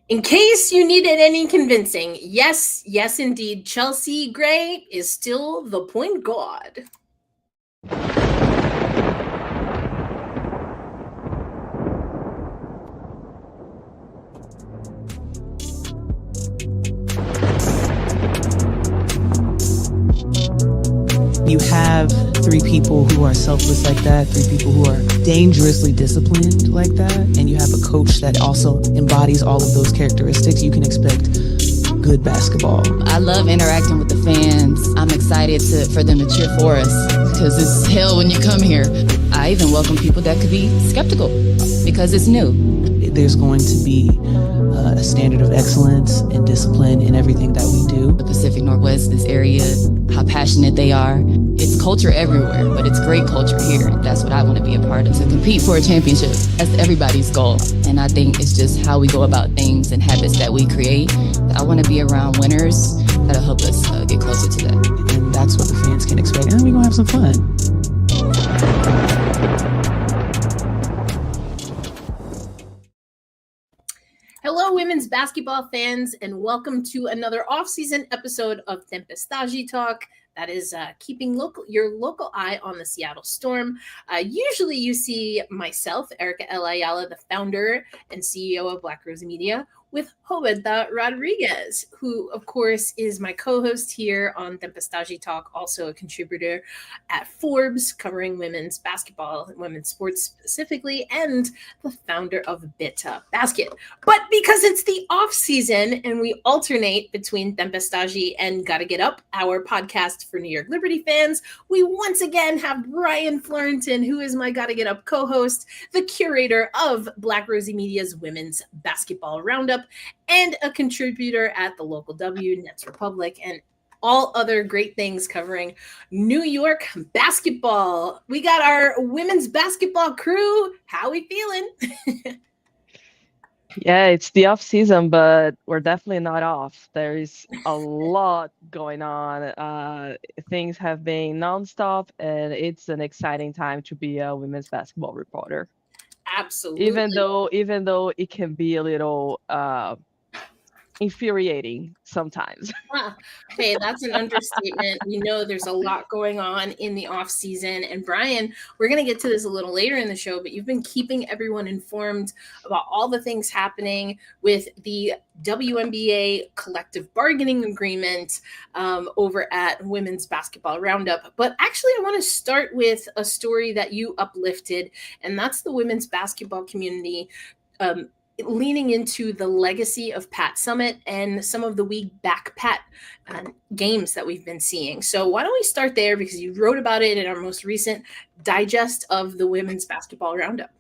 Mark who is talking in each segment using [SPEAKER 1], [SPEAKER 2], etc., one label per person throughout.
[SPEAKER 1] In case you needed any convincing, yes, indeed, Chelsea Gray is still the point guard.
[SPEAKER 2] You have three people who are selfless like that, three people who are dangerously disciplined like that, and you have a coach that also embodies all of those characteristics. You can expect good basketball.
[SPEAKER 3] I love interacting with the fans. I'm excited for them to cheer for us because it's hell when you come here. I even welcome people that could be skeptical because it's new.
[SPEAKER 2] There's going to be a standard of excellence and discipline in everything that we do.
[SPEAKER 3] The Pacific Northwest, this area, how passionate they are. It's culture everywhere, but it's great culture here. That's what I want to be a part of, to compete for a championship. That's everybody's goal. And I think it's just how we go about things and habits that we create. I want to be around winners that'll help us get closer to that.
[SPEAKER 2] And that's what the fans can expect. And we're going to have some fun.
[SPEAKER 1] Hello, women's basketball fans, and welcome to another off-season episode of Tempestagi Talk. That is keeping your local eye on the Seattle Storm. Usually you see myself, Erica L. Ayala, the founder and CEO of Black Rosie Media, with Roberta Rodrigues, who, of course, is my co-host here on Tempestagi Talk, also a contributor at Forbes, covering women's basketball, women's sports specifically, and the founder of Beta Basket. But because it's the off-season and we alternate between Tempestagi and Gotta Get Up, our podcast for New York Liberty fans, we once again have Brian Fleurantin, who is my Gotta Get Up co-host, the curator of Black Rosie Media's Women's Basketball Roundup, and a contributor at the local W, Nets Republic, and all other great things covering New York basketball. We got our women's basketball crew. How we feeling?
[SPEAKER 4] Yeah, it's the off season, but we're definitely not off. There's a lot going on. Things have been nonstop, and it's an exciting time to be a women's basketball reporter.
[SPEAKER 1] Absolutely.
[SPEAKER 4] Even though it can be a little infuriating sometimes.
[SPEAKER 1] Hey, that's an understatement. We know there's a lot going on in the off season. And Brian, we're going to get to this a little later in the show, but you've been keeping everyone informed about all the things happening with the WNBA collective bargaining agreement over at Women's Basketball Roundup. But actually, I want to start with a story that you uplifted, and that's the women's basketball community leaning into the legacy of Pat Summitt and some of the We Back Pat games that we've been seeing. So why don't we start there, because you wrote about it in our most recent digest of the Women's Basketball Roundup.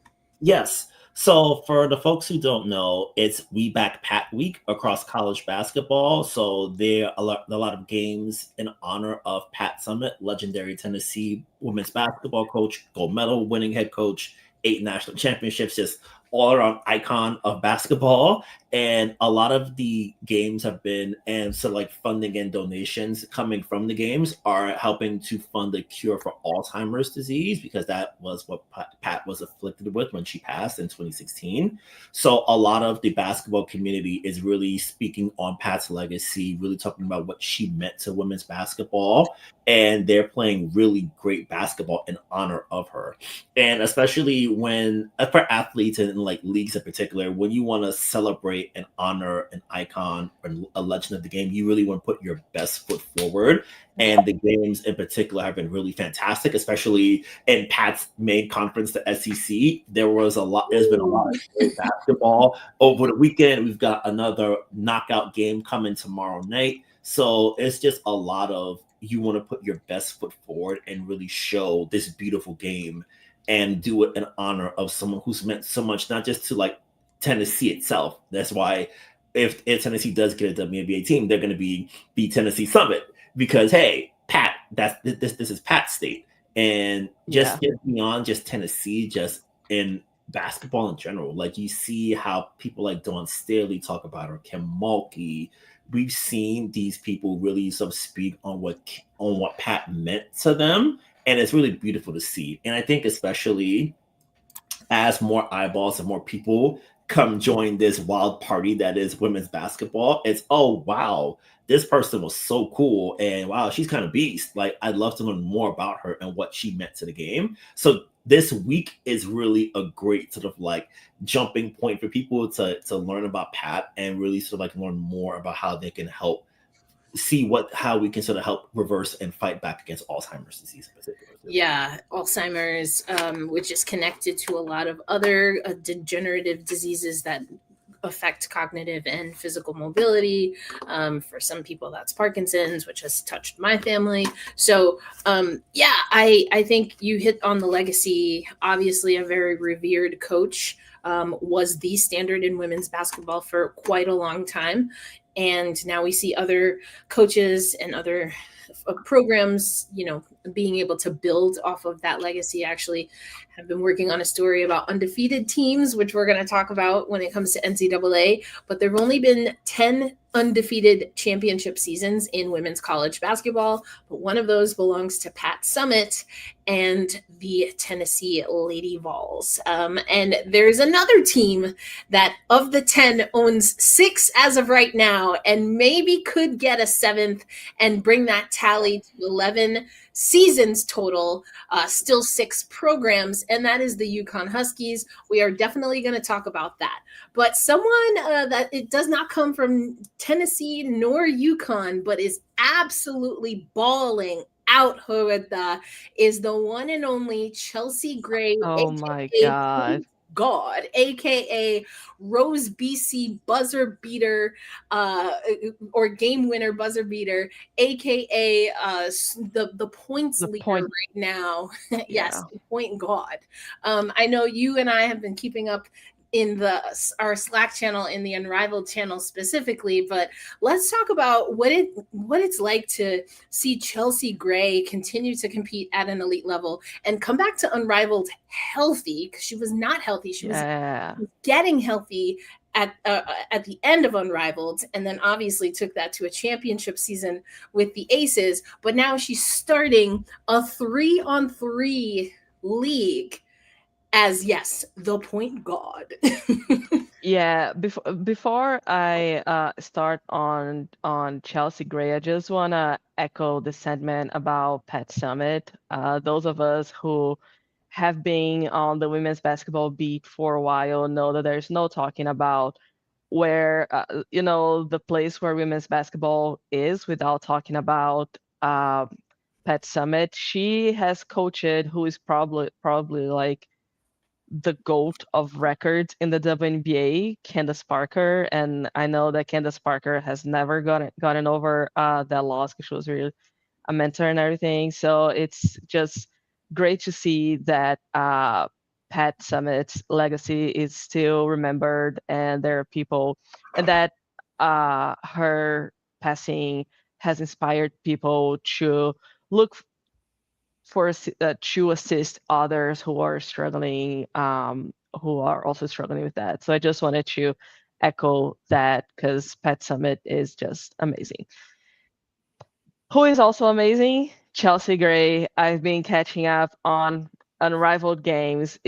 [SPEAKER 5] Yes. So for the folks who don't know, it's We Back Pat Week across college basketball. So there are a lot of games in honor of Pat Summitt, legendary Tennessee women's basketball coach, gold medal winning head coach, 8 national championships, just all-around icon of basketball. And a lot of the games have been, and so like funding and donations coming from the games are helping to fund the cure for Alzheimer's disease, because that was what Pat was afflicted with when she passed in 2016. So a lot of the basketball community is really speaking on Pat's legacy, really talking about what she meant to women's basketball. And they're playing really great basketball in honor of her. And especially when, for athletes and like leagues in particular, when you want to celebrate and honor an icon or a legend of the game, you really want to put your best foot forward. And the games in particular have been really fantastic, especially in Pat's main conference, the SEC. There's been a lot of great basketball over the weekend. We've got another knockout game coming tomorrow night. So it's just a lot of, you want to put your best foot forward and really show this beautiful game and do it in honor of someone who's meant so much, not just to like Tennessee itself. That's why if Tennessee does get a WNBA team, they're going to be Tennessee Summitt, because hey, Pat, this is Pat's state. And just beyond just Tennessee, just in basketball in general, like you see how people like Dawn Staley talk about her, Kim Mulkey. We've seen these people really sort of speak on what Pat meant to them, and it's really beautiful to see. And I think especially as more eyeballs and more people come join this wild party that is women's basketball, it's, oh wow, this person was so cool, and wow, she's kind of beast. Like, I'd love to learn more about her and what she meant to the game. So this week is really a great sort of like jumping point for people to learn about Pat and really sort of like learn more about how they can help see how we can sort of help reverse and fight back against Alzheimer's disease in particular.
[SPEAKER 1] Yeah, Alzheimer's, which is connected to a lot of other degenerative diseases that affect cognitive and physical mobility. For some people, that's Parkinson's, which has touched my family. So, yeah, I think you hit on the legacy. Obviously, a very revered coach, was the standard in women's basketball for quite a long time. And now we see other coaches and other programs, being able to build off of that legacy. Actually have been working on a story about undefeated teams, which we're going to talk about when it comes to NCAA, but there have only been 10 undefeated championship seasons in women's college basketball, but one of those belongs to Pat Summitt and the Tennessee Lady Vols. And there's another team that of the 10 owns 6 as of right now, and maybe could get a 7th and bring that tally to 11 seasons total, still 6 programs, and that is the UConn Huskies. We are definitely going to talk about that. But someone that it does not come from Tennessee nor UConn, but is absolutely balling out, Roberta, is the one and only Chelsea Gray.
[SPEAKER 4] Oh my God.
[SPEAKER 1] God, aka Rose BC buzzer beater, or game winner buzzer beater, aka the points leader right now. Yes,
[SPEAKER 4] Yeah.
[SPEAKER 1] the point god. I know you and I have been keeping up in our Slack channel, in the Unrivaled channel specifically, but let's talk about what it's like to see Chelsea Gray continue to compete at an elite level and come back to Unrivaled healthy, because she was not healthy. She was getting healthy at the end of Unrivaled, and then obviously took that to a championship season with the Aces. But now she's starting a 3-on-3 league as, yes, the point god.
[SPEAKER 4] Yeah, before I start on Chelsea Gray, I just wanna echo the sentiment about Pat Summitt. Those of us who have been on the women's basketball beat for a while know that there's no talking about where the place where women's basketball is without talking about Pat Summitt. She has coached who is probably like the GOAT of records in the WNBA, Candace Parker. And I know that Candace Parker has never gotten over that loss, because she was really a mentor and everything. So it's just great to see that Pat Summitt's legacy is still remembered, and there are people, and that her passing has inspired people to look to assist others who are struggling, who are also struggling with that. So I just wanted to echo that, because Pat Summitt is just amazing. Who is also amazing? Chelsea Gray. I've been catching up on Unrivaled games.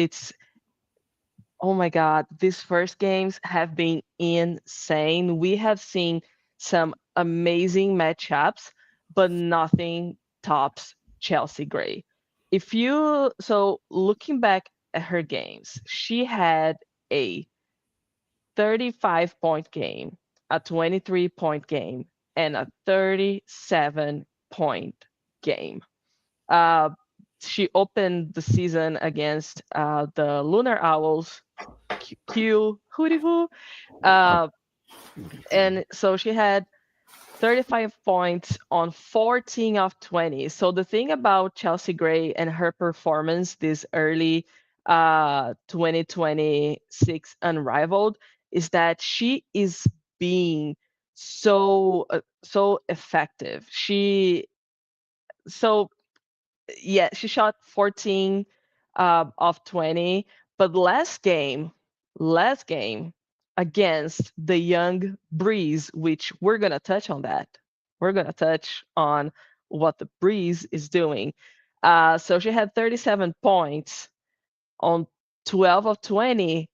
[SPEAKER 4] Oh my God, these first games have been insane. We have seen some amazing matchups, but nothing tops Chelsea Gray. So looking back at her games, she had a 35-point game, a 23-point game, and a 37-point game. She opened the season against the Lunar Owls, Hooty Hoo. And so she had 35 points on 14 of 20. So the thing about Chelsea Gray and her performance this early 2026 Unrivaled is that she is being so effective. She shot 14 of 20, but last game against the young Breeze, which we're gonna touch on that. We're gonna touch on what the Breeze is doing. So she had 37 points on 12 of 20,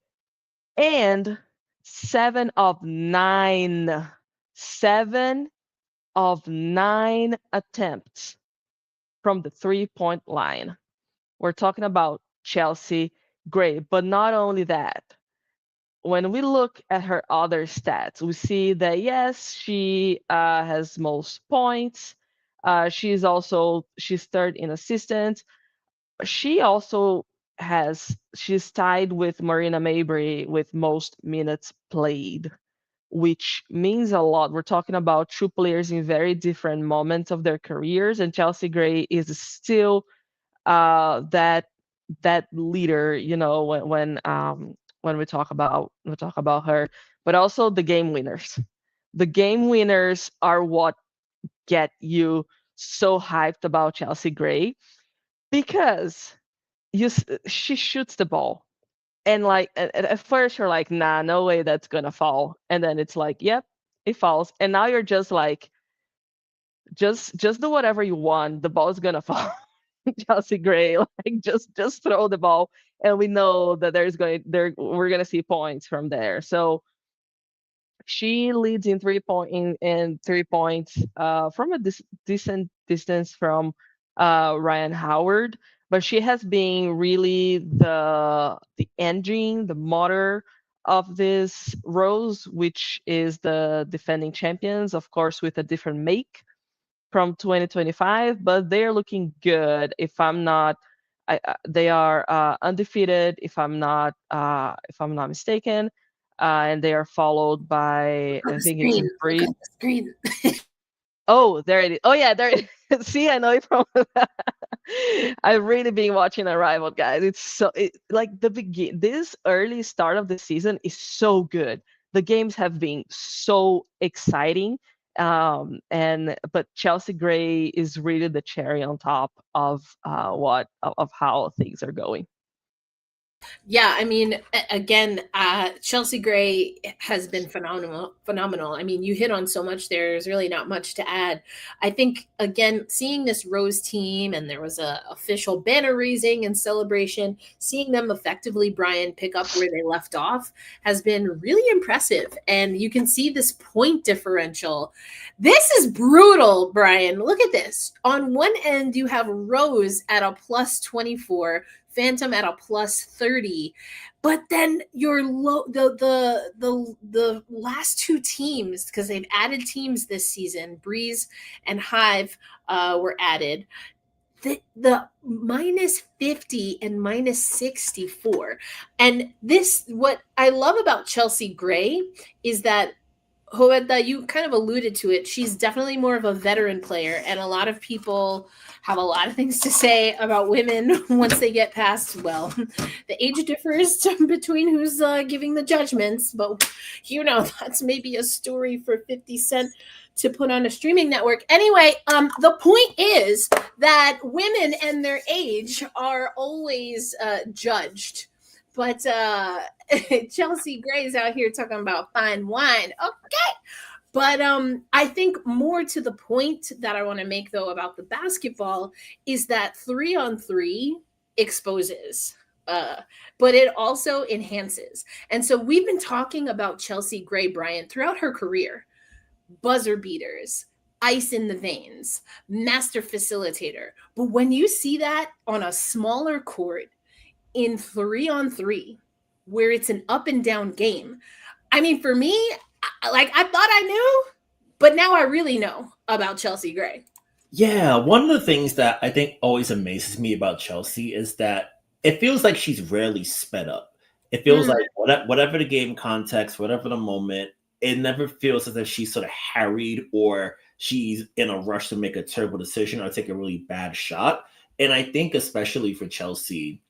[SPEAKER 4] and 7 of 9. 7 of 9 attempts from the 3-point line. We're talking about Chelsea Gray. But not only that, when we look at her other stats, we see that yes, she has most points. She's third in assistance. She also she's tied with Marina Mabry with most minutes played, which means a lot. We're talking about two players in very different moments of their careers, and Chelsea Gray is still that leader, when we talk about her. But also the game winners. The game winners are what get you so hyped about Chelsea Gray, because she shoots the ball, and like at first you're like, nah, no way that's gonna fall, and then it's like, yep, it falls, and now you're just like, just do whatever you want, the ball's gonna fall. Chelsea Gray, like just throw the ball, and we know that we're gonna see points from there. So she leads in 3 points from a decent distance from Ryan Howard, but she has been really the engine, the motor of this Rose, which is the defending champions, of course, with a different make from 2025, but they're looking good. If I'm not, they are undefeated. If I'm not mistaken, and they are followed by, I think it's Bree.
[SPEAKER 1] Look at the screen.
[SPEAKER 4] Oh, there it is. Oh yeah, there it is. See, I know it from. I've really been watching Unrivaled, guys. It's like this early start of the season is so good. The games have been so exciting. But Chelsea Gray is really the cherry on top of how things are going.
[SPEAKER 1] Yeah, I mean, again, Chelsea Gray has been phenomenal. I mean, you hit on so much. There's really not much to add. I think, again, seeing this Rose team, and there was a official banner raising and celebration, seeing them effectively, Brian, pick up where they left off has been really impressive. And you can see this point differential. This is brutal, Brian. Look at this. On one end, you have Rose at a plus 24, Phantom at a plus 30, but then the last two teams, because they've added teams this season, Breeze and Hive were added, the minus 50 and minus 64. And this, what I love about Chelsea Gray is that, Roberta, you kind of alluded to it. She's definitely more of a veteran player, and a lot of people have a lot of things to say about women once they get past, well, the age differs between who's giving the judgments, but that's maybe a story for 50 Cent to put on a streaming network. Anyway, the point is that women and their age are always judged. But Chelsea Gray's out here talking about fine wine. Okay. But I think more to the point that I want to make, though, about the basketball is that 3-on-3 exposes, but it also enhances. And so we've been talking about Chelsea Gray, Bryant, throughout her career. Buzzer beaters, ice in the veins, master facilitator. But when you see that on a smaller court, in 3-on-3, where it's an up and down game, I mean, for me, like, I thought I knew, but now I really know about Chelsea Gray.
[SPEAKER 5] Yeah, one of the things that I think always amazes me about Chelsea is that it feels like she's rarely sped up. It feels like whatever the game context, whatever the moment, it never feels as if she's sort of harried or she's in a rush to make a terrible decision or take a really bad shot. And I think especially for Chelsea,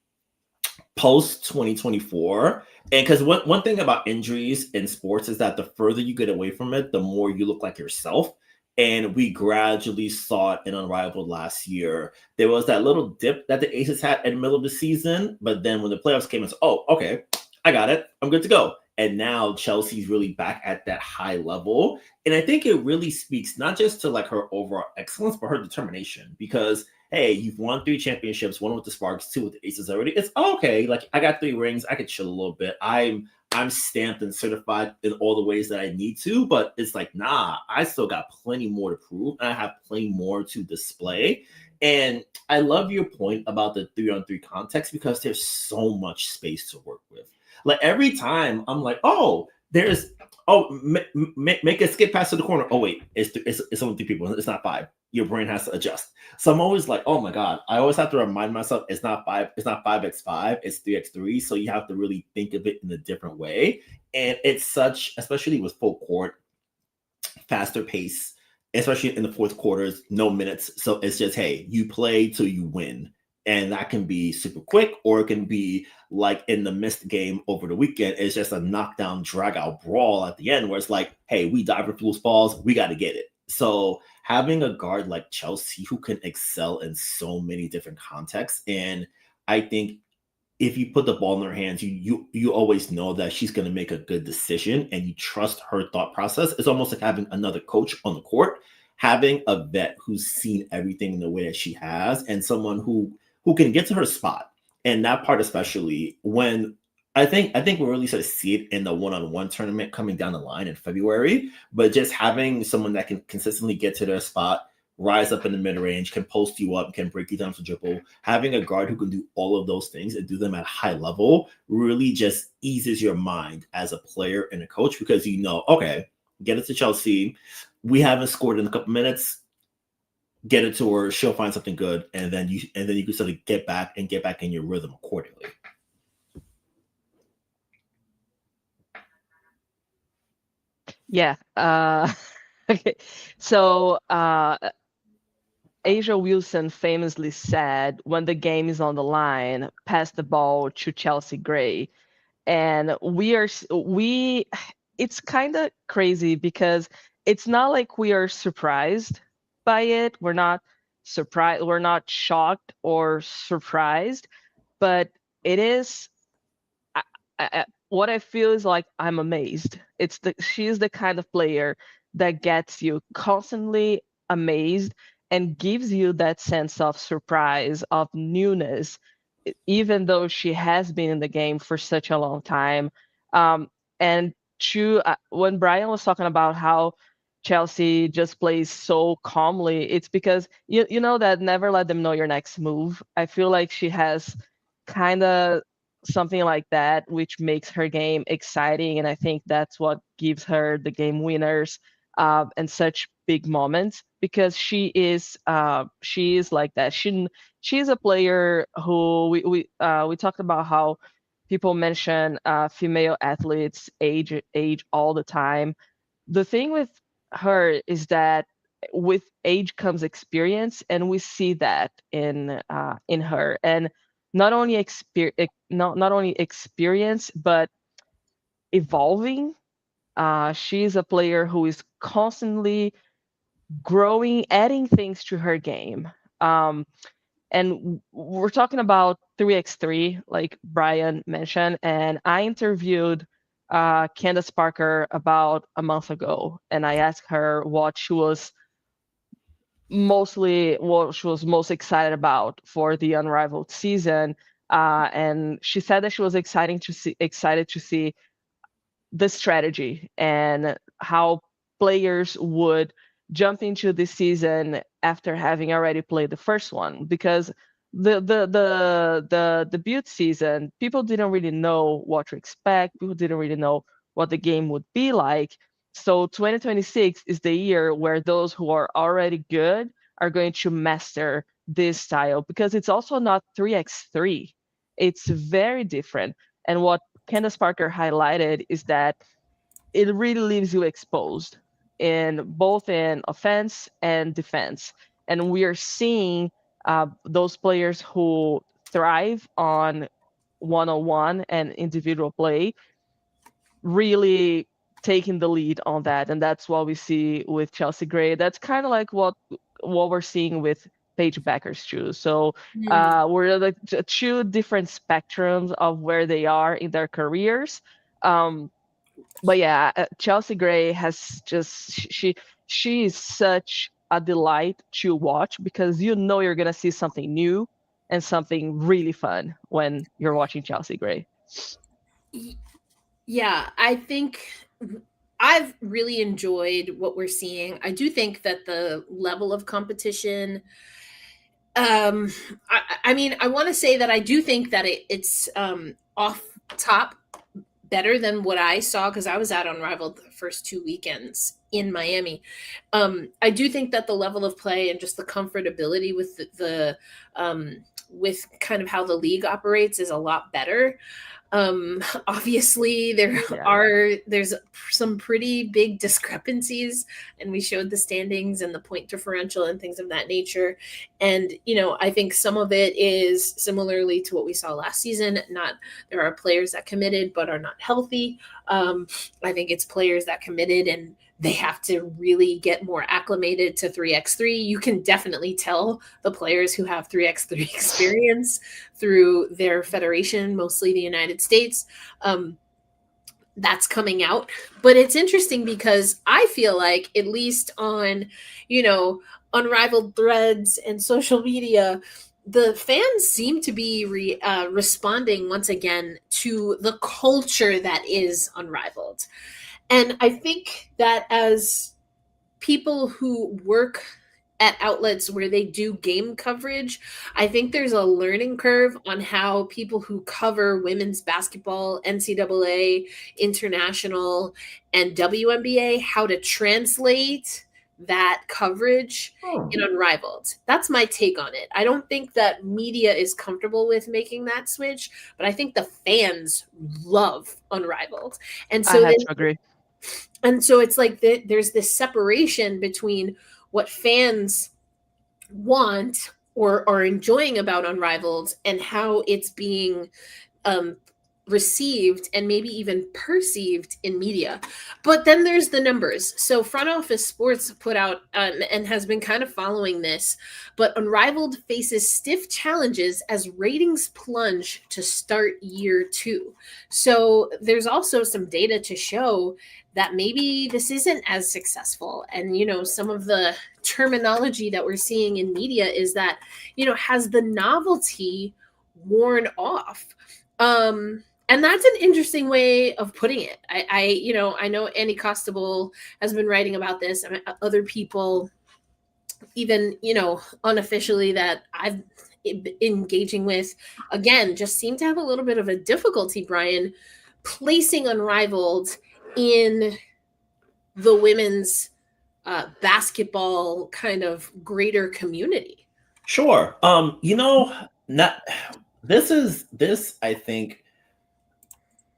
[SPEAKER 5] post 2024, and because one thing about injuries in sports is that the further you get away from it, the more you look like yourself. And we gradually saw it in Unrivaled last year. There was that little dip that the Aces had in the middle of the season, but then when the playoffs came, it's, oh, okay, I got it, I'm good to go. And now Chelsea's really back at that high level. And I think it really speaks not just to like her overall excellence, but her determination, because hey, you've won 3 championships, one with the Sparks, 2 with the Aces already. It's okay. Like I got 3 rings, I could chill a little bit. I'm stamped and certified in all the ways that I need to, but it's like, nah, I still got plenty more to prove and I have plenty more to display. And I love your point about the 3-on-3 context because there's so much space to work with. Like every time I'm like, oh, make a skip pass to the corner. Oh wait, it's only 3 people. It's not 5. Your brain has to adjust. So I'm always like, oh my god. I always have to remind myself it's not 5. It's not 5x5. It's 3x3. So you have to really think of it in a different way. And it's such, especially with full court, faster pace, especially in the fourth quarters, no minutes. So it's just, hey, you play till you win. And that can be super quick, or it can be like in the missed game over the weekend. It's just a knockdown, drag out brawl at the end where it's like, hey, we dive for loose balls. We got to get it. So having a guard like Chelsea who can excel in so many different contexts. And I think if you put the ball in her hands, you always know that she's going to make a good decision and you trust her thought process. It's almost like having another coach on the court, having a vet who's seen everything in the way that she has, and someone who can get to her spot. And that part, especially when I think we'll really sort of see it in the one-on-one tournament coming down the line in February, but just having someone that can consistently get to their spot, rise up in the mid-range, can post you up, can break you down for dribble, having a guard who can do all of those things and do them at a high level really just eases your mind as a player and a coach, because you know, okay, get it to Chelsea. We haven't scored in a couple minutes. Get it to her, she'll find something good, and then you can sort of get back in your rhythm accordingly.
[SPEAKER 4] Yeah. Okay. So Asia Wilson famously said, when the game is on the line, pass the ball to Chelsea Gray. And it's kind of crazy because it's not like we are surprised by it. We're not surprised. We're not shocked or surprised, but it is. What I feel is like I'm amazed. She's the kind of player that gets you constantly amazed and gives you that sense of surprise, of newness, even though she has been in the game for such a long time. And when Brian was talking about how Chelsea just plays so calmly, it's because you know that never let them know your next move. I feel like she has kind of something like that, which makes her game exciting, and I think that's what gives her the game winners and such big moments, because she is like that. She's a player who we talked about how people mention female athletes age all the time. The thing with her is that with age comes experience, and we see that in her. And not only not only experience, but evolving. She's a player who is constantly growing, adding things to her game. And we're talking about 3x3, like Brian mentioned, and I interviewed Candace Parker about a month ago, and I asked her what she was most excited about for the Unrivaled season. And she said that she was excited to see the strategy and how players would jump into the season after having already played the first one, because the debut season, people didn't really know what to expect. People didn't really know what the game would be like. So 2026 is the year where those who are already good are going to master this style, because it's also not 3x3. It's very different. And what Candace Parker highlighted is that it really leaves you exposed in both in offense and defense. And we are seeing those players who thrive on one-on-one and individual play really taking the lead on that. And that's what we see with Chelsea Gray. That's kind of like what we're seeing with Paige Becker's too. So we're like two different spectrums of where they are in their careers. But yeah, Chelsea Gray has just she is such a delight to watch because you know you're gonna see something new and something really fun when you're watching Chelsea Gray.
[SPEAKER 1] Yeah, I think I've really enjoyed what we're seeing. I do think that the level of competition, I mean, I want to say that I do think that it's off top better than what I saw because I was at Unrivaled the first 2 weekends in Miami. I do think that the level of play and just the comfortability with the with kind of how the league operates is a lot better. Obviously there's some pretty big discrepancies, and we showed the standings and the point differential and things of that nature. And, I think some of it is similarly to what we saw last season. There are players that committed but are not healthy. I think it's players that committed and they have to really get more acclimated to 3x3. You can definitely tell the players who have 3x3 experience through their federation, mostly the United States. That's coming out. But it's interesting because I feel like, at least on, Unrivaled threads and social media, the fans seem to be responding once again to the culture that is Unrivaled. And I think that as people who work at outlets where they do game coverage, I think there's a learning curve on how people who cover women's basketball, NCAA, international, and WNBA, how to translate that coverage in Unrivaled. That's my take on it. I don't think that media is comfortable with making that switch, but I think the fans love Unrivaled. And so
[SPEAKER 4] I have to agree.
[SPEAKER 1] And so it's like there's this separation between what fans want or are enjoying about Unrivaled and how it's being received and maybe even perceived in media. But then there's the numbers. So Front Office Sports put out and has been kind of following this, but Unrivaled faces stiff challenges as ratings plunge to start year 2. So there's also some data to show that maybe this isn't as successful. And, some of the terminology that we're seeing in media is that, has the novelty worn off? And that's an interesting way of putting it. I know Annie Costable has been writing about this. I mean, other people, even, unofficially that I've been engaging with, again, just seem to have a little bit of a difficulty, Brian, placing Unrivaled in the women's basketball kind of greater community.
[SPEAKER 5] Sure.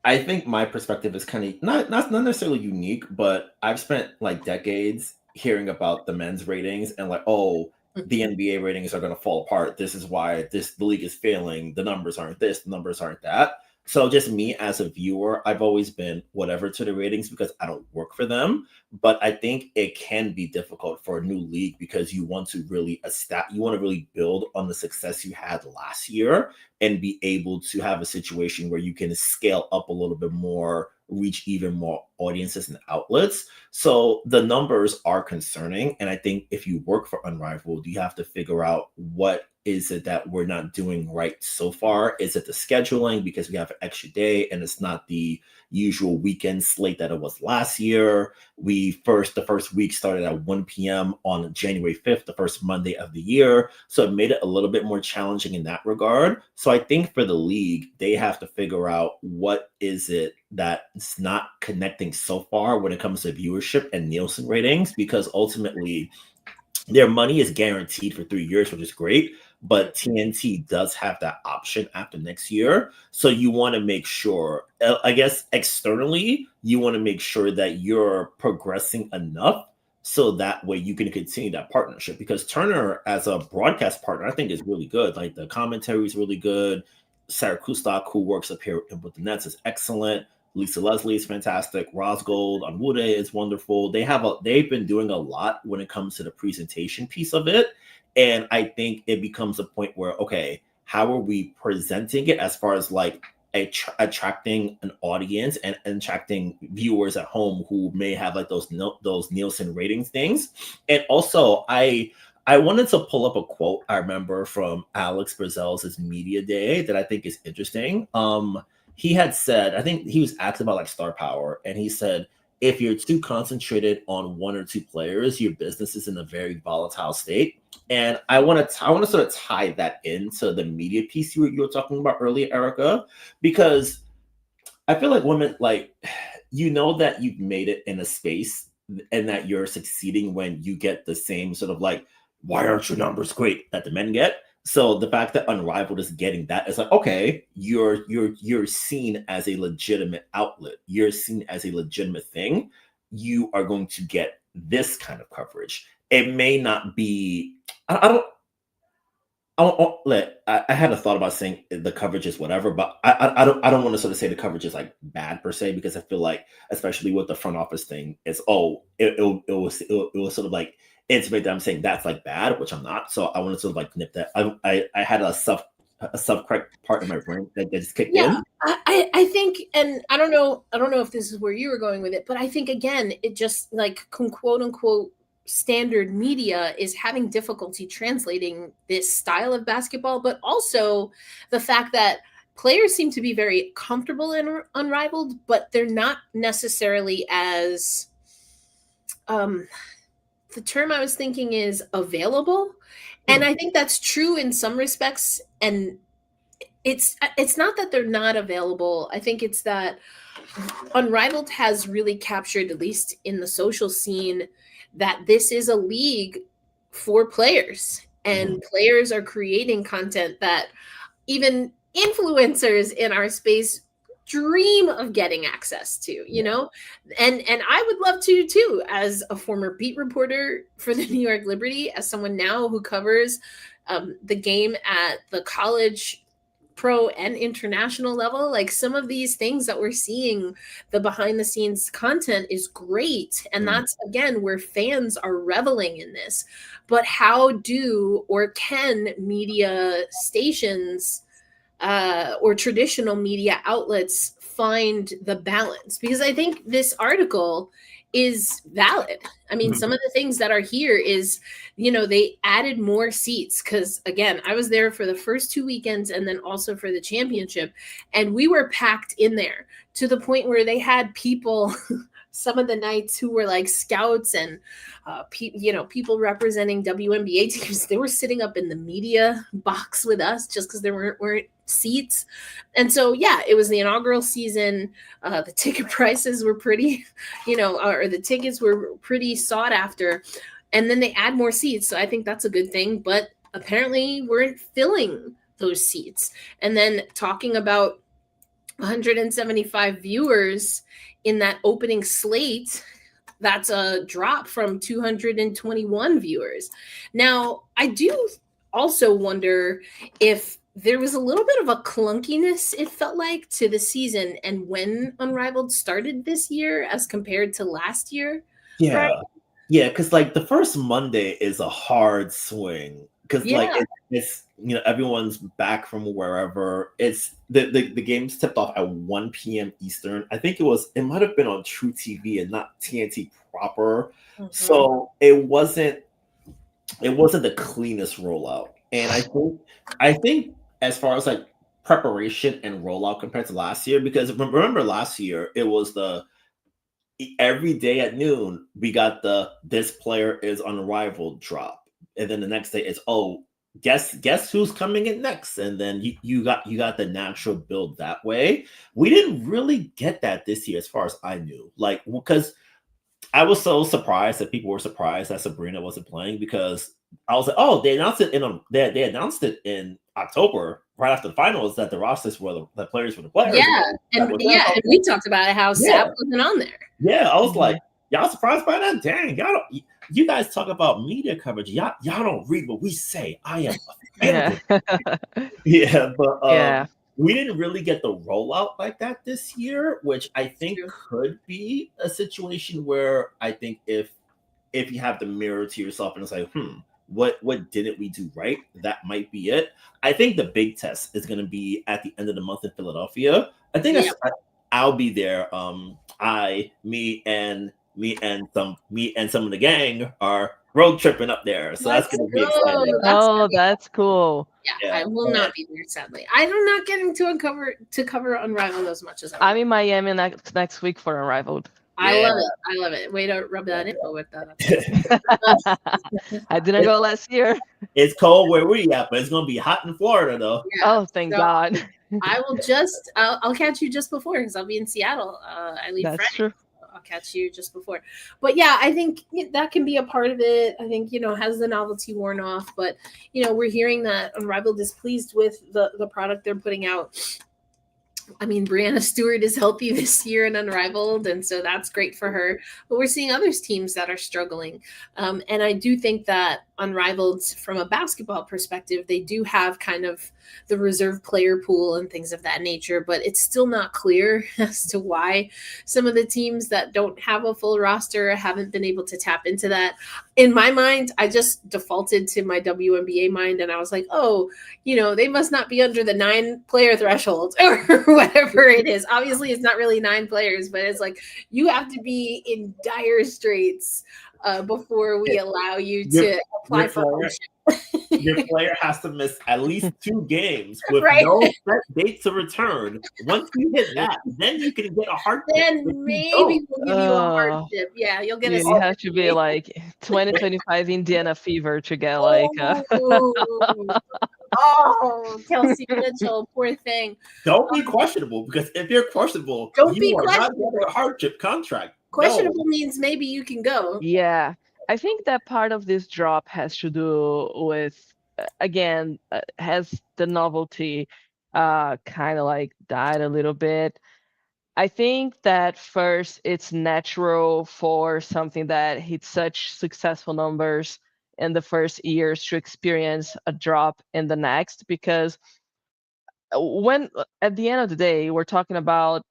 [SPEAKER 5] I think my perspective is kind of not necessarily unique, but I've spent like decades hearing about the men's ratings and like, oh, the NBA ratings are going to fall apart. This is why the league is failing. The numbers aren't this, the numbers aren't that. So just me as a viewer, I've always been whatever to the ratings because I don't work for them. But I think it can be difficult for a new league because you want to really build on the success you had last year and be able to have a situation where you can scale up a little bit more, reach even more audiences and outlets. So the numbers are concerning. And I think if you work for Unrivaled, you have to figure out what is it that we're not doing right so far? Is it the scheduling because we have an extra day and it's not the usual weekend slate that it was last year? The first week started at 1 p.m. on January 5th, the first Monday of the year. So it made it a little bit more challenging in that regard. So I think for the league, they have to figure out what is it that's not connecting so far when it comes to viewership and Nielsen ratings, because ultimately their money is guaranteed for 3 years, which is great. But TNT does have that option after next year. So you want to make sure, I guess externally, you want to make sure that you're progressing enough so that way you can continue that partnership. Because Turner, as a broadcast partner, I think is really good. Like the commentary is really good. Sarah Kustok, who works up here with the Nets, is excellent. Lisa Leslie is fantastic. Rosgold on Wude is wonderful. They've been doing a lot when it comes to the presentation piece of it. And I think it becomes a point where, okay, how are we presenting it as far as like attracting an audience and attracting viewers at home who may have like those Nielsen ratings things. And also, I wanted to pull up a quote I remember from Alex Brazell's media day that I think is interesting. He had said, I think he was asked about like star power, and he said, if you're too concentrated on one or two players, your business is in a very volatile state. And I want to sort of tie that into the media piece you were talking about earlier, Erica, because I feel like women, like, you know that you've made it in a space and that you're succeeding when you get the same sort of like, why aren't your numbers great that the men get? So the fact that Unrivaled is getting that is like, okay, you're seen as a legitimate outlet. You're seen as a legitimate thing. You are going to get this kind of coverage. It may not be. I had a thought about saying the coverage is whatever, but I don't want to sort of say the coverage is like bad per se, because I feel like, especially with the front office thing, it's it was sort of like intimate that I'm saying that's like bad, which I'm not. So I want to sort of like nip that. I had a self-correct part in my brain that just kicked in.
[SPEAKER 1] I think, and I don't know if this is where you were going with it, but I think again, it just like quote unquote standard media is having difficulty translating this style of basketball, but also the fact that players seem to be very comfortable in Unrivaled, but they're not necessarily as the term I was thinking is available. And I think that's true in some respects. And it's not that they're not available. I think it's that Unrivaled has really captured, at least in the social scene, that this is a league for players, and players are creating content that even influencers in our space dream of getting access to, you know, and I would love to too, as a former beat reporter for the New York Liberty, as someone now who covers the game at the college, pro and international level. Like, some of these things that we're seeing, the behind the scenes content is great, and that's again where fans are reveling in this. But how do or can media stations or traditional media outlets find the balance? Because I think this article is valid. I mean, some of the things that are here is, you know, they added more seats because, again, I was there for the first 2 weekends and then also for the championship, and we were packed in there to the point where they had people some of the nights who were like scouts and people representing WNBA teams. They were sitting up in the media box with us just because there weren't seats. And so, yeah, it was the inaugural season. The ticket prices were pretty, or the tickets were pretty sought after. And then they add more seats. So I think that's a good thing. But apparently weren't filling those seats. And then talking about 175 viewers in that opening slate, that's a drop from 221 viewers. Now, I do also wonder if there was a little bit of a clunkiness, it felt like, to the season and when Unrivaled started this year as compared to last year.
[SPEAKER 5] Yeah.
[SPEAKER 1] Right?
[SPEAKER 5] Yeah, because like the first Monday is a hard swing because like it's everyone's back from wherever. It's the game's tipped off at 1 p.m. Eastern. I think it might have been on True TV and not TNT proper. So it wasn't the cleanest rollout. And I think as far as like preparation and rollout compared to last year, because remember last year it was every day at noon we got this player is Unrivaled drop, and then the next day it's guess who's coming in next, and then you got the natural build that way. We didn't really get that this year as far as I knew, like, because I was so surprised that people were surprised that Sabrina wasn't playing, because I was like, they announced it they announced it in October right after the finals that the rosters were the players were the players.
[SPEAKER 1] And we talked about it, how Sap wasn't on there.
[SPEAKER 5] Yeah, I was like, y'all surprised by that? Dang, y'all don't. You guys talk about media coverage. Y'all don't read what we say. I am a fan. But we didn't really get the rollout like that this year, which I think could be a situation where I think if you have the mirror to yourself and it's like, what didn't we do right? That might be it. I think the big test is going to be at the end of the month in Philadelphia. I think
[SPEAKER 1] Yeah.
[SPEAKER 5] I'll be there. Me and some of the gang are road tripping up there, so that's
[SPEAKER 1] Let's
[SPEAKER 5] going to be
[SPEAKER 1] go.
[SPEAKER 5] exciting.
[SPEAKER 1] That's
[SPEAKER 4] Oh, that's cool.
[SPEAKER 1] yeah.
[SPEAKER 5] Yeah,
[SPEAKER 1] I will not be there, sadly. I'm not getting to cover Unrivaled as much as I
[SPEAKER 4] I'm
[SPEAKER 1] would.
[SPEAKER 4] in Miami next week for Unrivaled.
[SPEAKER 1] I
[SPEAKER 5] yeah.
[SPEAKER 1] love it. I love it. Way to rub that info with that.
[SPEAKER 4] I didn't go last year.
[SPEAKER 5] It's cold where we at, but it's going to be hot in Florida though.
[SPEAKER 1] Yeah.
[SPEAKER 4] Oh, thank
[SPEAKER 1] So
[SPEAKER 4] God.
[SPEAKER 1] I will I'll catch you just before because I'll be in Seattle. I leave
[SPEAKER 4] That's
[SPEAKER 1] Friday.
[SPEAKER 4] true.
[SPEAKER 1] I'll catch you just before. But yeah, I think that can be a part of it. I think, has the novelty worn off? But, we're hearing that Unrivaled is pleased with the product they're putting out. I mean, Brianna Stewart is healthy this year and Unrivaled, and so that's great for her. But we're seeing other teams that are struggling. And I do think that Unrivaled, from a basketball perspective, they do have kind of the reserve player pool and things of that nature, but it's still not clear as to why some of the teams that don't have a full roster haven't been able to tap into that. In my mind, I just defaulted to my WNBA mind, and I was like, oh, they must not be under the 9-player threshold or whatever it is. Obviously, it's not really 9 players, but it's like you have to be in dire straits before we allow you to apply for ownership.
[SPEAKER 5] Your player has to miss at least 2 games with
[SPEAKER 1] Right.
[SPEAKER 5] no set date to return. Once you hit that, then you can get a hardship.
[SPEAKER 1] Then maybe we'll give you a hardship. Yeah, you'll get
[SPEAKER 4] You
[SPEAKER 1] a
[SPEAKER 4] have to be like 2025 Indiana fever to get
[SPEAKER 1] Oh, Kelsey Mitchell, poor thing.
[SPEAKER 5] Don't be questionable, because if you're questionable,
[SPEAKER 1] Don't
[SPEAKER 5] you
[SPEAKER 1] be
[SPEAKER 5] are not
[SPEAKER 1] questionable.
[SPEAKER 5] getting a hardship contract.
[SPEAKER 1] Questionable means maybe you can go.
[SPEAKER 4] Yeah, I think that part of this drop has to do with, again, has the novelty kind of like died a little bit. I think that first it's natural for something that hit such successful numbers in the first years to experience a drop in the next, because when at the end of the day we're talking about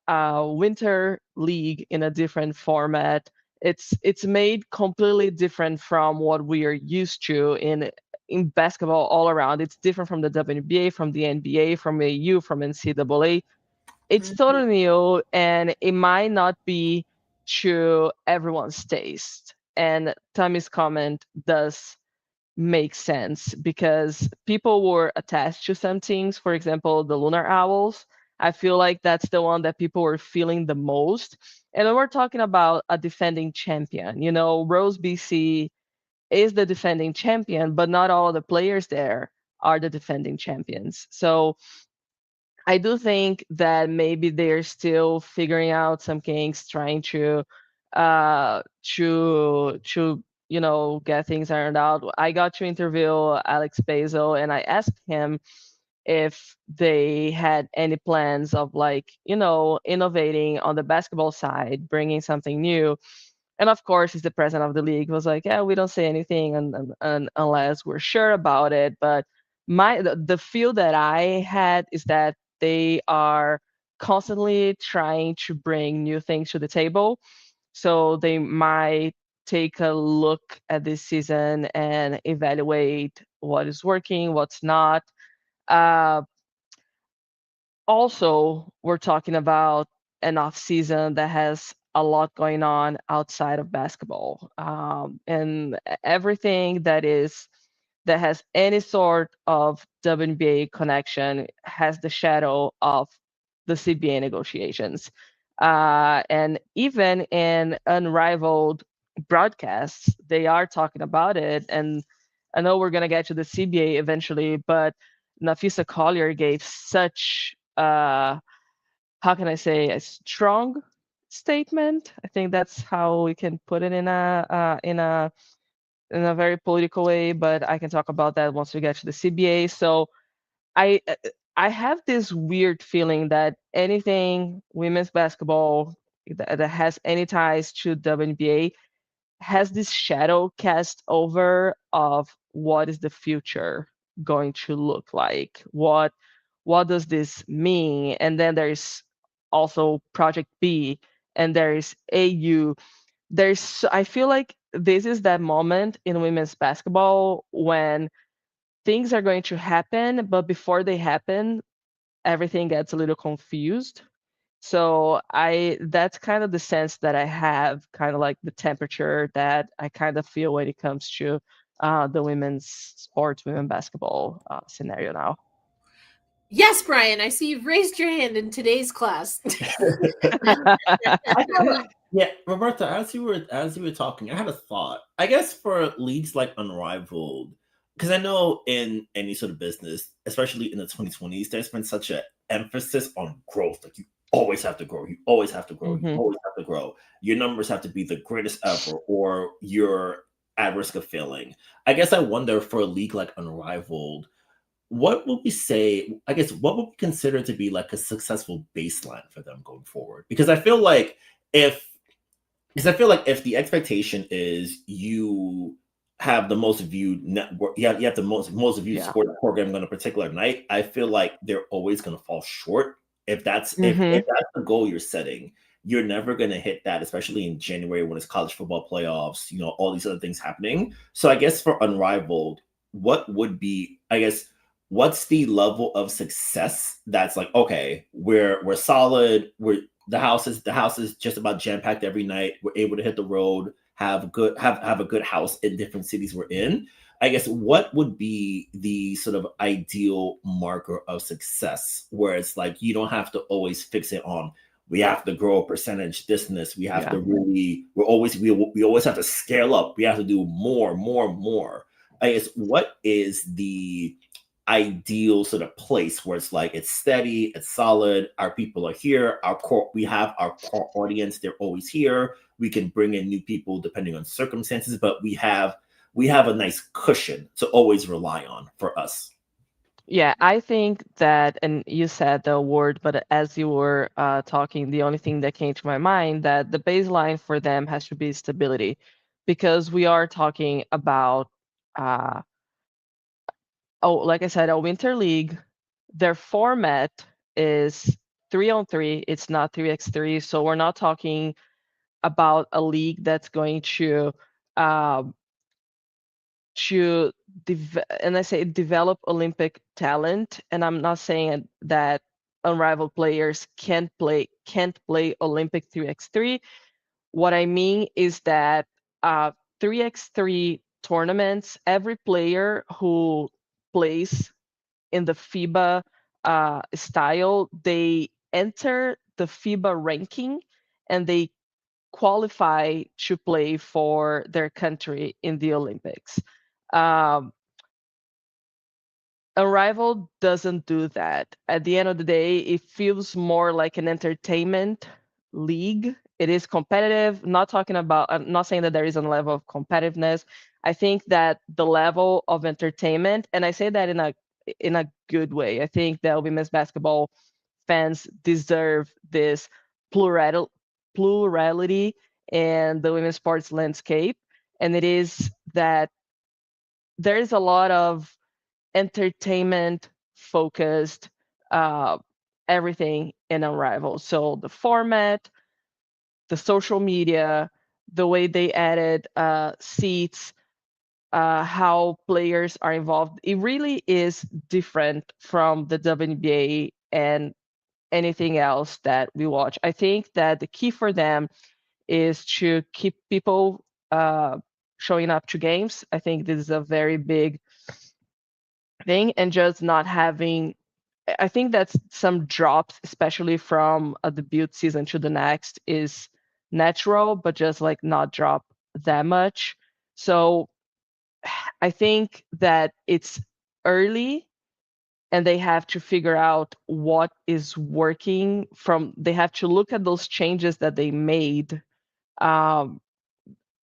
[SPEAKER 4] winter league in a different format. It's made completely different from what we are used to in basketball all around. It's different from the WNBA, from the NBA, from AU, from NCAA. It's totally new, and it might not be to everyone's taste. And Tammy's comment does make sense because people were attached to some things. For example, the Lunar Owls. I feel like that's the one that people were feeling the most. And when we're talking about a defending champion, Rose BC is the defending champion, but not all of the players there are the defending champions. So I do think that maybe they're still figuring out some kinks, trying to get things ironed out. I got to interview Alex Basil, and I asked him if they had any plans of innovating on the basketball side, bringing something new. And of course, he's the president of the league. Was like, yeah, we don't say anything unless we're sure about it. But the feel that I had is that they are constantly trying to bring new things to the table. So they might take a look at this season and evaluate what is working, what's not. Uh, Also, we're talking about an off season that has a lot going on outside of basketball, and everything that has any sort of WNBA connection has the shadow of the CBA negotiations. And even in Unrivaled broadcasts, they are talking about it. And I know we're going to get to the CBA eventually, but Nafisa Collier gave such, how can I say, a strong statement. I think that's how we can put it in a very political way, but I can talk about that once we get to the CBA. So I I have this weird feeling that anything women's basketball that has any ties to WNBA has this shadow cast over of what is the future going to look like. What does this mean? And then there's also Project B, and there is AU. I feel like this is that moment in women's basketball when things are going to happen, but before they happen, everything gets a little confused. So that's kind of the sense that I have, kind of like the temperature that I kind of feel when it comes to the women's sports, women basketball scenario now.
[SPEAKER 1] Yes, Brian, I see you've raised your hand in today's class.
[SPEAKER 5] Yeah, Roberta, as you were talking, I had a thought. I guess for leagues like Unrivaled, because I know in any sort of business, especially in the 2020s, there's been such an emphasis on growth. Like you always have to grow, you always have to grow, you
[SPEAKER 4] Mhm.
[SPEAKER 5] always have to grow. Your numbers have to be the greatest ever, or you're at risk of failing. I guess I wonder for a league like Unrivaled, what would we say, I guess, what would we consider to be like a successful baseline for them going forward? If because I feel like if the expectation is you have the most viewed network, you have the most viewed
[SPEAKER 4] Yeah.
[SPEAKER 5] sport program on a particular night, I feel like they're always going to fall short. If
[SPEAKER 4] Mhm.
[SPEAKER 5] that's the goal you're setting, you're never going to hit that, especially in January when it's college football playoffs. All these other things happening. So I guess for Unrivaled, what would be, I guess, what's the level of success that's like, okay, we're solid, the house is just about jam packed every night. We're able to hit the road, have a good house in different cities we're in. I guess what would be the sort of ideal marker of success where it's like you don't have to always fix it on we have to grow a percentage this and this. We have
[SPEAKER 4] Yeah.
[SPEAKER 5] to really we always have to scale up. We have to do more, more, more. I guess what is the ideal sort of place where it's like it's steady, it's solid, our people are here, we have our core audience, they're always here. We can bring in new people depending on circumstances, but we have a nice cushion to always rely on for us.
[SPEAKER 4] Yeah, I think that, and you said the word, but as you were talking, the only thing that came to my mind that the baseline for them has to be stability, because we are talking about, uh, like I said, a winter league. Their format is 3-on-3. It's not 3x3, so we're not talking about a league that's going um, to and I say develop Olympic talent, and I'm not saying that unrivaled players can't play Olympic 3x3. What I mean is that 3x3 tournaments, every player who plays in the FIBA style, they enter the FIBA ranking and they qualify to play for their country in the Olympics. Um, Arrival doesn't do that. At the end of the day, it feels more like an entertainment league. It is competitive. Not talking about, I'm not saying that there isn't a level of competitiveness. I think that the level of entertainment, and I say that in a good way. I think that women's basketball fans deserve this plurality in the women's sports landscape. And it is that there is a lot of entertainment focused uh, everything in Unrivaled. So the format, the social media, the way they added seats, how players are involved, it really is different from the WNBA and anything else that we watch. I think that the key for them is to keep people showing up to games. I think this is a very big thing, and just not having. I think that some drops, especially from a debut season to the next, is natural, but just like not drop that much. So I think that it's early and they have to figure out what is working from, they have to look at those changes that they made um,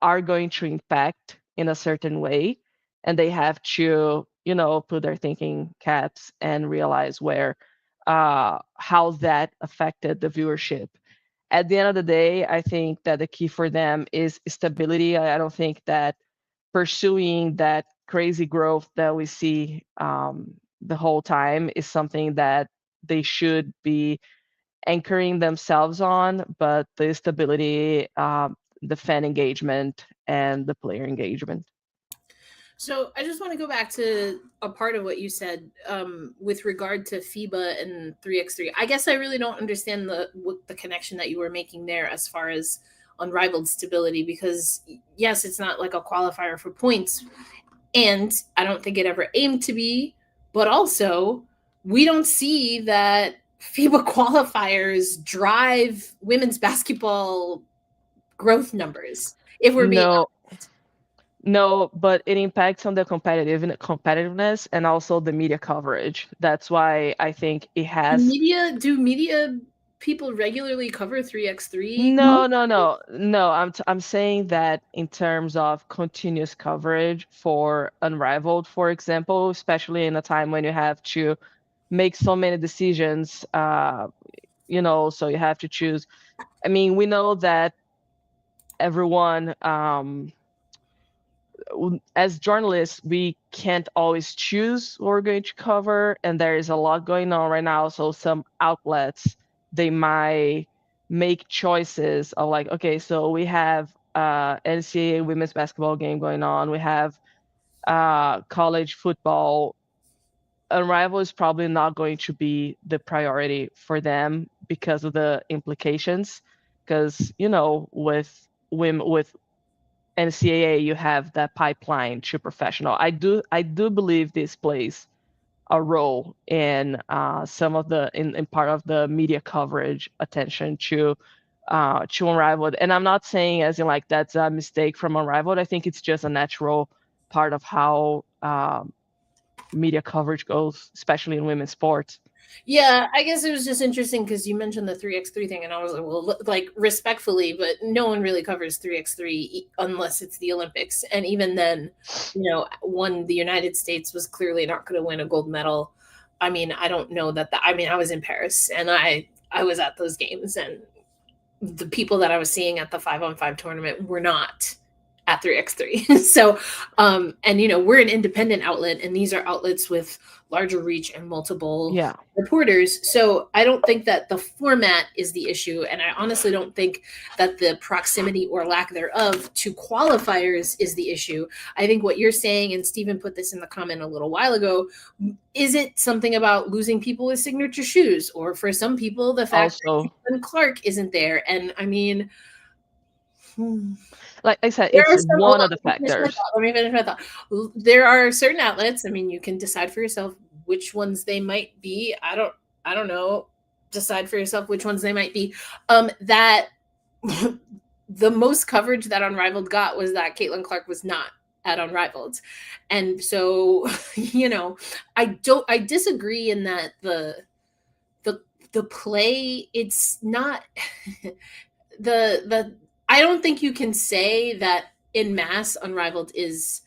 [SPEAKER 4] are going to impact in a certain way, and they have to put their thinking caps and realize where how that affected the viewership. At the end of the day, I think that the key for them is stability. I don't think that pursuing that crazy growth that we see the whole time is something that they should be anchoring themselves on, but the stability the fan engagement and the player engagement.
[SPEAKER 1] So I just want to go back to a part of what you said with regard to FIBA and 3x3. I guess I really don't understand the connection that you were making there as far as unrivaled stability, because yes, it's not like a qualifier for points, and I don't think it ever aimed to be, but also we don't see that FIBA qualifiers drive women's basketball growth numbers, if we're being honest.
[SPEAKER 4] No, but it impacts on the competitiveness and also the media coverage. That's why I think it has.
[SPEAKER 1] Do media people regularly cover 3x3?
[SPEAKER 4] No. I'm saying that in terms of continuous coverage for Unrivaled, for example, especially in a time when you have to make so many decisions, so you have to choose. I mean, we know that everyone, as journalists, we can't always choose what we're going to cover, and there is a lot going on right now. So some outlets, they might make choices of like, okay, so we have NCAA women's basketball game going on, we have college football. Unrivaled is probably not going to be the priority for them because of the implications. Because with women, with NCAA, you have that pipeline to professional. I do believe this plays a role in some of in part of the media coverage attention to Unrivaled. And I'm not saying as in like that's a mistake from Unrivaled. I think it's just a natural part of how media coverage goes, especially in women's sports.
[SPEAKER 1] Yeah, I guess it was just interesting because you mentioned the 3x3 thing, and I was like, well, like respectfully, but no one really covers 3x3 unless it's the Olympics. And even then, the United States was clearly not going to win a gold medal. I mean, I don't know that. I was in Paris, and I was at those games, and the people that I was seeing at the 5-on-5 tournament were not at 3x3. So, we're an independent outlet, and these are outlets with larger reach and multiple reporters. So I don't think that the format is the issue. And I honestly don't think that the proximity or lack thereof to qualifiers is the issue. I think what you're saying, and Stephen put this in the comment a little while ago, is it something about losing people with signature shoes? Or for some people, the fact that Caitlin Clark isn't there. And I mean,
[SPEAKER 4] like I said, it's one of the factors.
[SPEAKER 1] Let me finish my thought. There are certain outlets. I mean, you can decide for yourself which ones they might be. I don't know. Decide for yourself which ones they might be. That the most coverage that Unrivaled got was that Caitlin Clark was not at Unrivaled, and so I disagree in that the play, it's not the I don't think you can say that in mass Unrivaled is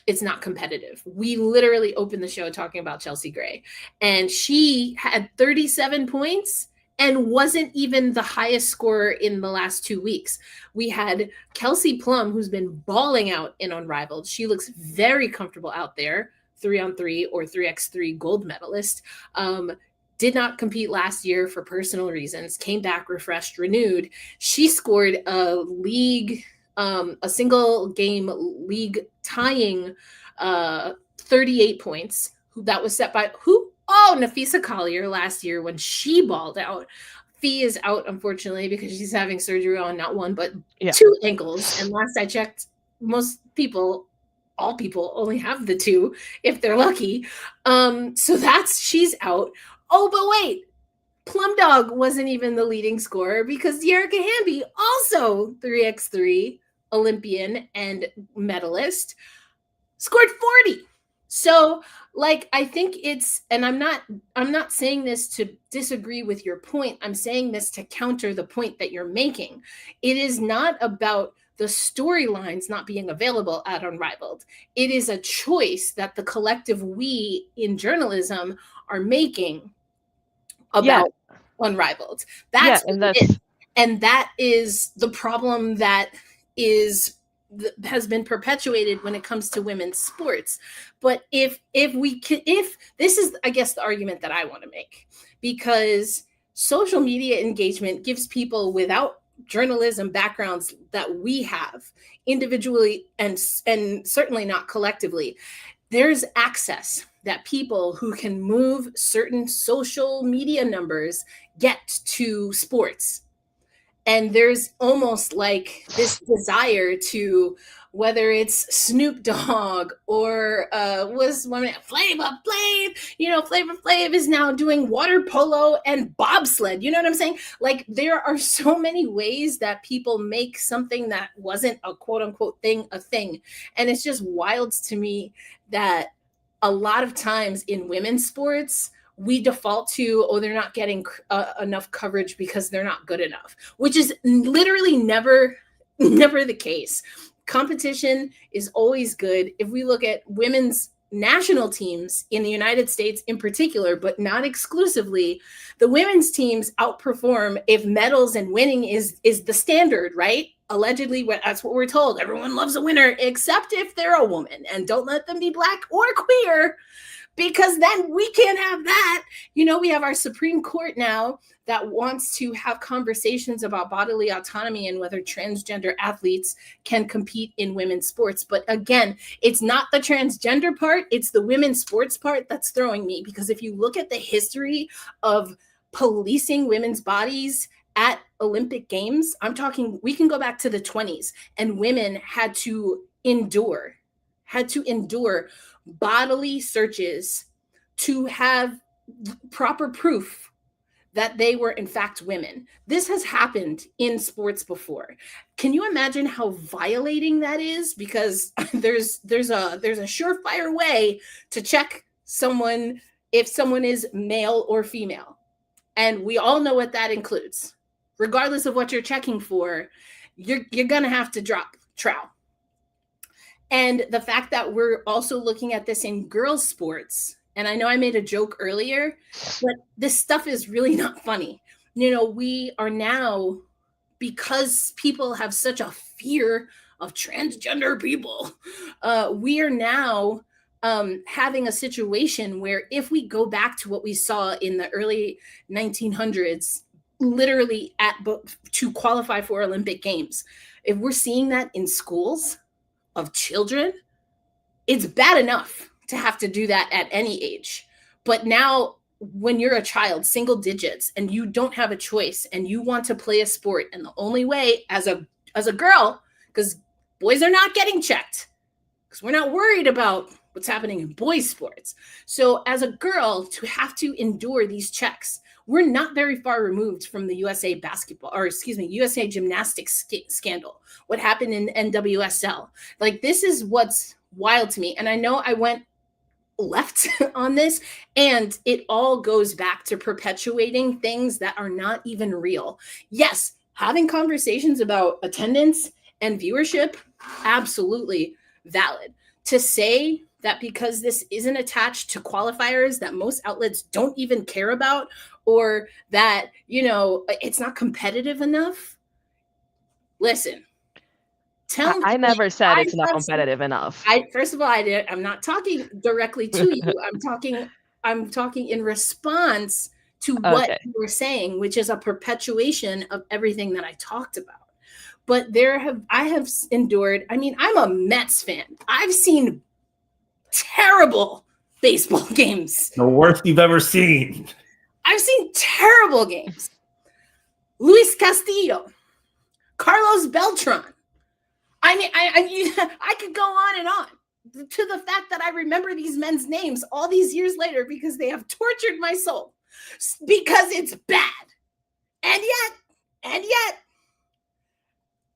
[SPEAKER 1] it's not competitive. We literally opened the show talking about Chelsea Gray, and she had 37 points and wasn't even the highest scorer in the last 2 weeks. We had Kelsey Plum, who's been balling out in Unrivaled. She looks very comfortable out there, 3-on-3 or 3x3 gold medalist. Did not compete last year for personal reasons, came back refreshed, renewed. She scored a single game league tying 38 points. That was set by who? Oh, Nafisa Collier last year when she balled out. Fee is out, unfortunately, because she's having surgery on not one, but 2 ankles. And last I checked, all people only have the 2 if they're lucky. So she's out. Oh, but wait, Plum Dog wasn't even the leading scorer because Dearica Hamby, also 3x3 Olympian and medalist, scored 40. So, I think and I'm not saying this to disagree with your point. I'm saying this to counter the point that you're making. It is not about the storylines not being available at Unrivaled. It is a choice that the collective we in journalism are making about Unrivaled. That's and that is the problem that has been perpetuated when it comes to women's sports. But if this is, I guess, the argument that I want to make, because social media engagement gives people without journalism backgrounds that we have individually and certainly not collectively, there's access that people who can move certain social media numbers get to sports. And there's almost like this desire to, whether it's Snoop Dogg or was one minute Flavor Flav, Flavor Flav is now doing water polo and bobsled. You know what I'm saying? Like, there are so many ways that people make something that wasn't a quote unquote thing a thing. And it's just wild to me that a lot of times in women's sports, we default to, they're not getting enough coverage because they're not good enough, which is literally never the case. Competition is always good. If we look at women's national teams in the United States in particular, but not exclusively, the women's teams outperform if medals and winning is the standard, right? Allegedly, that's what we're told. Everyone loves a winner, except if they're a woman, and don't let them be Black or queer, because then we can't have that. We have our Supreme Court now that wants to have conversations about bodily autonomy and whether transgender athletes can compete in women's sports. But again, it's not the transgender part, it's the women's sports part that's throwing me, because if you look at the history of policing women's bodies at Olympic Games, we can go back to the 20s, and women had to endure bodily searches to have proper proof that they were in fact women. This has happened in sports before. Can you imagine how violating that is? Because there's a surefire way to check someone if someone is male or female. And we all know what that includes. Regardless of what you're checking for, you're going to have to drop trowel. And the fact that we're also looking at this in girls' sports, and I know I made a joke earlier, but this stuff is really not funny. We are now, because people have such a fear of transgender people, we are now having a situation where if we go back to what we saw in the early 1900s, literally to qualify for Olympic Games, if we're seeing that in schools of children, it's bad enough to have to do that at any age. But now when you're a child, single digits, and you don't have a choice and you want to play a sport, and the only way as a girl, because boys are not getting checked, because we're not worried about what's happening in boys' sports. So as a girl, to have to endure these checks, we're not very far removed from the USA gymnastics scandal, what happened in NWSL. Like, this is what's wild to me. And I know I went left on this, and it all goes back to perpetuating things that are not even real. Yes, having conversations about attendance and viewership, absolutely valid. To say that because this isn't attached to qualifiers that most outlets don't even care about, or that, it's not competitive enough. Listen,
[SPEAKER 4] I never said it's not competitive enough.
[SPEAKER 1] First of all, I'm not talking directly to you. I'm talking in response to what you were saying, which is a perpetuation of everything that I talked about. But I have endured. I mean, I'm a Mets fan. I've seen terrible baseball games.
[SPEAKER 5] The worst you've ever seen.
[SPEAKER 1] I've seen terrible games. Luis Castillo, Carlos Beltran. I mean, I could go on and on, to the fact that I remember these men's names all these years later because they have tortured my soul, because it's bad. And yet,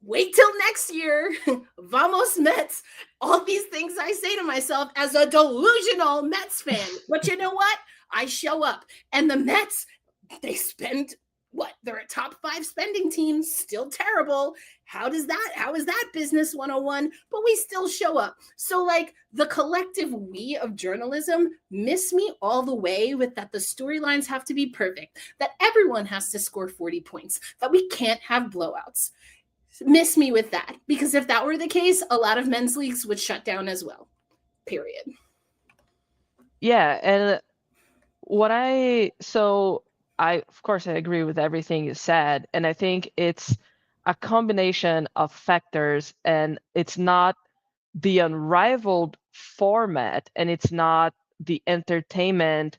[SPEAKER 1] wait till next year. Vamos Mets. All these things I say to myself as a delusional Mets fan. But you know what? I show up. And the Mets, they spend what? They're a top 5 spending team. Still terrible. How is that business 101? But we still show up. So, like, the collective we of journalism miss me all the way with that the storylines have to be perfect, that everyone has to score 40 points, that we can't have blowouts. Miss me with that, because if that were the case, a lot of men's leagues would shut down as well. Period.
[SPEAKER 4] Yeah, and I of course I agree with everything you said, and I think it's a combination of factors, and it's not the unrivaled format, and it's not the entertainment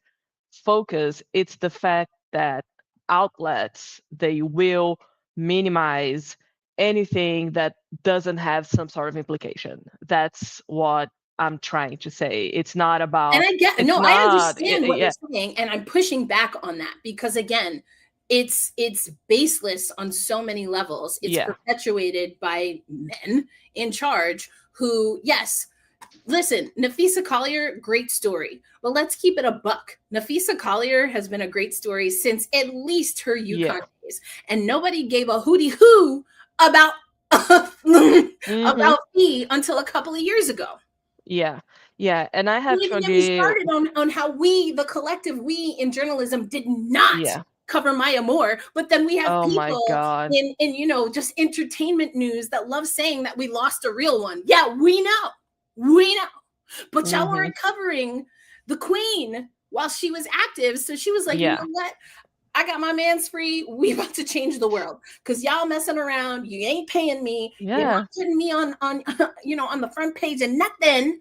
[SPEAKER 4] focus. It's the fact that outlets, they will minimize anything that doesn't have some sort of implication. That's what I'm trying to say. It's not about,
[SPEAKER 1] And
[SPEAKER 4] it's
[SPEAKER 1] I
[SPEAKER 4] not,
[SPEAKER 1] understand what
[SPEAKER 4] yeah,
[SPEAKER 1] you're saying, and I'm pushing back on that because again, it's baseless on so many levels. It's
[SPEAKER 4] yeah,
[SPEAKER 1] perpetuated by men in charge who, yes, listen, Nafisa Collier, great story. But let's keep it a buck. Nafisa Collier has been a great story since at least her UConn
[SPEAKER 4] yeah.
[SPEAKER 1] days. And nobody gave a hootie hoo about
[SPEAKER 4] Mm-hmm.
[SPEAKER 1] about me until a couple of years ago.
[SPEAKER 4] Yeah, yeah. And I have
[SPEAKER 1] Don't
[SPEAKER 4] to
[SPEAKER 1] even get me
[SPEAKER 4] agree.
[SPEAKER 1] started on how we, the collective we in journalism, did not
[SPEAKER 4] Yeah.
[SPEAKER 1] cover Maya Moore. But then we have
[SPEAKER 4] Oh my
[SPEAKER 1] people
[SPEAKER 4] God.
[SPEAKER 1] in just entertainment news that love saying that we lost a real one. Yeah, we know. We know. But y'all
[SPEAKER 4] Mm-hmm.
[SPEAKER 1] weren't covering the queen while she was active. So she was like, you
[SPEAKER 4] Yeah.
[SPEAKER 1] know what? I got my man's free. We about to change the world because y'all messing around. You ain't paying me. You're
[SPEAKER 4] Yeah.
[SPEAKER 1] not putting me on on the front page and nothing.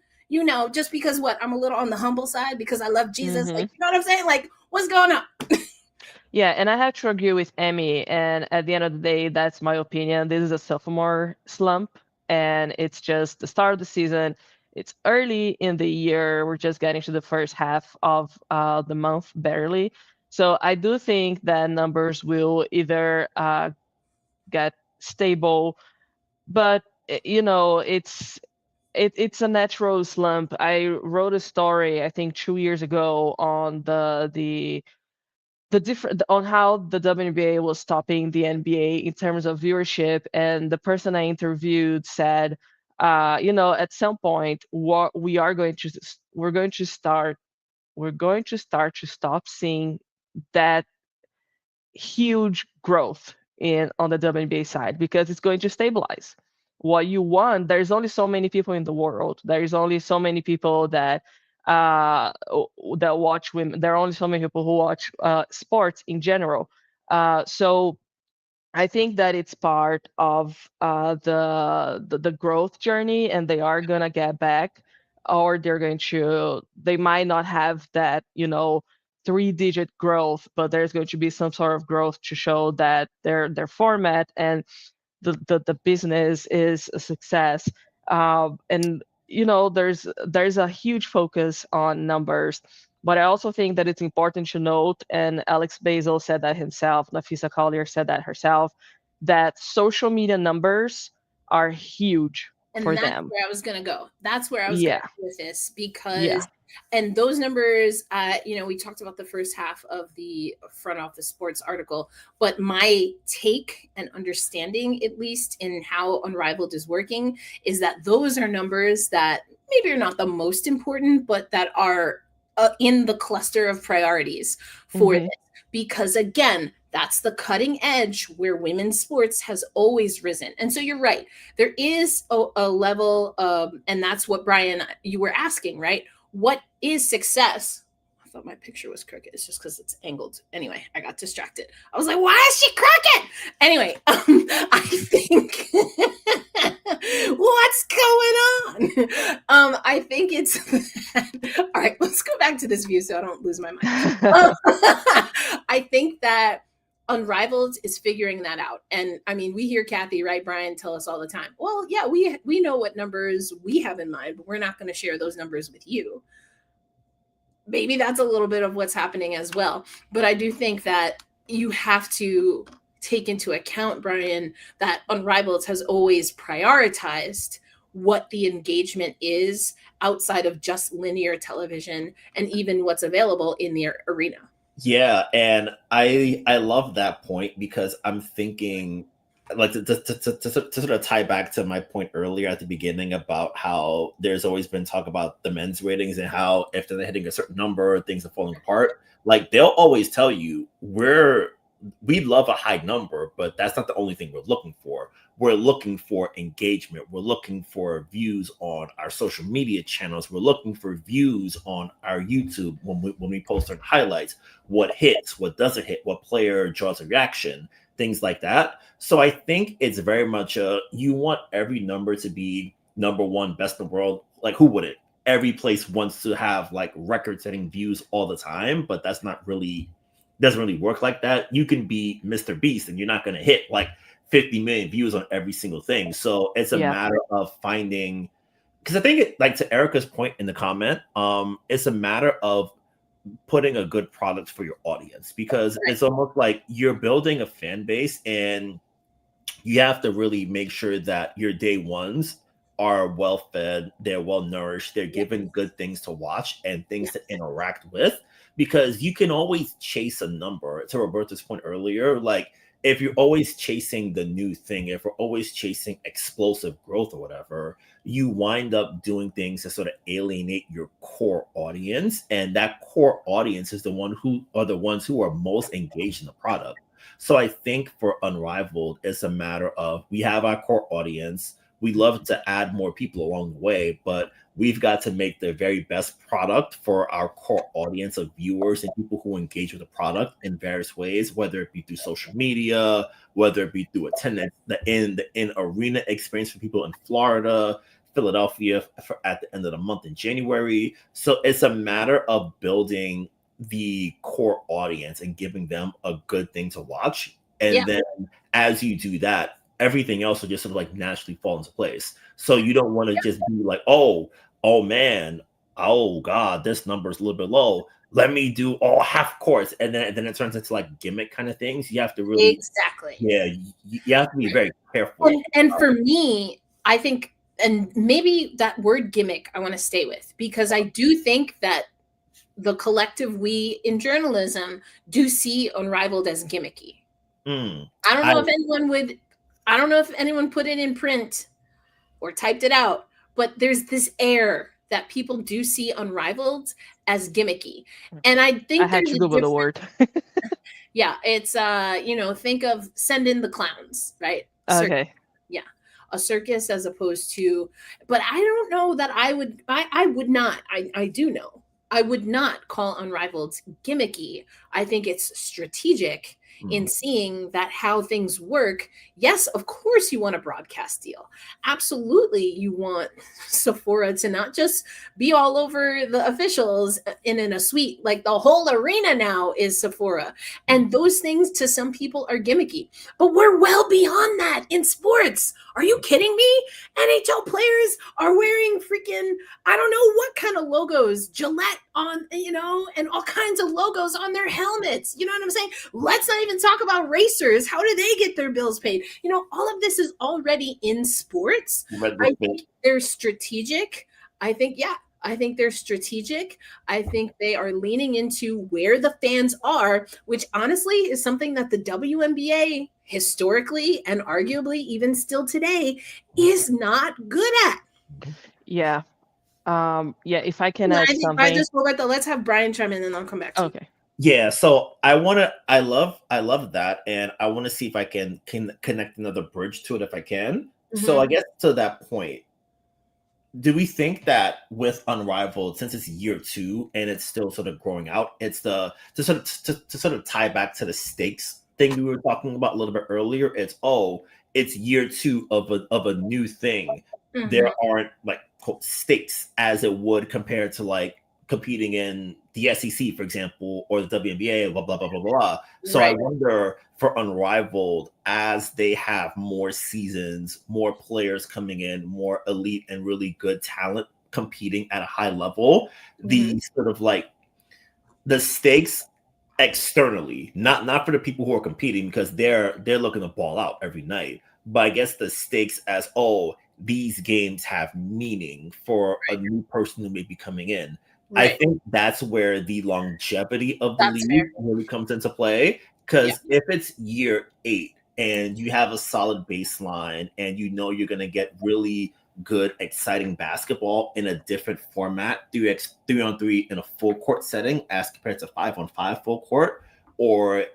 [SPEAKER 1] Just because what I'm a little on the humble side because I love Jesus.
[SPEAKER 4] Mm-hmm.
[SPEAKER 1] Like, you know what I'm saying? Like, what's going on?
[SPEAKER 4] Yeah, and I have to agree with Emmy. And at the end of the day, that's my opinion. This is a sophomore slump, and it's just the start of the season. It's early in the year. We're just getting to the first half of the month, barely. So I do think that numbers will either get stable, but it's a natural slump. I wrote a story, I think 2 years ago, on the different on how the WNBA was stopping the NBA in terms of viewership, and the person I interviewed said, at some point, what we're going to start to stop seeing that huge growth in on the WNBA side because it's going to stabilize. What you want, there's only so many people in the world. There's only so many people that watch women. There are only so many people who watch sports in general. So I think that it's part of the growth journey, and they are gonna get back, or they might not have that, 3-digit growth, but there's going to be some sort of growth to show that their format and the business is a success. And there's a huge focus on numbers, but I also think that it's important to note, and Alex Basil said that himself, Nafisa Collier said that herself, that social media numbers are huge
[SPEAKER 1] And
[SPEAKER 4] for
[SPEAKER 1] that's
[SPEAKER 4] them.
[SPEAKER 1] where I was going to go. That's where I was going
[SPEAKER 4] Yeah,
[SPEAKER 1] to go with this
[SPEAKER 4] yeah,
[SPEAKER 1] because, and those numbers, we talked about the first half of the Front Office Sports article, but my take and understanding, at least in how Unrivaled is working, is that those are numbers that maybe are not the most important, but that are in the cluster of priorities for
[SPEAKER 4] hmm
[SPEAKER 1] this. Because again, that's the cutting edge where women's sports has always risen. And so you're right. There is a level of, and that's what Brian, you were asking, right? What is success? I thought my picture was crooked. It's just because it's angled. Anyway, I got distracted. I was like, why is she crooked? Anyway, I think what's going on? I think it's all right. Let's go back to this view so I don't lose my mind. I think that Unrivaled is figuring that out. And I mean, we hear Kathy, right, Brian, tell us all the time, well, yeah, we know what numbers we have in mind, but we're not going to share those numbers with you. Maybe that's a little bit of what's happening as well. But I do think that you have to take into account, Brian, that Unrivaled has always prioritized what the engagement is outside of just linear television and even what's available in the arena.
[SPEAKER 5] Yeah, and I love that point because I'm thinking, like, to sort of tie back to my point earlier at the beginning about how there's always been talk about the men's ratings and how if they're hitting a certain number, things are falling apart. Like, they'll always tell you we love a high number, but that's not the only thing we're looking for. We're looking for engagement. We're looking for views on our social media channels. We're looking for views on our YouTube when we post our highlights. What hits, what doesn't hit, what player draws a reaction. things like that. So I think it's very much you want every number to be number one, best in the world. Like, who wouldn't? Every place wants to have like record-setting views all the time, but that's not really doesn't really work like that. You can be Mr. Beast and you're not going to hit like 50 million views on every single thing. So it's a matter of finding, because I think it, like to Erica's point in the comment, it's a matter of putting a good product for your audience, because it's almost like you're building a fan base and you have to really make sure that your day ones are well fed, they're well nourished, they're given good things to watch and things to interact with, because you can always chase a number. To Roberta's point earlier, like if you're always chasing the new thing, if we're always chasing explosive growth or whatever, you wind up doing things to sort of alienate your core audience. And that core audience is the ones who are most engaged in the product. So I think for Unrivaled, it's a matter of we have our core audience. We love to add more people along the way, but we've got to make the very best product for our core audience of viewers and people who engage with the product in various ways, whether it be through social media, whether it be through attendance, the in-arena experience for people in Florida, Philadelphia at the end of the month in January. So it's a matter of building the core audience and giving them a good thing to watch. And then as you do that, everything else will just sort of like naturally fall into place. So you don't want to just be like, oh man, oh God, this number is a little bit low. Let me do all half courts. And then it turns into like gimmick kind of things. You have to really, you have to be very careful.
[SPEAKER 1] And for me, I think, and maybe that word gimmick I want to stay with, because I do think that the collective we in journalism do see Unrivaled as gimmicky. I don't know if anyone put it in print or typed it out, but there's this air that people do see Unrivaled as gimmicky. And I think
[SPEAKER 4] I had to Google the word.
[SPEAKER 1] It's think of Send in the Clowns, right?
[SPEAKER 4] Okay.
[SPEAKER 1] A circus as opposed to, but I don't know that I would not call Unrivaled gimmicky. I think it's strategic in seeing that how things work. Yes, of course you want a broadcast deal. Absolutely, you want Sephora to not just be all over the officials in a suite. Like the whole arena now is Sephora. And those things to some people are gimmicky. But we're well beyond that in sports. Are you kidding me? NHL players are wearing freaking, I don't know what kind of logos, Gillette on, and all kinds of logos on their helmets. You know what I'm saying? Let's not even talk about racers. How do they get their bills paid? All of this is already in sports. I think they're strategic. I think they're strategic. I think they are leaning into where the fans are, which honestly is something that the WNBA historically and arguably even still today is not good at.
[SPEAKER 4] Yeah. If I can add something.
[SPEAKER 1] Let's have Brian chime in and I'll come back to you.
[SPEAKER 5] Yeah, so I love that, and I want to see if I can connect another bridge to it if I can. So I guess to that point, do we think that with Unrivaled, since it's year 2 and it's still sort of growing out, it's to sort of tie back to the stakes thing we were talking about a little bit earlier? It's year 2 of a new thing. There aren't like quote stakes as it would compared to like competing in the SEC, for example, or the WNBA, blah, blah, blah, blah, blah. So I wonder for Unrivaled, as they have more seasons, more players coming in, more elite and really good talent competing at a high level, the sort of like the stakes externally, not for the people who are competing, because they're looking to ball out every night. But I guess the stakes as, these games have meaning for a new person who may be coming in. I think that's where the longevity of the league really comes into play. Because if it's year 8 and you have a solid baseline and you're going to get really good, exciting basketball in a different format, 3-on-3 in a full court setting as compared to 5-on-5 full court, or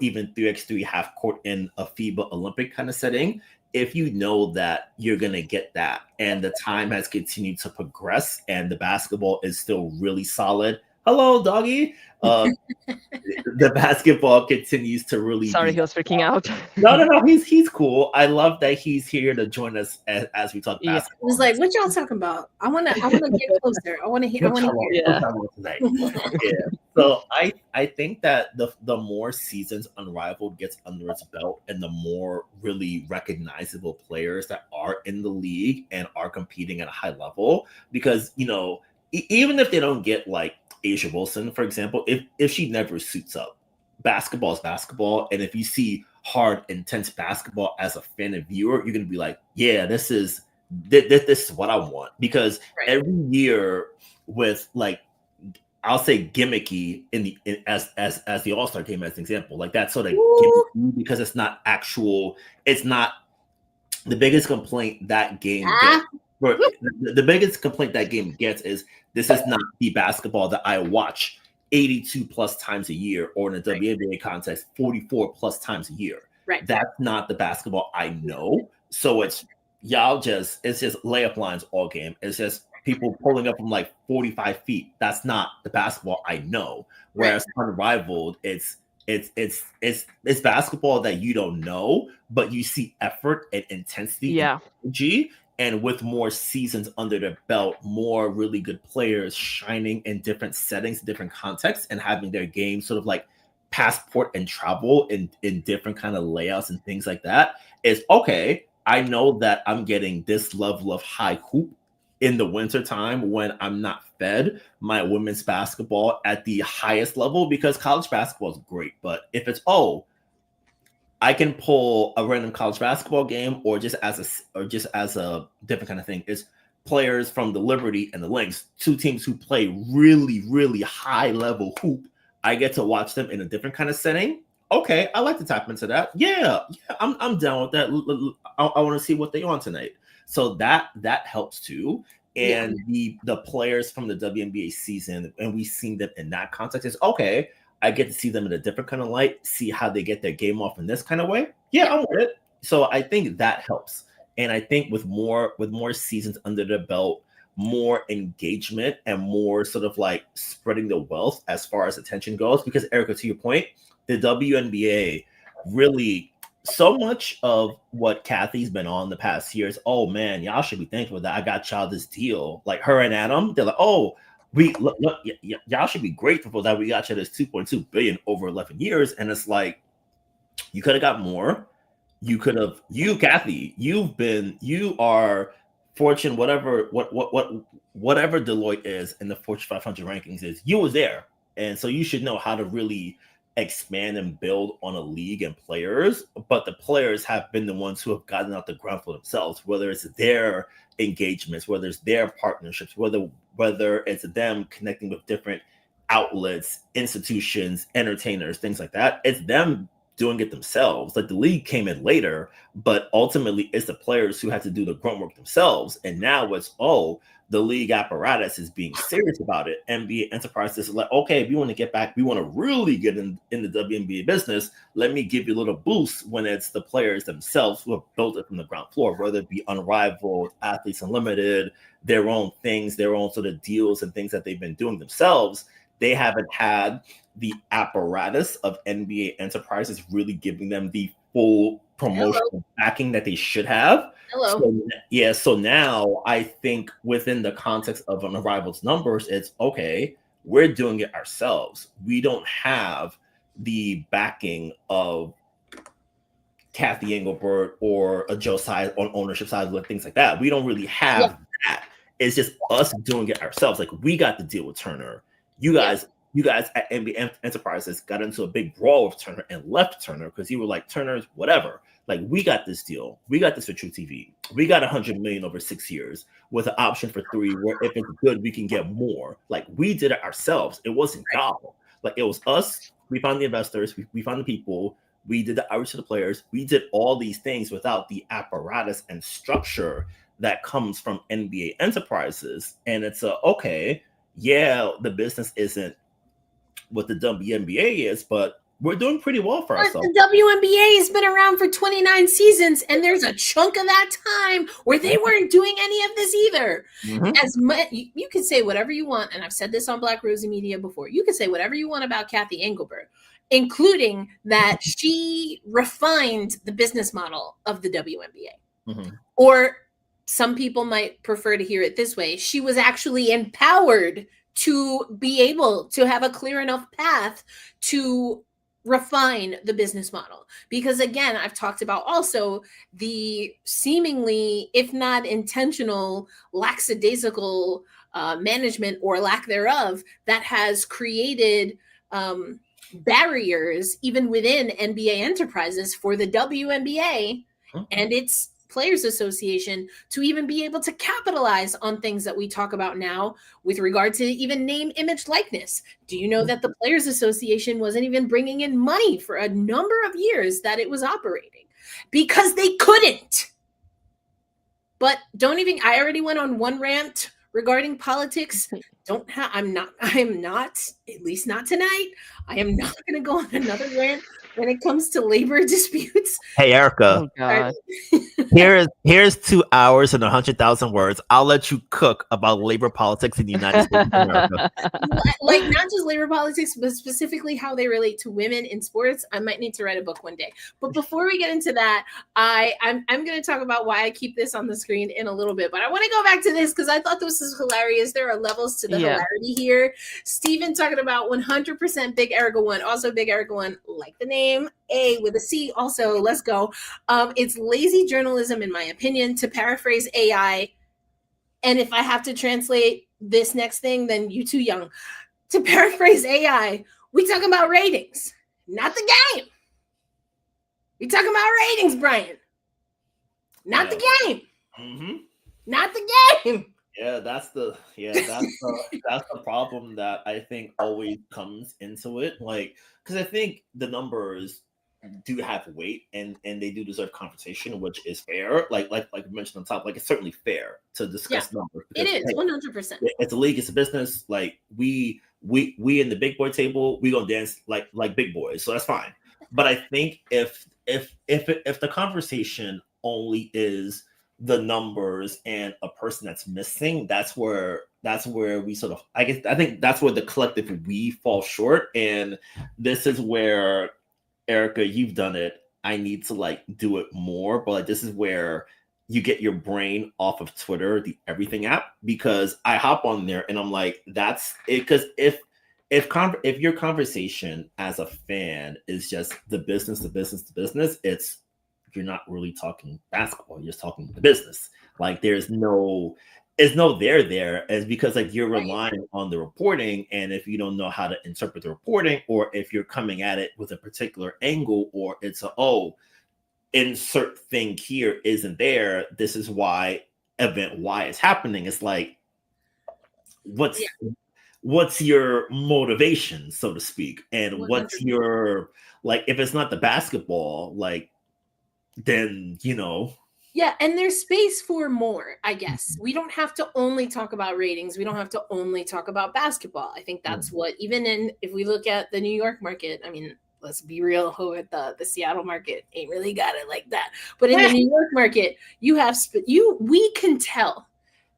[SPEAKER 5] even 3x3 half court in a FIBA Olympic kind of setting, if you know that you're going to get that and the time has continued to progress and the basketball is still really solid, hello, doggy. The basketball continues to really
[SPEAKER 4] Sorry,
[SPEAKER 5] be.
[SPEAKER 4] he was freaking out.
[SPEAKER 5] No. He's cool. I love that he's here to join us as we talk
[SPEAKER 4] Yeah.
[SPEAKER 5] basketball.
[SPEAKER 1] It was like, what y'all talking about? I wanna get closer. I wanna hear.
[SPEAKER 4] Yeah.
[SPEAKER 5] Tonight. Yeah. So I think that the more seasons Unrivaled gets under its belt, and the more really recognizable players that are in the league and are competing at a high level, because even if they don't get like Asia Wilson, for example, if she never suits up, basketball is basketball, and if you see hard, intense basketball as a fan and viewer, you're gonna be like, yeah, this is what I want. Because every year with like, I'll say gimmicky as the All-Star game as an example, like that sort of gimmicky, because it's not the biggest complaint that game gets. The biggest complaint that game gets is this is not the basketball that I watch 82 plus times a year, or in a WNBA context, 44 plus times a year.
[SPEAKER 1] Right.
[SPEAKER 5] That's not the basketball I know. So it's just layup lines all game. It's just people pulling up from like 45 feet. That's not the basketball I know. Whereas Unrivaled, it's basketball that you don't know, but you see effort and intensity and energy. And with more seasons under their belt, more really good players shining in different settings, different contexts, and having their game sort of like passport and travel in different kind of layouts and things like that, is okay. I know that I'm getting this level of high hoop in the wintertime when I'm not fed my women's basketball at the highest level, because college basketball is great. But if it's, I can pull a random college basketball game, or just as a different kind of thing, is players from the Liberty and the Lynx, two teams who play really, really high level hoop. I get to watch them in a different kind of setting. Okay, I like to tap into that. Yeah, I'm down with that. I want to see what they on tonight. So that helps too. And the players from the WNBA season, and we've seen them in that context, is okay. I get to see them in a different kind of light, see how they get their game off in this kind of way. Yeah, I'm with it. So I think that helps. And I think with more seasons under the belt, more engagement, and more sort of like spreading the wealth as far as attention goes. Because Erica, to your point, the WNBA really, so much of what Kathy's been on the past years, oh man, y'all should be thankful that I got y'all this deal. Like her and Adam, they're like, y'all should be grateful that we got you this 2.2 billion over 11 years. And it's like, you could have got more. Kathy, you are Fortune, whatever Deloitte is in the Fortune 500 rankings is, you was there. And so you should know how to really expand and build on a league and players. But the players have been the ones who have gotten out the ground for themselves, whether it's their engagements, whether it's their partnerships, whether it's them connecting with different outlets, institutions, entertainers, things like that. It's them doing it themselves. Like the league came in later, but ultimately it's the players who had to do the grunt work themselves. And now it's, the league apparatus is being serious about it. NBA Enterprises is like, okay, if you want to get back, we want to really get in the WNBA business, let me give you a little boost, when it's the players themselves who have built it from the ground floor, whether it be Unrivaled, Athletes Unlimited, their own things, their own sort of deals and things that they've been doing themselves. They haven't had the apparatus of NBA Enterprises really giving them the full promotional backing that they should have. So now I think within the context of Unrivaled's numbers, it's okay, we're doing it ourselves. We don't have the backing of Kathy Engelbert or a Joe side on ownership side, with things like that. We don't really have that. It's just us doing it ourselves. Like, we got the deal with Turner. You guys at NBA Enterprises got into a big brawl with Turner and left Turner because you were like, Turner's whatever. Like, we got this deal. We got this for True TV. We got $100 million over 6 years with an option for 3, where if it's good, we can get more. Like, we did it ourselves. It wasn't God. Like, it was us. We found the investors. We found the people. We did the outreach to the players. We did all these things without the apparatus and structure that comes from NBA Enterprises. And it's the business isn't what the WNBA is, but we're doing pretty well for
[SPEAKER 1] But
[SPEAKER 5] ourselves.
[SPEAKER 1] the WNBA has been around for 29 seasons, and there's a chunk of that time where they weren't doing any of this either. As much you can say whatever you want, and I've said this on Black Rosie Media before. You can say whatever you want about Kathy Engelbert, including that she refined the business model of the WNBA. Or some people might prefer to hear it this way: she was actually empowered to be able to have a clear enough path to refine the business model. Because again, I've talked about also the seemingly, if not intentional, lackadaisical management or lack thereof that has created barriers even within NBA enterprises for the WNBA and its Players Association to even be able to capitalize on things that we talk about now with regard to even name, image, likeness. Do you know that the Players Association wasn't even bringing in money for a number of years that it was operating because they couldn't? But I already went on one rant regarding politics. I am not, at least not tonight. I am not going to go on another rant when it comes to labor disputes.
[SPEAKER 5] Hey, Erica.
[SPEAKER 4] Oh, God.
[SPEAKER 5] Here's 2 hours and 100,000 words. I'll let you cook about labor politics in the United States of America.
[SPEAKER 1] Like not just labor politics, but specifically how they relate to women in sports. I might need to write a book one day. But before we get into that, I'm going to talk about why I keep this on the screen in a little bit. But I want to go back to this because I thought this was hilarious. There are levels to the hilarity here. Steven talking about 100% Big Erica 1. Also, Big Erica 1, like the name. A with a C also, let's go. It's lazy journalism, in my opinion, to paraphrase AI. And if I have to translate this next thing, then you too young. To paraphrase AI, we talking about ratings, not the game. We talking about ratings, Brian. Not the game. Not the game.
[SPEAKER 5] Yeah, that's the problem that I think always comes into it. Like, because I think the numbers do have weight and they do deserve conversation, which is fair. Like we mentioned on top, like it's certainly fair to discuss numbers.
[SPEAKER 1] It is 100%.
[SPEAKER 5] It's a league, it's a business. Like we in the big boy table, we gonna dance like big boys, so that's fine. But I think if the conversation only is the numbers and a person that's missing, that's where we sort of, I think that's where the collective we fall short. And this is where, Erica, you've done it. I need to like do it more, but like this is where you get your brain off of Twitter, the everything app, because I hop on there and I'm like, that's it. Because if your conversation as a fan is just the business, it's, you're not really talking basketball, you're just talking the business. Like there's no there as because like you're relying on the reporting, and if you don't know how to interpret the reporting, or if you're coming at it with a particular angle, or it's insert thing here isn't there, this is why event Y is happening. It's like what's your motivation, so to speak, and 100%. What's your, like, if it's not the basketball, like, then
[SPEAKER 1] Yeah, and there's space for more, I guess. We don't have to only talk about ratings. We don't have to only talk about basketball. I think that's what, even if we look at the New York market, I mean, let's be real, at the Seattle market ain't really got it like that. But in the New York market, we can tell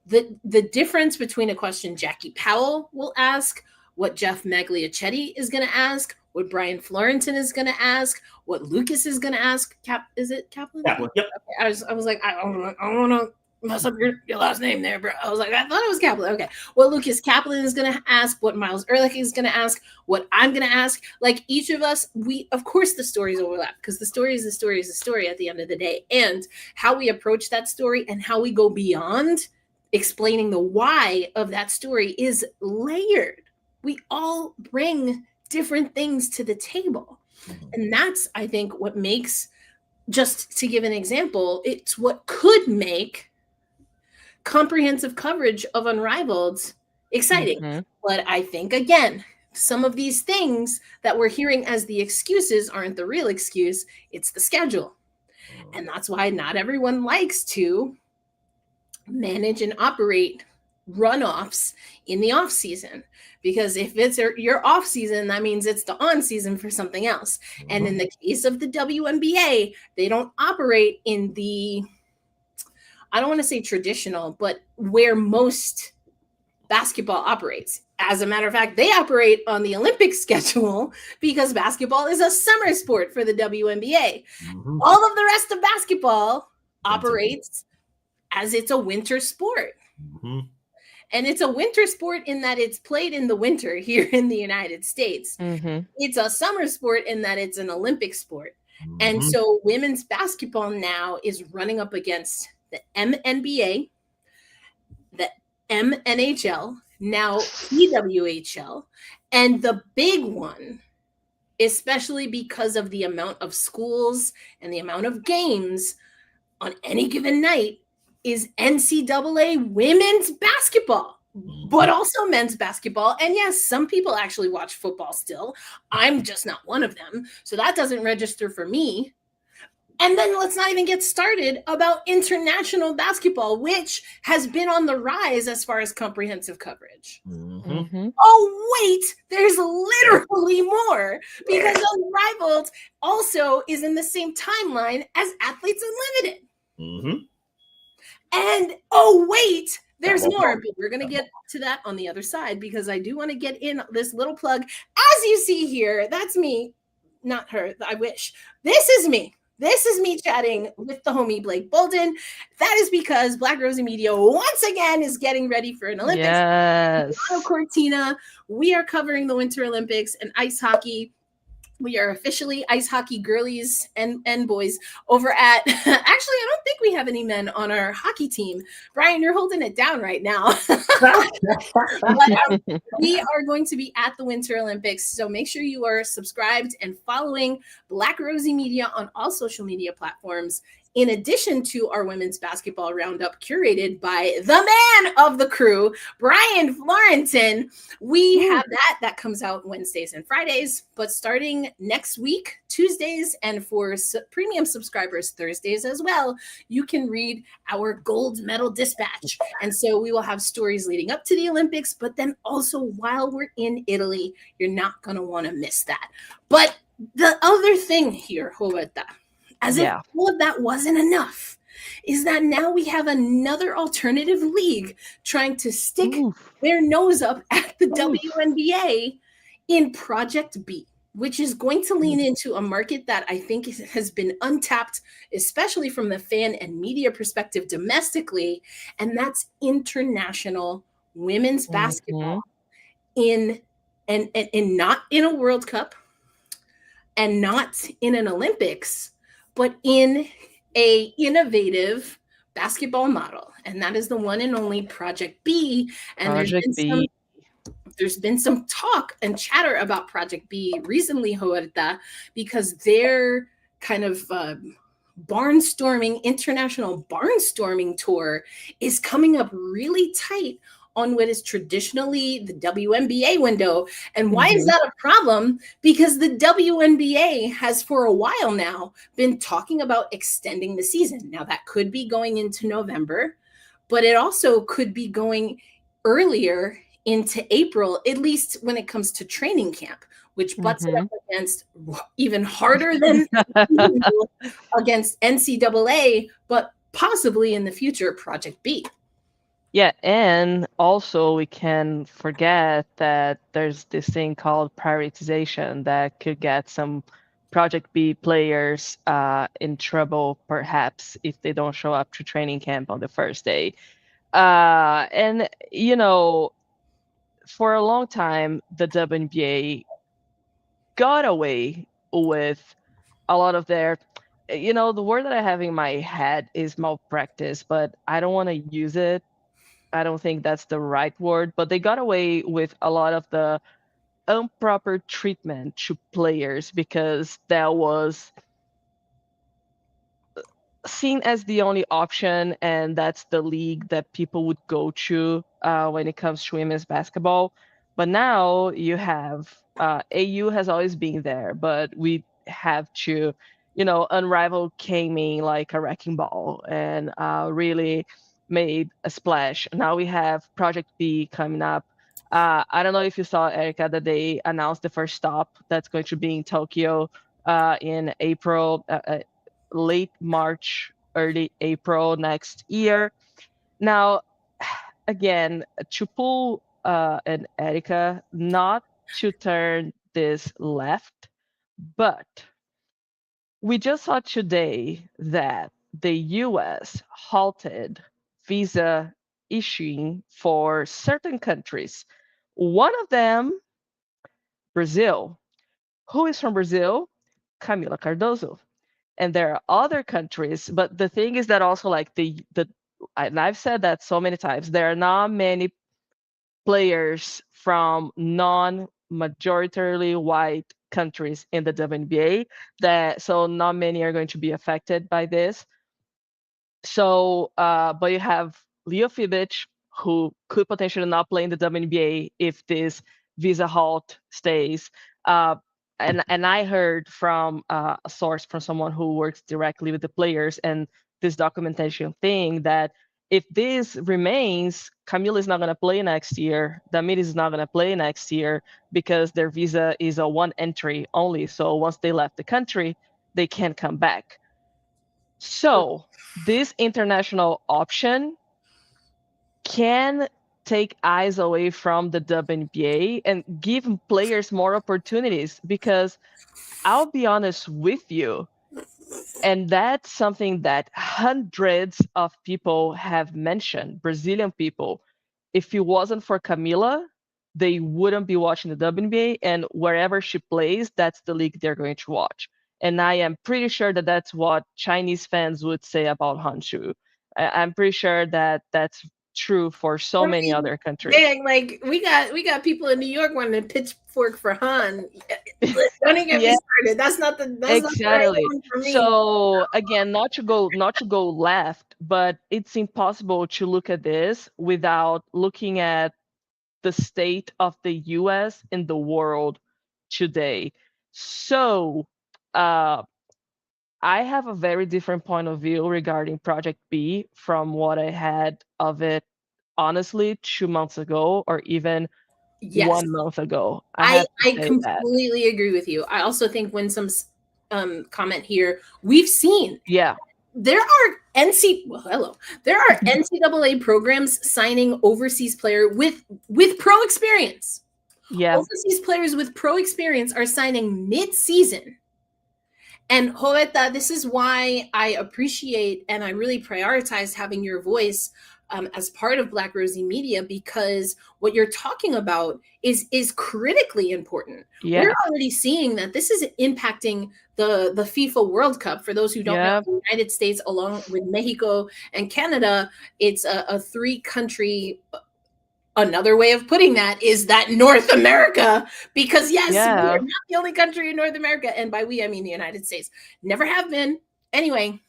[SPEAKER 1] the difference between a question Jackie Powell will ask, what Jeff Magliacetti is going to ask, what Brian Fleurantin is going to ask, what Lucas is going to ask. Is it Kaplan?
[SPEAKER 5] Kaplan, yep.
[SPEAKER 1] Okay. I was like, I don't want to mess up your last name there, bro. I was like, I thought it was Kaplan. Okay. What Lucas Kaplan is going to ask, what Miles Ehrlich is going to ask, what I'm going to ask. Like each of us, of course the stories overlap, because the story is the story at the end of the day. And how we approach that story and how we go beyond explaining the why of that story is layered. We all bring different things to the table. And that's, I think, what makes, just to give an example, it's what could make comprehensive coverage of Unrivaled exciting. But I think, again, some of these things that we're hearing as the excuses aren't the real excuse, it's the schedule. And that's why not everyone likes to manage and operate runoffs in the off season, because if it's your off season, that means it's the on season for something else. And in the case of the WNBA, they don't operate in the, I don't want to say traditional, but where most basketball operates. As a matter of fact, they operate on the Olympic schedule because basketball is a summer sport for the WNBA. All of the rest of basketball operates as it's a winter sport. And it's a winter sport in that it's played in the winter here in the United States. It's a summer sport in that it's an Olympic sport. And so women's basketball now is running up against the MNBA, the MNHL, now PWHL, and the big one, especially because of the amount of schools and the amount of games on any given night, is NCAA women's basketball, but also men's basketball. And yes, some people actually watch football still. I'm just not one of them. So that doesn't register for me. And then let's not even get started about international basketball, which has been on the rise as far as comprehensive coverage. Oh, wait, there's literally more, because Unrivaled also is in the same timeline as Athletes Unlimited. And oh, wait, there's more, but we're going to get to that on the other side, because I do want to get in this little plug. As you see here, that's me, not her, I wish. This is me. This is me chatting with the homie Blake Bolden. That is because Black Rosie Media once again is getting ready for an Olympics.
[SPEAKER 4] Yes.
[SPEAKER 1] Cortina, we are covering the Winter Olympics and ice hockey. We are officially ice hockey girlies and boys over at, actually, I don't think we have any men on our hockey team. Brian, you're holding it down right now. But, we are going to be at the Winter Olympics. So make sure you are subscribed and following Black Rosie Media on all social media platforms, in addition to our women's basketball roundup curated by the man of the crew, Brian Fleurantin. We have that comes out Wednesdays and Fridays, but starting next week, Tuesdays, and for premium subscribers, Thursdays as well, you can read our gold medal dispatch. And so we will have stories leading up to the Olympics, but then also while we're in Italy, you're not going to want to miss that. But the other thing here, Roberta, as if all of that wasn't enough, is that now we have another alternative league trying to stick their nose up at the WNBA in Project B, which is going to lean into a market that I think has been untapped, especially from the fan and media perspective domestically, and that's international women's basketball in not in a World Cup and not in an Olympics, but in a innovative basketball model. And that is the one and only Project B. And there's been some talk and chatter about Project B recently, Roberta, because their kind of international barnstorming tour is coming up really tight on what is traditionally the WNBA window. And why is that a problem? Because the WNBA has for a while now been talking about extending the season. Now that could be going into November, but it also could be going earlier into April, at least when it comes to training camp, which butts it up against even harder than against NCAA, but possibly in the future, Project B.
[SPEAKER 4] Yeah, and also we can forget that there's this thing called prioritization that could get some Project B players in trouble, perhaps, if they don't show up to training camp on the first day. And, you know, for a long time, the WNBA got away with a lot of their, you know, the word that I have in my head is malpractice, but I don't want to use it. I don't think that's the right word, but they got away with a lot of the improper treatment to players because that was seen as the only option, and that's the league that people would go to when it comes to women's basketball. But now you have AU has always been there, but we have to, you know, Unrivaled came in like a wrecking ball and really made a splash. Now we have Project B coming up. I don't know if you saw, Erica, that they announced the first stop that's going to be in Tokyo in April, late March, early April next year. Now, again, to pull an Erica, not to turn this left, but we just saw today that the US halted visa issuing for certain countries. One of them, Brazil. Who is from Brazil? Camila Cardoso. And there are other countries, but the thing is that also like the and I've said that so many times, there are not many players from non-majoritarily white countries in the WNBA, that so not many are going to be affected by this. So, but you have Leo Fibic, who could potentially not play in the WNBA if this visa halt stays. And I heard from a source, from someone who works directly with the players and this documentation thing, that if this remains, Camila is not going to play next year. Damiris is not going to play next year because their visa is a one entry only. So once they left the country, they can't come back. So this international option can take eyes away from the WNBA and give players more opportunities, because I'll be honest with you, and that's something that hundreds of people have mentioned, Brazilian people. If it wasn't for Camila, they wouldn't be watching the WNBA, and wherever she plays, that's the league they're going to watch. And I am pretty sure that that's what Chinese fans would say about Honshu. I'm pretty sure that that's true for so many other countries.
[SPEAKER 1] Dang, like we got people in New York wanting to pitchfork for Han. Don't even get me started. That's not the
[SPEAKER 4] exactly.
[SPEAKER 1] Not the right for me.
[SPEAKER 4] So again, not to go left, but it's impossible to look at this without looking at the state of the US and the world today. So I have a very different point of view regarding Project B from what I had of it, honestly, 2 months ago, or even 1 month ago.
[SPEAKER 1] I completely agree with you. I also think when some comment here, we've seen there are NCAA programs signing overseas player with pro experience.
[SPEAKER 4] Yeah.
[SPEAKER 1] Overseas players with pro experience are signing mid-season. And Roberta, this is why I appreciate and I really prioritize having your voice as part of Black Rosie Media, because what you're talking about is critically important.
[SPEAKER 4] Yeah.
[SPEAKER 1] We're already seeing that this is impacting the FIFA World Cup. For those who don't know, the United States, along with Mexico and Canada, it's a three-country. Another way of putting that is that North America, because we are not the only country in North America, and by we I mean the United States. Never have been. Anyway,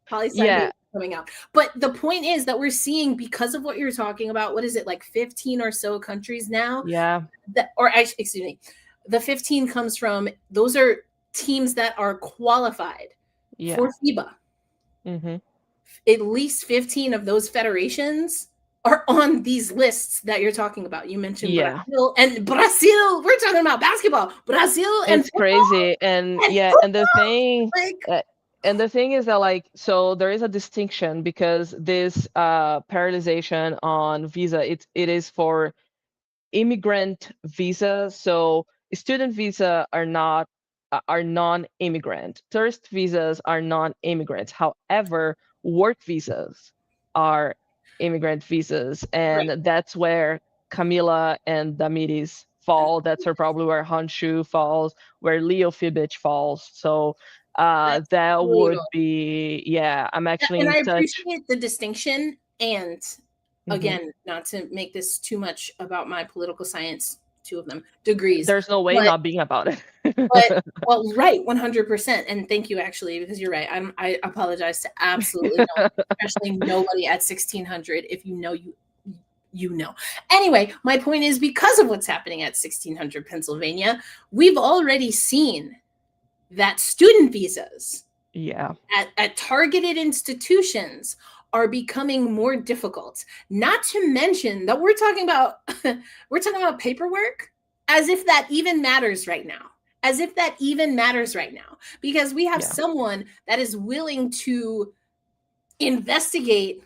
[SPEAKER 1] poli-sci coming out. But the point is that we're seeing, because of what you're talking about, what is it, like 15 or so countries now?
[SPEAKER 4] Yeah.
[SPEAKER 1] Excuse me. The 15 comes from, those are teams that are qualified for FIBA.
[SPEAKER 4] Mm-hmm.
[SPEAKER 1] At least 15 of those federations are on these lists that you're talking about. You mentioned Brazil, and Brazil. We're talking about basketball. Brazil and
[SPEAKER 4] it's crazy, and the thing, and the thing is that, like, so there is a distinction, because this paralyzation on visa, it is for immigrant visa. So student visa are non-immigrant. Tourist visas are non-immigrants. However, work visas are immigrant visas, and that's where Camila and Damiris fall. That's probably where Honshu falls, where Leo Fibic falls. So that would be I'm actually
[SPEAKER 1] and I
[SPEAKER 4] touch.
[SPEAKER 1] appreciate the distinction, and again, not to make this too much about my political science, 2 of them degrees.
[SPEAKER 4] There's no way not being about it.
[SPEAKER 1] But 100%. And thank you, actually, because you're right. I apologize to absolutely no one, especially nobody at 1600. If you know, you know. Anyway, my point is, because of what's happening at 1600 Pennsylvania, we've already seen that student visas at targeted institutions are becoming more difficult. Not to mention that we're talking about paperwork as if that even matters right now. As if that even matters right now. Because we have someone that is willing to investigate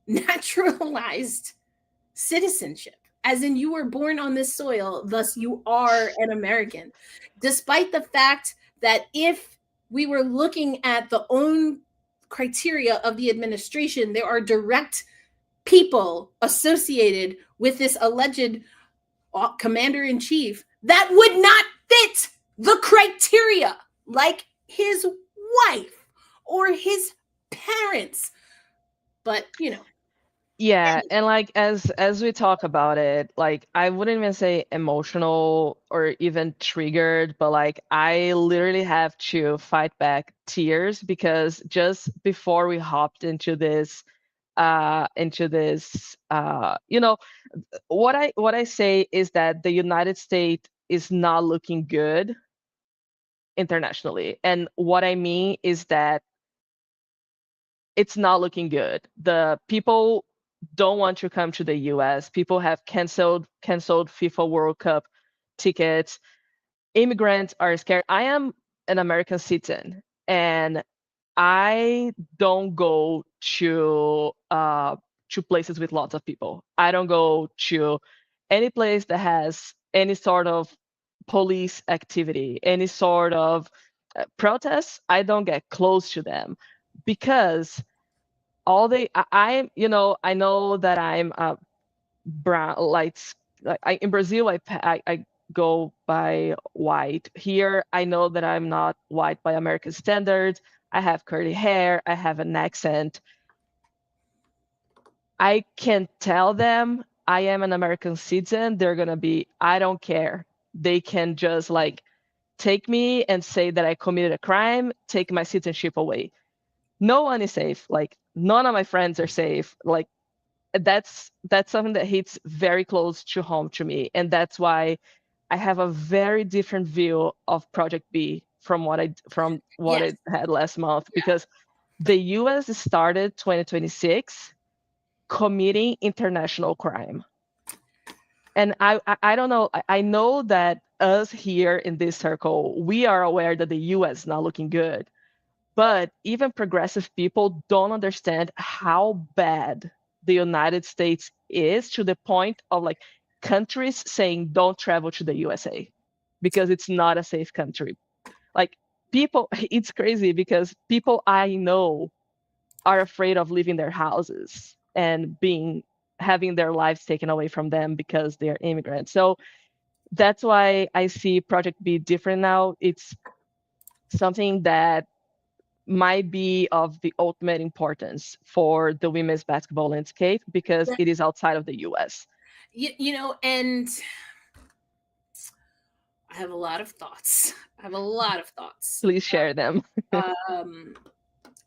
[SPEAKER 1] naturalized citizenship, as in you were born on this soil, thus you are an American, despite the fact that if we were looking at the own criteria of the administration, there are direct people associated with this alleged commander-in-chief that would not fit the criteria, like his wife or his parents. But
[SPEAKER 4] Yeah, and like as we talk about it, like I wouldn't even say emotional or even triggered, but like I literally have to fight back tears because just before we hopped into this you know, what I say is that the United States is not looking good internationally. And what I mean is that it's not looking good. The people don't want to come to the US. People have canceled FIFA World Cup tickets. Immigrants are scared. I am an American citizen and I don't go to places with lots of people. I don't go to any place that has any sort of police activity, any sort of protests. I don't get close to them because I know that I'm brown, like in Brazil I go by white. Here I know that I'm not white by American standards. I have curly hair, I have an accent. I can tell them I am an American citizen, they're gonna be, I don't care. They can just like take me and say that I committed a crime, take my citizenship away. No one is safe. Like none of my friends are safe. Like that's something that hits very close to home to me, and that's why I have a very different view of Project B from what I had last month, because the US started 2026 committing international crime. And I don't know, I know that us here in this circle, we are aware that the US is not looking good. But even progressive people don't understand how bad the United States is, to the point of like countries saying don't travel to the USA because it's not a safe country. Like people, it's crazy because people I know are afraid of leaving their houses and having their lives taken away from them because they're immigrants. So that's why I see Project B different now. It's something that might be of the ultimate importance for the women's basketball landscape because it is outside of the US.
[SPEAKER 1] And I have a lot of thoughts.
[SPEAKER 4] Please share them.
[SPEAKER 1] A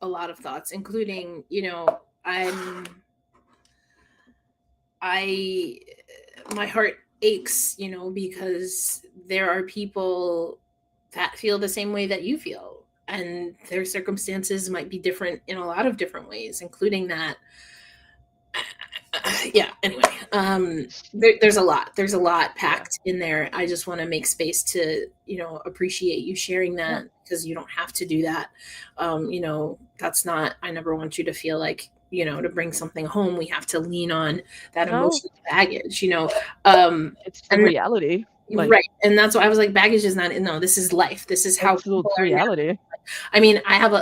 [SPEAKER 1] lot of thoughts, including, my heart aches, because there are people that feel the same way that you feel, and their circumstances might be different in a lot of different ways, including that. Anyway, there's a lot packed in there. I just want to make space to, appreciate you sharing that, because you don't have to do that. That's not, I never want you to feel like, to bring something home, we have to lean on that emotional baggage,
[SPEAKER 4] it's the reality.
[SPEAKER 1] Right. And that's why I was like, baggage is not, no, this is life. This is how
[SPEAKER 4] reality.
[SPEAKER 1] I mean, I have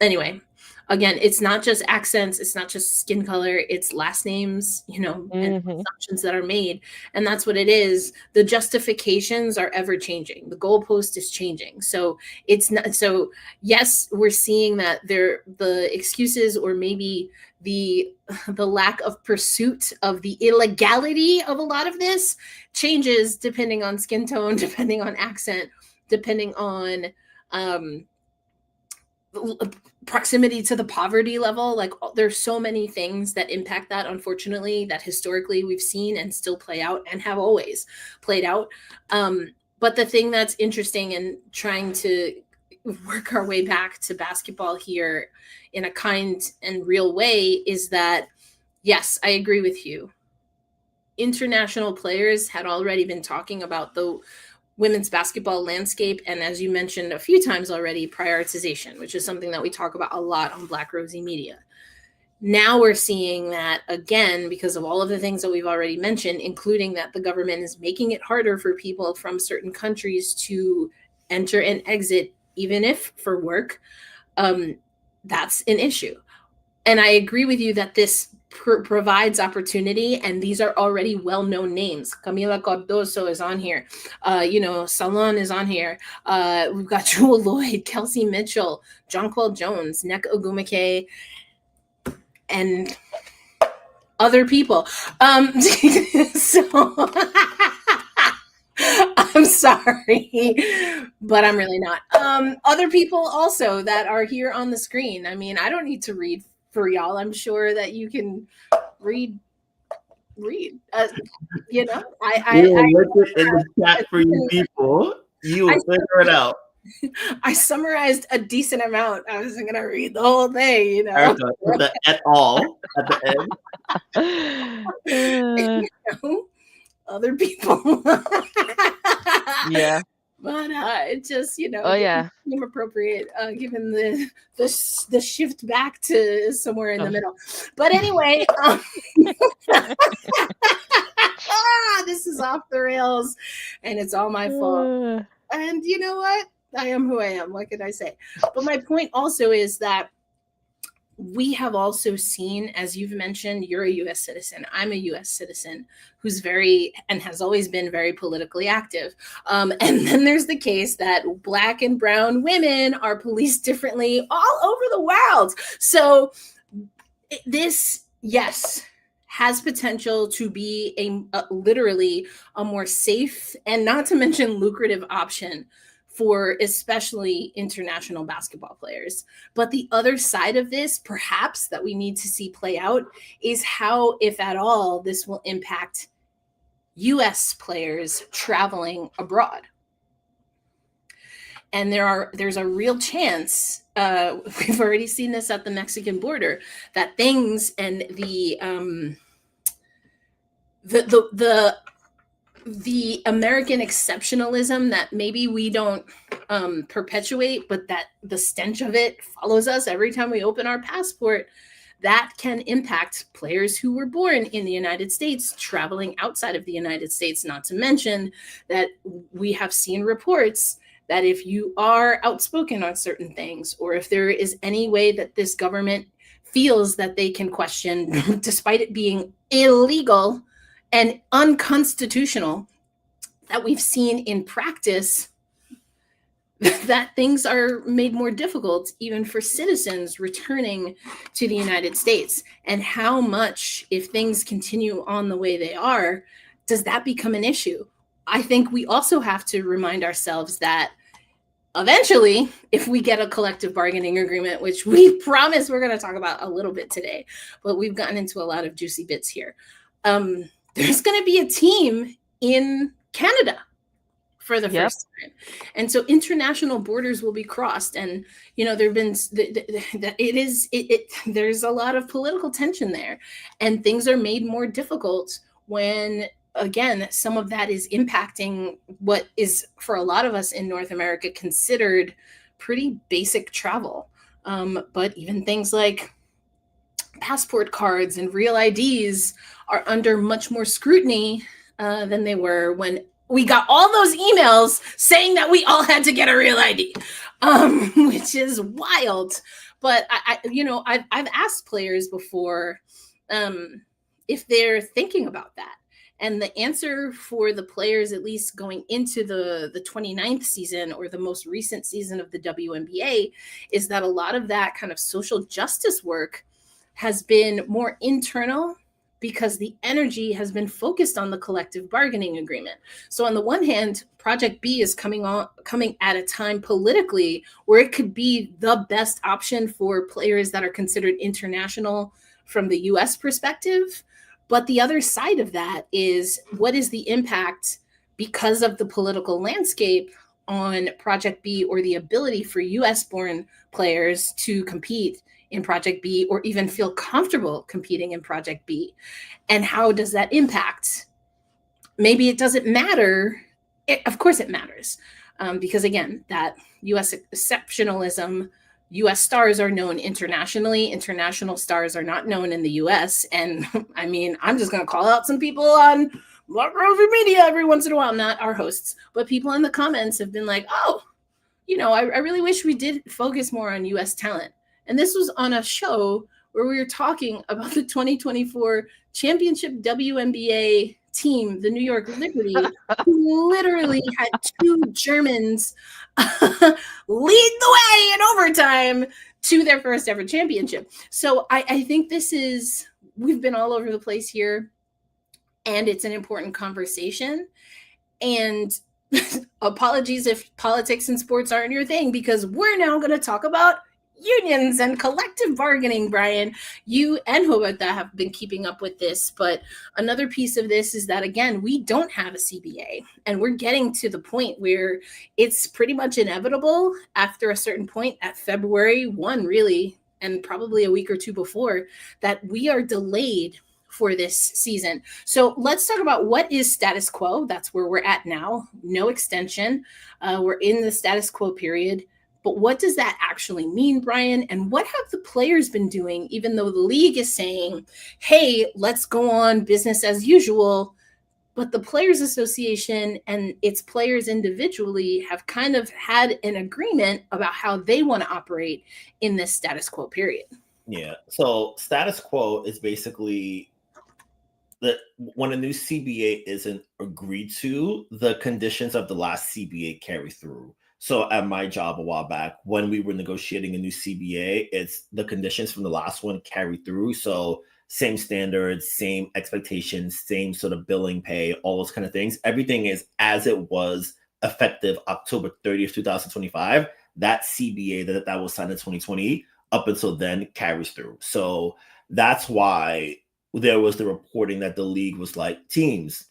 [SPEAKER 1] anyway, again, it's not just accents, it's not just skin color, it's last names, and assumptions that are made. And that's what it is. The justifications are ever changing. The goalpost is changing. So it's not, so yes, we're seeing that the excuses, or maybe the lack of pursuit of the illegality of a lot of this changes depending on skin tone, depending on accent, depending on proximity to the poverty level. Like, there's so many things that impact that, unfortunately, that historically we've seen and still play out and have always played out. But the thing that's interesting and trying to work our way back to basketball here in a kind and real way is that, yes, I agree with you. International players had already been talking about the women's basketball landscape, and as you mentioned a few times already, prioritization, which is something that we talk about a lot on Black Rosie Media. Now we're seeing that again because of all of the things that we've already mentioned, including that the government is making it harder for people from certain countries to enter and exit, even if for work. That's an issue. And I agree with you that this provides opportunity, and these are already well-known names. Camila Cardoso is on here. Salon is on here. We've got Jewel Lloyd, Kelsey Mitchell, Jonquel Jones, Nneka Ogwumike, and other people. So I'm sorry, but I'm really not. Other people also that are here on the screen. I mean, I don't need to read for y'all. I'm sure that you can read. I
[SPEAKER 5] look it in the chat for you people. You will figure it out.
[SPEAKER 1] I summarized a decent amount. I wasn't gonna read the whole thing,
[SPEAKER 5] Erica, put the et al at the
[SPEAKER 1] end. Other people.
[SPEAKER 4] Yeah.
[SPEAKER 1] But it just, seem appropriate given the shift back to somewhere in the middle. But anyway, this is off the rails, and it's all my fault. And you know what? I am who I am. What can I say? But my point also is that we have also seen, as you've mentioned, you're a U.S. citizen. I'm a U.S. citizen who's very and has always been very politically active. And then there's the case that Black and brown women are policed differently all over the world. So this, yes, has potential to be literally a more safe and not to mention lucrative option for especially international basketball players. But the other side of this, perhaps, that we need to see play out is how, if at all, this will impact U.S. players traveling abroad. And there's a real chance, we've already seen this at the Mexican border, that things and the American exceptionalism that maybe we don't perpetuate, but that the stench of it follows us every time we open our passport, that can impact players who were born in the United States traveling outside of the United States, not to mention that we have seen reports that if you are outspoken on certain things, or if there is any way that this government feels that they can question, despite it being illegal and unconstitutional, that we've seen in practice, that things are made more difficult even for citizens returning to the United States. And how much, if things continue on the way they are, does that become an issue? I think we also have to remind ourselves that eventually, if we get a collective bargaining agreement, which we promise we're going to talk about a little bit today, but we've gotten into a lot of juicy bits here. There's going to be a team in Canada for the first time. And so international borders will be crossed. And, there've been, there's a lot of political tension there, and things are made more difficult when, again, some of that is impacting what is, for a lot of us in North America, considered pretty basic travel. But even things like passport cards and real IDs are under much more scrutiny than they were when we got all those emails saying that we all had to get a real ID, which is wild. But I've asked players before if they're thinking about that. And the answer for the players, at least going into the 29th season or the most recent season of the WNBA, is that a lot of that kind of social justice work has been more internal because the energy has been focused on the collective bargaining agreement. So on the one hand, Project B is coming at a time politically where it could be the best option for players that are considered international from the US perspective. But the other side of that is, what is the impact because of the political landscape on Project B or the ability for US born players to compete in Project B or even feel comfortable competing in Project B? And how does that impact? Maybe it doesn't matter. Of course it matters, because again, that US exceptionalism, US stars are known internationally. International stars are not known in the US. And I mean, I'm just going to call out some people on Black Rosie Media every once in a while, not our hosts, but people in the comments have been like, oh, I really wish we did focus more on US talent. And this was on a show where we were talking about the 2024 championship WNBA team, the New York Liberty, who literally had two Germans lead the way in overtime to their first ever championship. So I think we've been all over the place here, and it's an important conversation. And apologies if politics and sports aren't your thing, because we're now going to talk about unions and collective bargaining. Brian, you and Roberta have been keeping up with this, but another piece of this is that, again, we don't have a CBA, and we're getting to the point where it's pretty much inevitable after a certain point at February 1, really, and probably a week or two before, that we are delayed for this season. So let's talk about what is status quo. That's where we're at now. No extension. We're in the status quo period. But what does that actually mean, Brian? And what have the players been doing, even though the league is saying, hey, let's go on business as usual? But the Players Association and its players individually have kind of had an agreement about how they want to operate in this status quo period.
[SPEAKER 5] Yeah. So status quo is basically that when a new CBA isn't agreed to, the conditions of the last CBA carry through. So at my job a while back, when we were negotiating a new CBA, it's the conditions from the last one carry through. So same standards, same expectations, same sort of billing pay, all those kind of things. Everything is as it was effective October 30th, 2025. That CBA that was signed in 2020 up until then carries through. So that's why there was the reporting that the league was like, teams,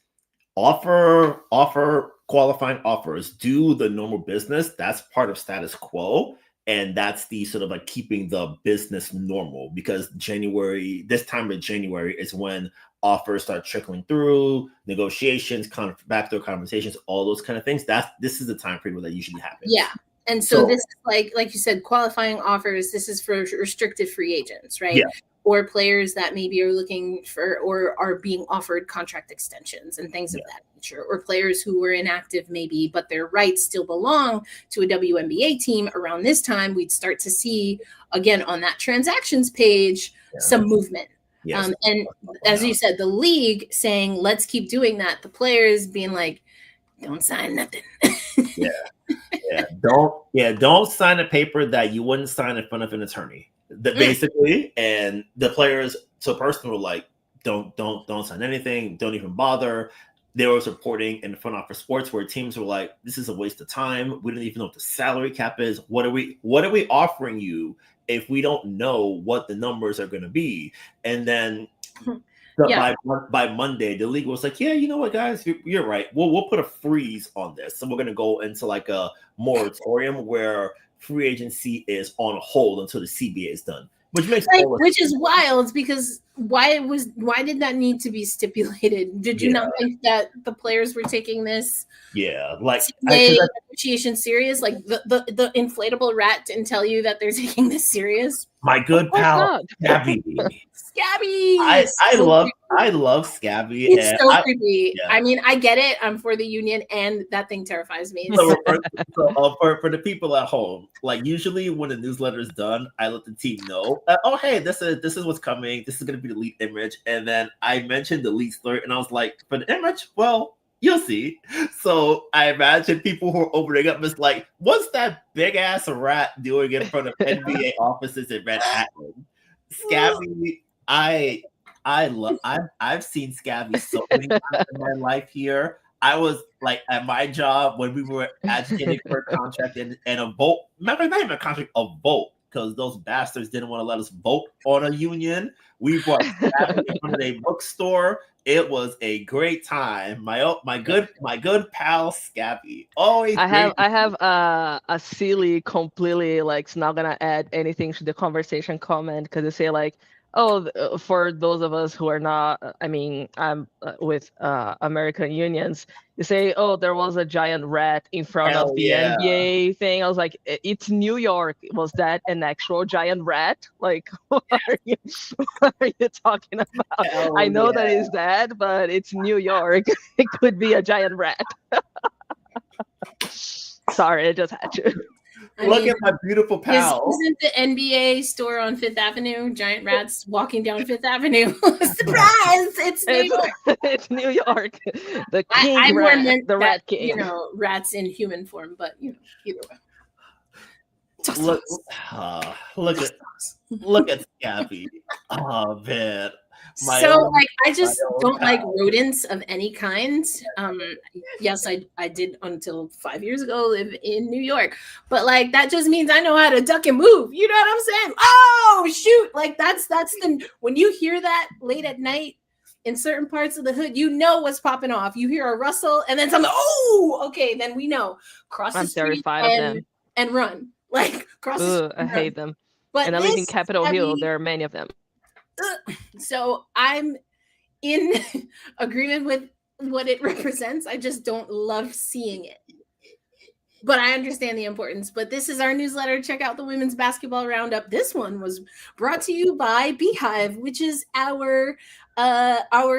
[SPEAKER 5] offer qualifying offers, do the normal business. That's part of status quo. And that's the sort of like keeping the business normal, because this time of January is when offers start trickling through, negotiations, backdoor conversations, all those kind of things. This is the time period where that usually happens.
[SPEAKER 1] Yeah. And so this is like you said, qualifying offers, this is for restricted free agents, right?
[SPEAKER 5] Yeah.
[SPEAKER 1] Or players that maybe are looking for or are being offered contract extensions and things of that nature, or players who were inactive maybe, but their rights still belong to a WNBA team. Around this time, we'd start to see, again, on that transactions page, some movement. Yes. And as you said, the league saying, let's keep doing that. The players being like, don't sign nothing.
[SPEAKER 5] Don't sign a paper that you wouldn't sign in front of an attorney. Basically, and the players, so personal, like, don't sign anything, don't even bother. There was reporting in the front office sports where teams were like, this is a waste of time. We don't even know what the salary cap is. What are we offering you if we don't know what the numbers are going to be? And then by Monday, the league was like, yeah, you know what, guys, you're right. We'll put a freeze on this. So we're going to go into like a moratorium where free agency is on hold until the CBA is done, which is
[SPEAKER 1] wild, because why did that need to be stipulated? Did you not think that the players were taking this negotiation serious? Like the inflatable rat didn't tell you that they're taking this serious?
[SPEAKER 5] My good pal Scabby. I love Scabby.
[SPEAKER 1] It's so creepy. Yeah. I mean, I get it. I'm for the union, and that thing terrifies me.
[SPEAKER 5] So for the people at home, like, usually when the newsletter is done, I let the team know, oh, hey, this is what's coming. This is going to be the lead image. And then I mentioned the lead story, and I was like, for the image, well, you'll see. So I imagine people who are opening up is like, what's that big ass rat doing in front of NBA offices in Manhattan? Scabby, I've seen Scabby so many times in my life here. I was like at my job when we were agitating for a contract and a vote. Remember, not even a contract, a vote because those bastards didn't want to let us vote on a union. We brought Scabby into a bookstore. It was a great time. My good pal Scabby. Always.
[SPEAKER 4] I have a silly, completely like it's not gonna add anything to the conversation comment because they say like, oh, for those of us who are not, I'm with American unions. You say, oh, there was a giant rat in front of the NBA thing. I was like, it's New York. Was that an actual giant rat? Like, what are you talking about? I know that is that, but it's New York. It could be a giant rat. Sorry, I just had to.
[SPEAKER 5] Look at my beautiful pal.
[SPEAKER 1] Isn't the NBA store on Fifth Avenue? Giant rats walking down Fifth Avenue. Surprise! It's New York.
[SPEAKER 4] It's New York. The king rat, the rat king.
[SPEAKER 1] You know, rats in human form, but you know, either way.
[SPEAKER 5] Look at Scabby. Oh man.
[SPEAKER 1] I just don't like rodents of any kind. Yes, I did until 5 years ago live in New York, but like that just means I know how to duck and move. You know what I'm saying? Oh shoot! Like that's when you hear that late at night in certain parts of the hood, you know what's popping off. You hear a rustle and then something. Oh, okay, then we know. Cross the street
[SPEAKER 4] terrified of them
[SPEAKER 1] and run. Like cross the street.
[SPEAKER 4] I hate them. But and I live in Capitol Hill. There are many of them.
[SPEAKER 1] So I'm in agreement with what it represents. I just don't love seeing it. But I understand the importance. But this is our newsletter. Check out the Women's Basketball Roundup. This one was brought to you by Beehive, which is our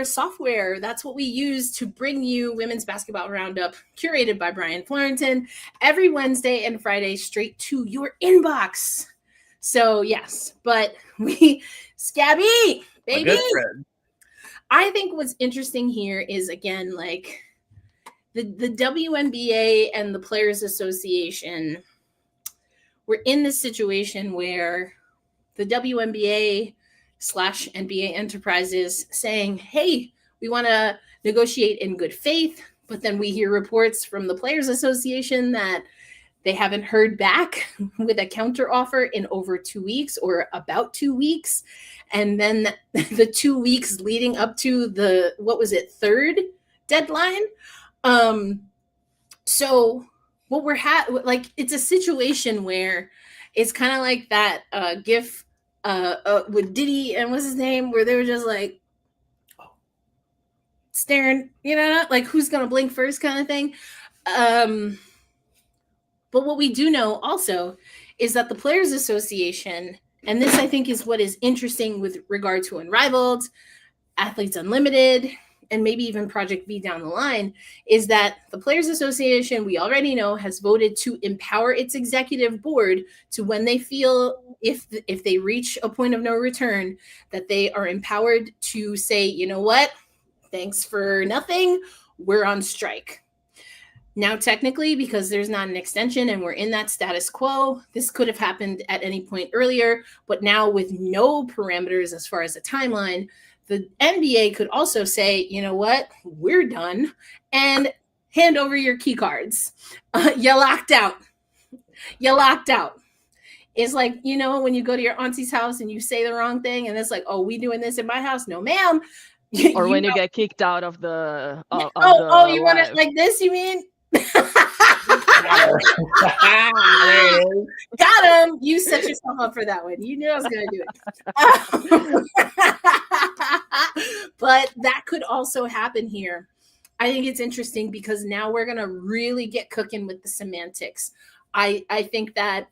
[SPEAKER 1] software. That's what we use to bring you Women's Basketball Roundup, curated by Brian Fleurantin, every Wednesday and Friday straight to your inbox. So yes, but Scabby, baby. I think what's interesting here is, again, like the WNBA and the Players Association, we're in this situation where the WNBA / NBA Enterprises saying, hey, we want to negotiate in good faith. But then we hear reports from the Players Association that they haven't heard back with a counteroffer in over 2 weeks or about 2 weeks. And then the 2 weeks leading up to the, third deadline. So what we're it's a situation where it's kind of like that GIF with Diddy and what's his name, where they were just like staring, you know, like who's going to blink first kind of thing. But what we do know also is that the Players Association, and this I think is what is interesting with regard to Unrivaled, Athletes Unlimited, and maybe even Project V down the line, is that the Players Association, we already know, has voted to empower its executive board to, when they feel if they reach a point of no return, that they are empowered to say, you know what, thanks for nothing, we're on strike. Now, technically, because there's not an extension and we're in that status quo, this could have happened at any point earlier. But now with no parameters as far as the timeline, the NBA could also say, you know what, we're done, and hand over your key cards. You locked out. It's like, you know, when you go to your auntie's house and you say the wrong thing and it's like, oh, we doing this in my house? No, ma'am.
[SPEAKER 4] Or when you get kicked out of the
[SPEAKER 1] you want it like this, you mean? Got him. You set yourself up for that one. You knew I was going to do it. But that could also happen here. I think it's interesting because now we're going to really get cooking with the semantics. I think that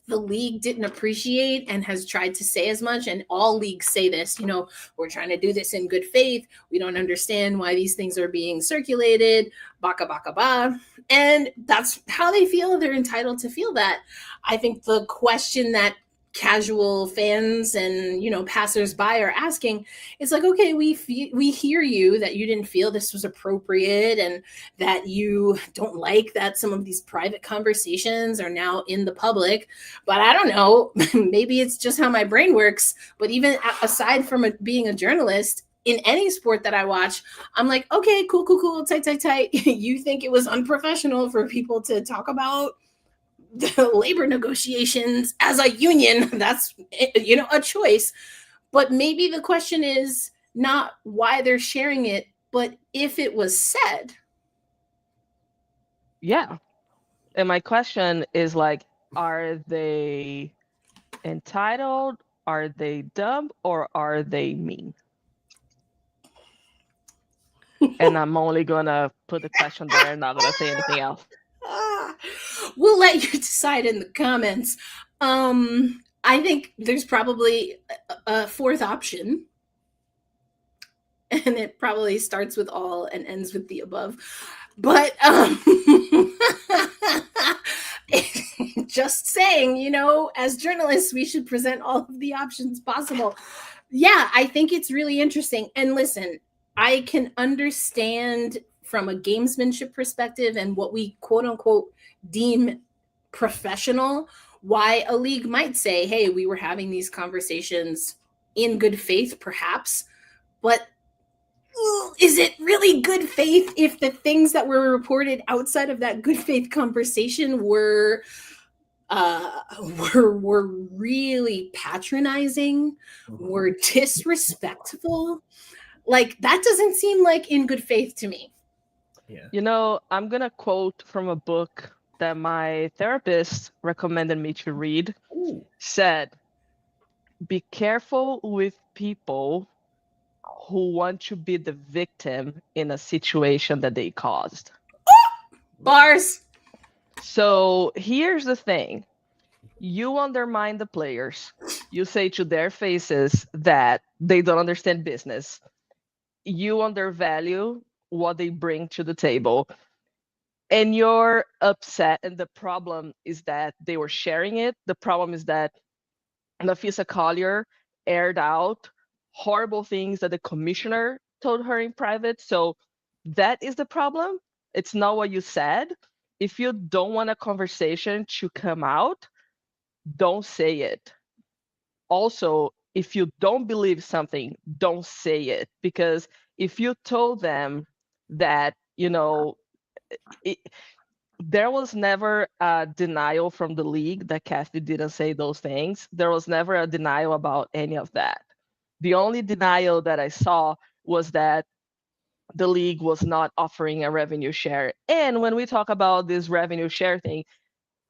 [SPEAKER 1] the league didn't appreciate and has tried to say as much, and all leagues say this, you know, we're trying to do this in good faith. We don't understand why these things are being circulated, baka baka ba. And that's how they feel. They're entitled to feel that. I think the question that casual fans and, you know, passersby are asking, it's like, okay, we hear you that you didn't feel this was appropriate and that you don't like that some of these private conversations are now in the public, but I don't know, maybe it's just how my brain works. But even aside from being a journalist, in any sport that I watch, I'm like, okay, cool, tight. You think it was unprofessional for people to talk about labor negotiations as a union. That's, a choice. But maybe the question is not why they're sharing it, but if it was said.
[SPEAKER 4] Yeah. And my question is like, are they entitled? Are they dumb? Or are they mean? And I'm only gonna put the question there and not gonna say anything else.
[SPEAKER 1] We'll let you decide in the comments. I think there's probably a fourth option, and it probably starts with all and ends with the above. But just saying, as journalists, we should present all of the options possible. Yeah, I think it's really interesting. And listen, I can understand from a gamesmanship perspective and what we quote unquote deem professional, why a league might say, hey, we were having these conversations in good faith, perhaps, but is it really good faith if the things that were reported outside of that good faith conversation were really patronizing, were disrespectful? Like, that doesn't seem like in good faith to me.
[SPEAKER 5] Yeah.
[SPEAKER 4] I'm gonna quote from a book that my therapist recommended me to read.
[SPEAKER 5] Ooh.
[SPEAKER 4] Said, be careful with people who want to be the victim in a situation that they caused.
[SPEAKER 1] Bars.
[SPEAKER 4] So here's the thing. You undermine the players. You say to their faces that they don't understand business. You undervalue what they bring to the table. And you're upset. And the problem is that they were sharing it. The problem is that Nafisa Collier aired out horrible things that the commissioner told her in private. So that is the problem. It's not what you said. If you don't want a conversation to come out, don't say it. Also, if you don't believe something, don't say it. Because if you told them that, there was never a denial from the league that Kathy didn't say those things. There was never a denial about any of that. The only denial that I saw was that the league was not offering a revenue share. And when we talk about this revenue share thing,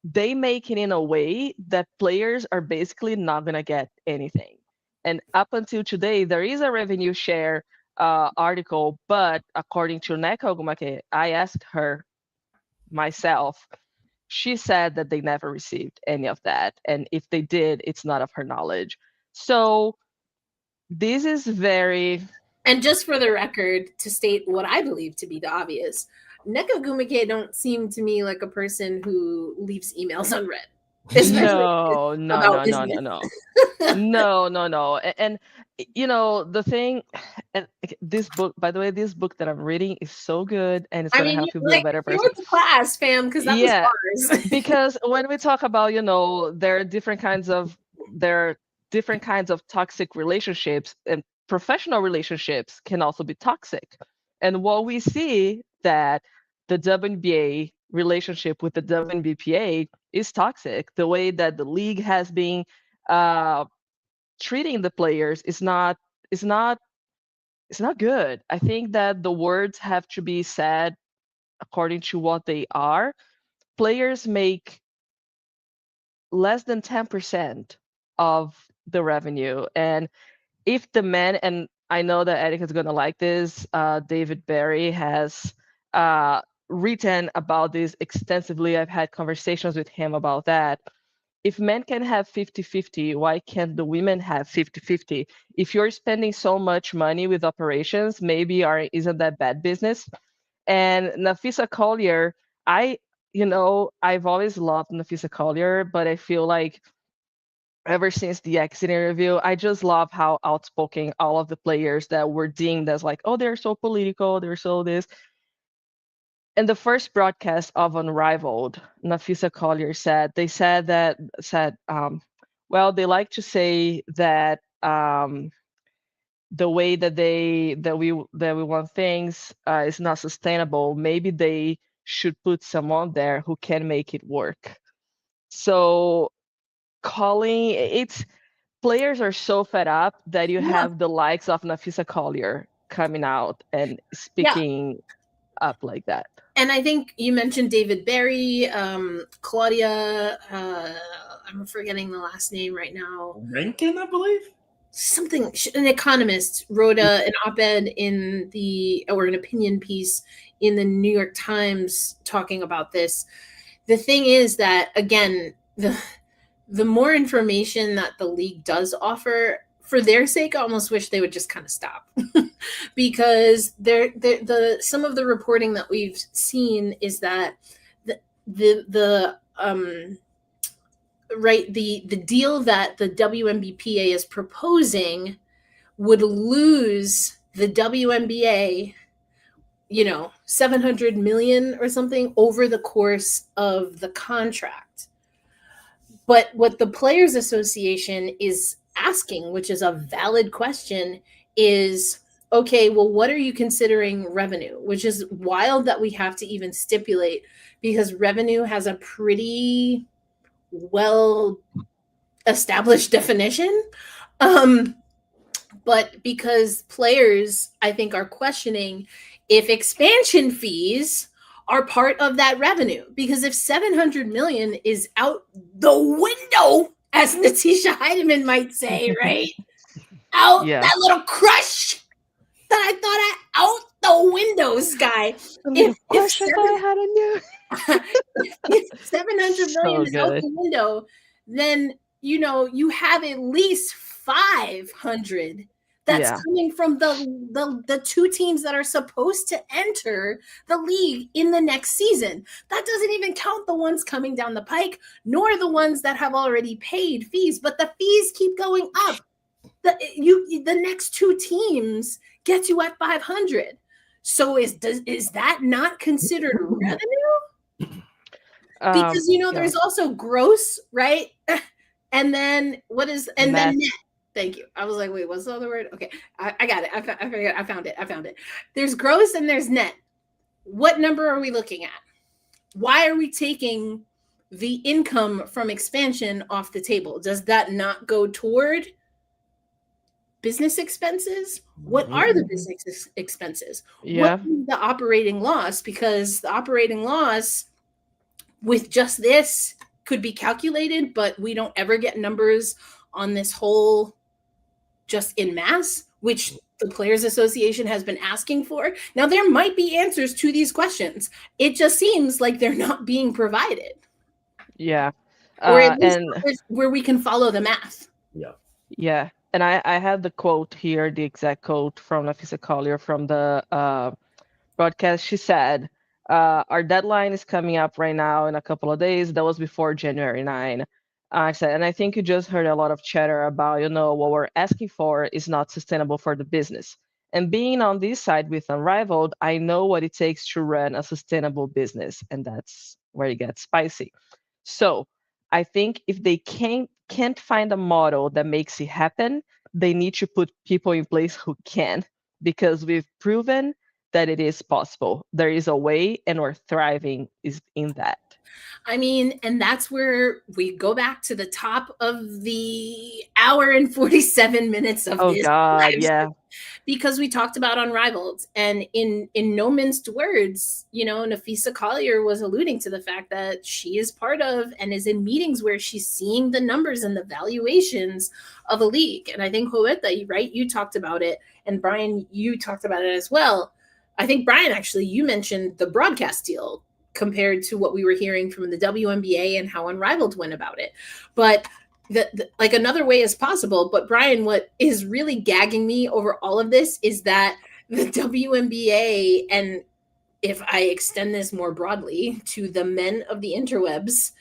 [SPEAKER 4] they make it in a way that players are basically not going to get anything. And up until today, there is a revenue share article, but according to Neko Gumake, I asked her myself, she said that they never received any of that. And if they did, it's not of her knowledge. So this is very...
[SPEAKER 1] And just for the record, to state what I believe to be the obvious, Neko Gumake don't seem to me like a person who leaves emails unread.
[SPEAKER 4] No. No. And the thing, and this book, by the way, this book that I'm reading is so good, and it's gonna help you be a better person.
[SPEAKER 1] You went to class, fam, because that was ours.
[SPEAKER 4] Because when we talk about, there are different kinds of toxic relationships, and professional relationships can also be toxic. And what we see that the WNBA relationship with the WNBPA is toxic. The way that the league has been treating the players is not good. I think that the words have to be said according to what they are. Players make less than 10% of the revenue. And if the men, and I know that Eric is going to like this, David Barry has written about this extensively. I've had conversations with him about that. If men can have 50-50, why can't the women have 50-50? If you're spending so much money with operations, maybe isn't that bad business? And Nafisa Collier, I've always loved Nafisa Collier, but I feel like ever since the exit interview, I just love how outspoken all of the players that were deemed as like, oh, they're so political, they're so this. In the first broadcast of Unrivaled, Nafisa Collier said, well, they like to say that the way that we want things is not sustainable. Maybe they should put someone there who can make it work. So players are so fed up that you have the likes of Nafisa Collier coming out and speaking up like that.
[SPEAKER 1] And I think you mentioned David Barry, Claudia, I'm forgetting the last name right now.
[SPEAKER 5] Rankin, I believe.
[SPEAKER 1] Something, an economist wrote an op-ed or an opinion piece in the New York Times talking about this. The thing is that, again, the more information that the league does offer, for their sake, I almost wish they would just kind of stop because some of the reporting that we've seen is that the deal that the WNBPA is proposing would lose the WNBA, $700 million or something over the course of the contract. But what the Players Association is asking, which is a valid question, is, okay, well, what are you considering revenue? Which is wild that we have to even stipulate, because revenue has a pretty well-established definition. But because players, I think, are questioning if expansion fees are part of that revenue. Because if $700 million is out the window, as Natisha Heidemann might say, right? That little crush that I thought out the window, Sky.
[SPEAKER 4] If I had a new
[SPEAKER 1] if $700 million is out the window, then you have at least 500 that's coming from the two teams that are supposed to enter the league in the next season. That doesn't even count the ones coming down the pike, nor the ones that have already paid fees, but the fees keep going up. The next two teams get you at 500. So is that not considered revenue? Because there's also gross, right? And then then net. Thank you. I was like, wait, what's the other word? Okay, I got it. I found it. There's gross and there's net. What number are we looking at? Why are we taking the income from expansion off the table? Does that not go toward business expenses? What are the business expenses? What is the operating loss? Because the operating loss with just this could be calculated, but we don't ever get numbers on this whole just in mass, which the Players Association has been asking for. Now, there might be answers to these questions. It just seems like they're not being provided.
[SPEAKER 4] Yeah.
[SPEAKER 1] Or at least where we can follow the math.
[SPEAKER 4] Yeah. And I have the quote here, the exact quote from Nafisa Collier from the broadcast. She said, our deadline is coming up right now in a couple of days. That was before January 9. I said, and I think you just heard a lot of chatter about, what we're asking for is not sustainable for the business. And being on this side with Unrivaled, I know what it takes to run a sustainable business. And that's where it gets spicy. So I think if they can't find a model that makes it happen, they need to put people in place who can, because we've proven that it is possible. There is a way, and we're thriving is in that.
[SPEAKER 1] I mean, and that's where we go back to the top of the hour and 47 minutes of this. Oh God,
[SPEAKER 4] yeah.
[SPEAKER 1] Because we talked about Unrivaled, and in no minced words, Nafisa Collier was alluding to the fact that she is part of and is in meetings where she's seeing the numbers and the valuations of a league. And I think, Roberta, right, you talked about it, and Brian, you talked about it as well. I think, Brian, actually, you mentioned the broadcast deal compared to what we were hearing from the WNBA and how Unrivaled went about it. But like another way is possible. But Brian, what is really gagging me over all of this is that the WNBA, and if I extend this more broadly to the men of the interwebs,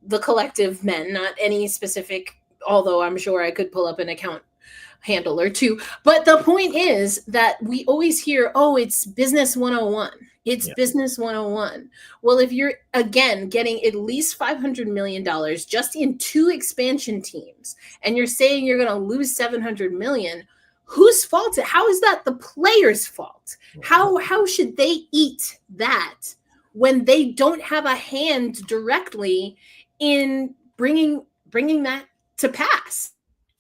[SPEAKER 1] the collective men, not any specific, although I'm sure I could pull up an account handle or two. But the point is that we always hear, it's business 101. It's business 101. Well, if you're, again, getting at least $500 million just in two expansion teams, and you're saying you're going to lose $700 million, whose fault? How is that the players' fault? How should they eat that when they don't have a hand directly in bringing that to pass?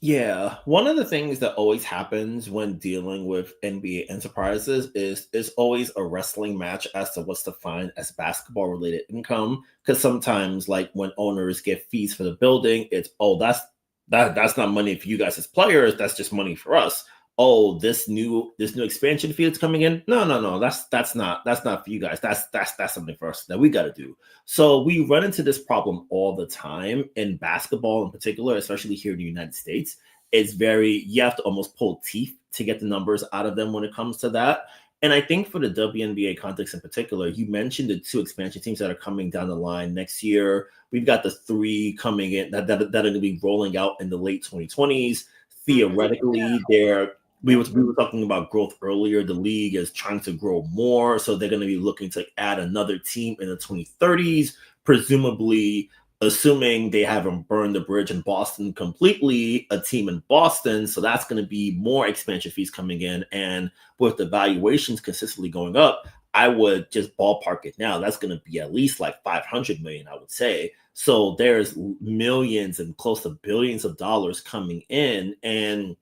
[SPEAKER 5] Yeah, one of the things that always happens when dealing with NBA enterprises is it's always a wrestling match as to what's defined as basketball related income. Because sometimes, like when owners get fees for the building, it's that's not money for you guys as players. That's just money for us. Oh, this new expansion fee that's coming in. No. That's not for you guys. That's something for us that we got to do. So we run into this problem all the time in basketball in particular, especially here in the United States. You have to almost pull teeth to get the numbers out of them when it comes to that. And I think for the WNBA context in particular, you mentioned the 2 expansion teams that are coming down the line next year. We've got the 3 coming in that are going to be rolling out in the late 2020s. Theoretically, we were talking about growth earlier. The league is trying to grow more, so they're going to be looking to add another team in the 2030s, presumably, assuming they haven't burned the bridge in Boston completely, a team in Boston. So that's going to be more expansion fees coming in. And with the valuations consistently going up, I would just ballpark it now. That's going to be at least like 500 million, I would say. So there's millions and close to billions of dollars coming in. And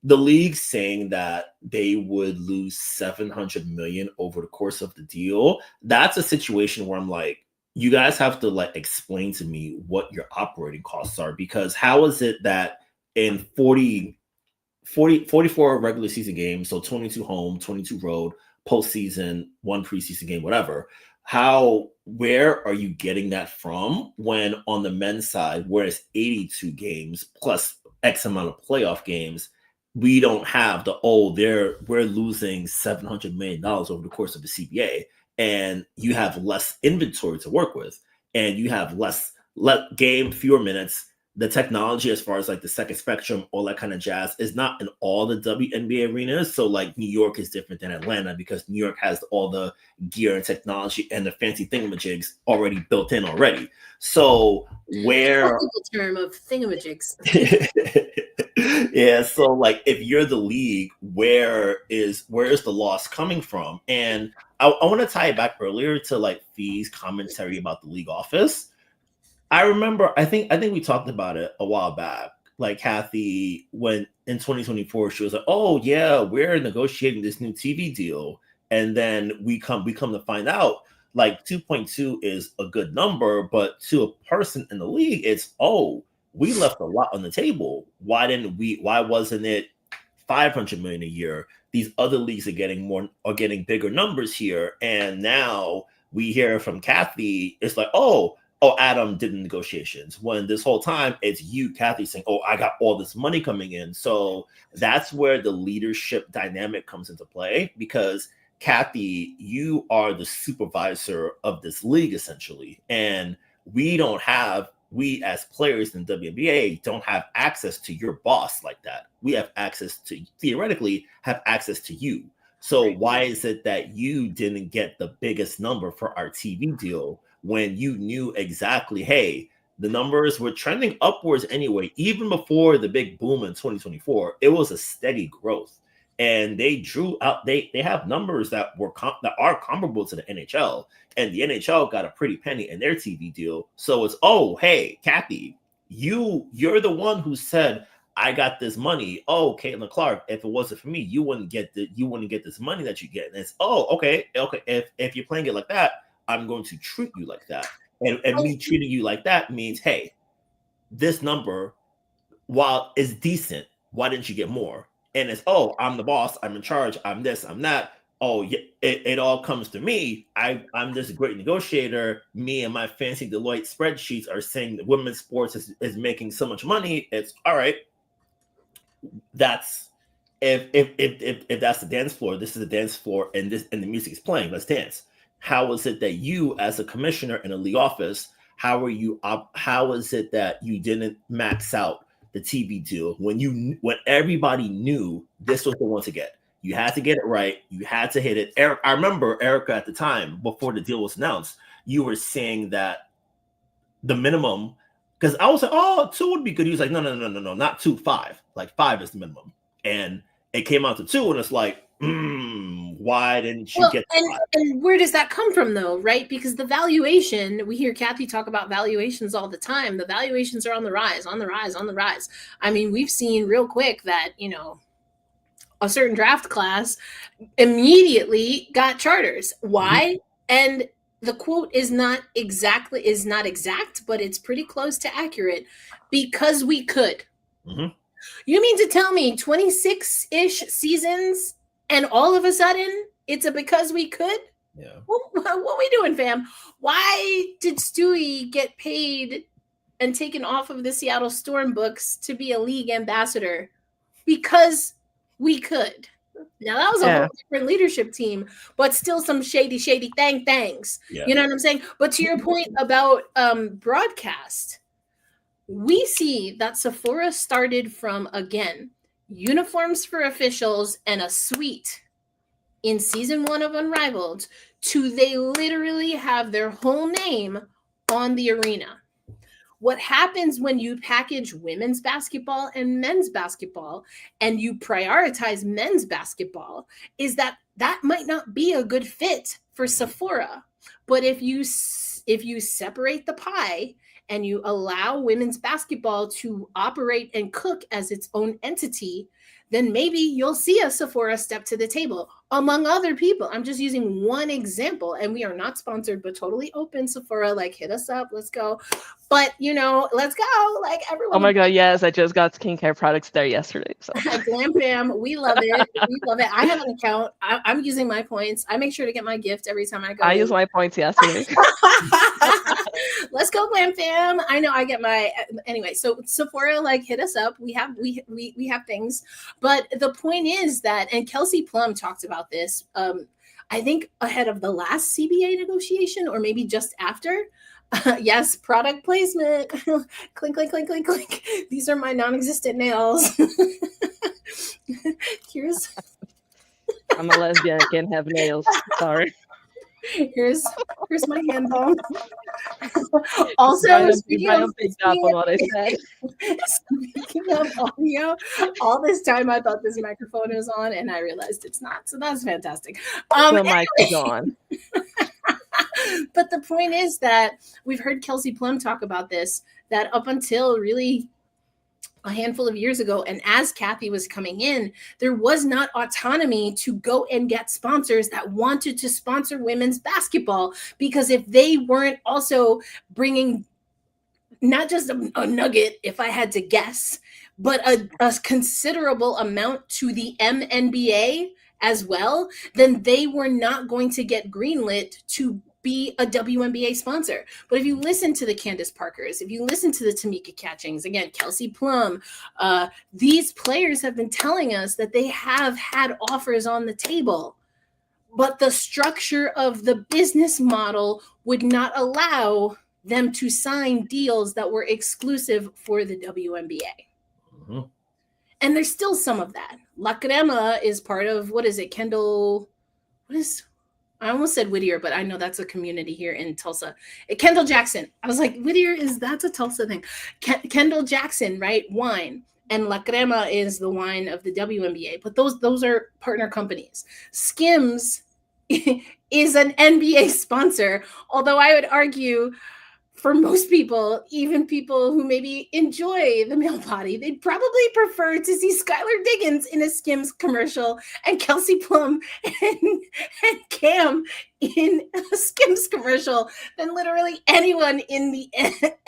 [SPEAKER 5] the league saying that they would lose 700 million over the course of the deal. That's a situation where I'm like, you guys have to like explain to me what your operating costs are, because how is it that in 44 regular season games, so 22 home, 22 road, postseason, 1 preseason game, whatever, where are you getting that from when on the men's side, where it's 82 games plus X amount of playoff games, we don't have we're losing $700 million over the course of the CBA, and you have less inventory to work with, and you have fewer minutes. The technology as far as like the second spectrum, all that kind of jazz is not in all the WNBA arenas. So like New York is different than Atlanta because New York has all the gear and technology and the fancy thingamajigs already built in already. So where
[SPEAKER 1] the term of thingamajigs.
[SPEAKER 5] Yeah, so like if you're the league, where is the loss coming from? And I want to tie it back earlier to like Fee's commentary about the league office. I remember, I think we talked about it a while back. Like Kathy, when in 2024, she was like, "Oh yeah, we're negotiating this new TV deal," and then we come to find out like 2.2 is a good number, but to a person in the league, it's we left a lot on the table. Why wasn't it 500 million a year? These other leagues are getting bigger numbers here, and now we hear from Kathy, it's like, Adam did the negotiations, when this whole time it's you, Kathy, saying, I got all this money coming in. So that's where the leadership dynamic comes into play, because Kathy, you are the supervisor of this league essentially. And we as players in WNBA don't have access to your boss like that. We have theoretically have access to you. So why is it that you didn't get the biggest number for our TV deal when you knew exactly, hey, the numbers were trending upwards anyway, even before the big boom in 2024, it was a steady growth. And they drew out, they have numbers that are comparable to the NHL. And the NHL got a pretty penny in their TV deal. So it's, hey, Kathy, you're the one who said, I got this money. Caitlin Clark, if it wasn't for me, you wouldn't get this money that you get. And it's, okay. If you're playing it like that, I'm going to treat you like that. And me treating you like that means, hey, this number, while it's decent, why didn't you get more? And it's, I'm the boss, I'm in charge, I'm this, I'm that. It all comes to me. I'm just a great negotiator. Me and my fancy Deloitte spreadsheets are saying that women's sports is making so much money. It's all right. That's if that's the dance floor, this is the dance floor, and the music is playing. Let's dance. How is it that you, as a commissioner in a league office, how is it that you didn't max out the TV deal when everybody knew this was the one to get? You had to get it right. You had to hit it. Eric, I remember Erica at the time before the deal was announced. You were saying that the minimum, because I was like, 2 would be good. He was like, no, not 2, 5. Like 5 is the minimum. And it came out to 2, and it's like, Why didn't you
[SPEAKER 1] Well,
[SPEAKER 5] get
[SPEAKER 1] and where does that come from though, right? Because the valuation, we hear Kathy talk about valuations all the time. The valuations are on the rise, on the rise, on the rise. I mean, we've seen real quick that, a certain draft class immediately got charters. Why? And the quote is not exact, but it's pretty close to accurate. Because we could.
[SPEAKER 5] Mhm.
[SPEAKER 1] You mean to tell me 26-ish seasons and all of a sudden it's a because we could?
[SPEAKER 5] Yeah.
[SPEAKER 1] What we doing, fam? Why did Stewie get paid and taken off of the Seattle Storm books to be a league ambassador? Because we could. Now that was a whole different leadership team, but still some shady things.
[SPEAKER 5] Yeah.
[SPEAKER 1] You know what I'm saying? But to your point about broadcast, we see that Sephora started from, again, uniforms for officials and a suite in season 1 of Unrivaled to they literally have their whole name on the arena. What happens when you package women's basketball and men's basketball and you prioritize men's basketball is that might not be a good fit for Sephora. But if you separate the pie and you allow women's basketball to operate and cook as its own entity, then maybe you'll see a Sephora step to the table, among other people. I'm just using one example, and we are not sponsored, but totally open. Sephora, like, hit us up. Let's go. But, let's go. Like, everyone.
[SPEAKER 4] Oh my God, yes. I just got skincare products there yesterday. So.
[SPEAKER 1] Glam Fam, we love it. We love it. I have an account. I'm using my points. I make sure to get my gift every time I go.
[SPEAKER 4] I use my points yesterday.
[SPEAKER 1] Let's go, Glam Fam. I know I get my anyway. So Sephora, like, hit us up. We have things, but the point is that, and Kelsey Plum talked about this. I think ahead of the last CBA negotiation, or maybe just after. Yes, product placement. Clink, clink, clink, clink, clink. These are my non-existent nails.
[SPEAKER 4] I'm a lesbian. I can't have nails. Sorry.
[SPEAKER 1] Here's my hand bone. Also, speaking of audio, all this time I thought this microphone was on, and I realized it's not. So that's fantastic.
[SPEAKER 4] The mic is on.
[SPEAKER 1] But the point is that we've heard Kelsey Plum talk about this, that up until really a handful of years ago, and as Kathy was coming in, there was not autonomy to go and get sponsors that wanted to sponsor women's basketball, because if they weren't also bringing not just a nugget, if I had to guess, but a considerable amount to the MNBA as well, then they were not going to get greenlit to be a WNBA sponsor. But if you listen to the Candace Parkers, if you listen to the Tamika Catchings, again, Kelsey Plum, these players have been telling us that they have had offers on the table, but the structure of the business model would not allow them to sign deals that were exclusive for the WNBA. Mm-hmm. And there's still some of that. La Crema is part of, I almost said Whittier, but I know that's a community here in Tulsa. Kendall Jackson. I was like, Whittier, that's a Tulsa thing. Kendall Jackson, right? Wine. And La Crema is the wine of the WNBA. But those are partner companies. Skims is an NBA sponsor, although I would argue for most people, even people who maybe enjoy the male body, they'd probably prefer to see Skylar Diggins in a Skims commercial and Kelsey Plum and Cam in a Skims commercial than literally anyone in the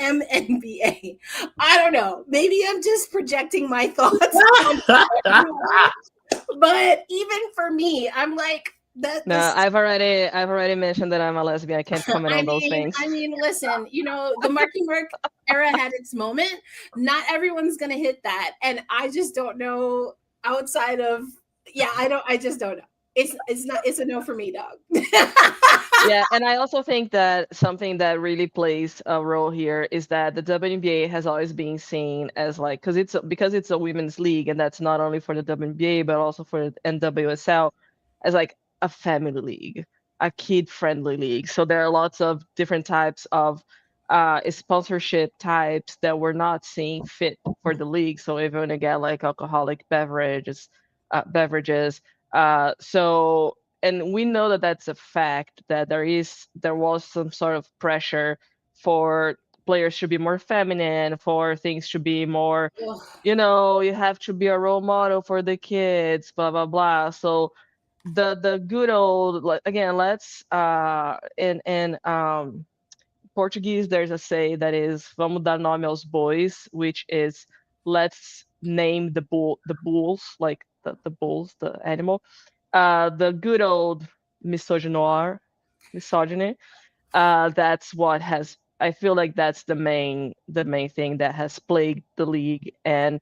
[SPEAKER 1] MNBA. I don't know. Maybe I'm just projecting my thoughts. But even for me, I'm like,
[SPEAKER 4] I've already mentioned that I'm a lesbian. I can't comment on those things.
[SPEAKER 1] I mean, listen, the Marky Mark era had its moment. Not everyone's gonna hit that, and I just don't know. Outside of, I just don't know. It's a no for me, dog.
[SPEAKER 4] Yeah, and I also think that something that really plays a role here is that the WNBA has always been seen as like, because it's a women's league, and that's not only for the WNBA but also for the NWSL, as like a family league, a kid-friendly league. So there are lots of different types of sponsorship types that we're not seeing fit for the league. So if you want to get like alcoholic beverages, So, and we know that that's a fact, that there was some sort of pressure for players to be more feminine, for things to be more,
[SPEAKER 1] Ugh.
[SPEAKER 4] you have to be a role model for the kids, blah blah blah. So the good old, again, let's in Portuguese, there's a say that is "Vamos dar nome aos bois," which is let's name the bulls, like the bulls, the animal. The good old misogyny. That's what has. I feel like that's the main thing that has plagued the league and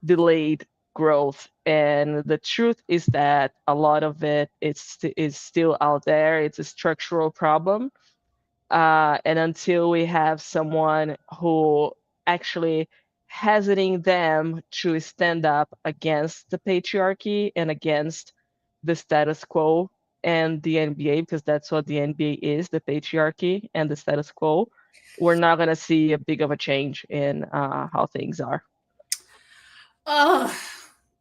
[SPEAKER 4] delayed growth. And the truth is that a lot of it is still out there. It's a structural problem, and until we have someone who actually has it in them to stand up against the patriarchy and against the status quo and the NBA, because that's what the NBA is, the patriarchy and the status quo, we're not going to see a big of a change in how things are.
[SPEAKER 1] Oh,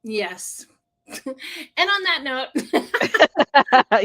[SPEAKER 1] yes. And on that note,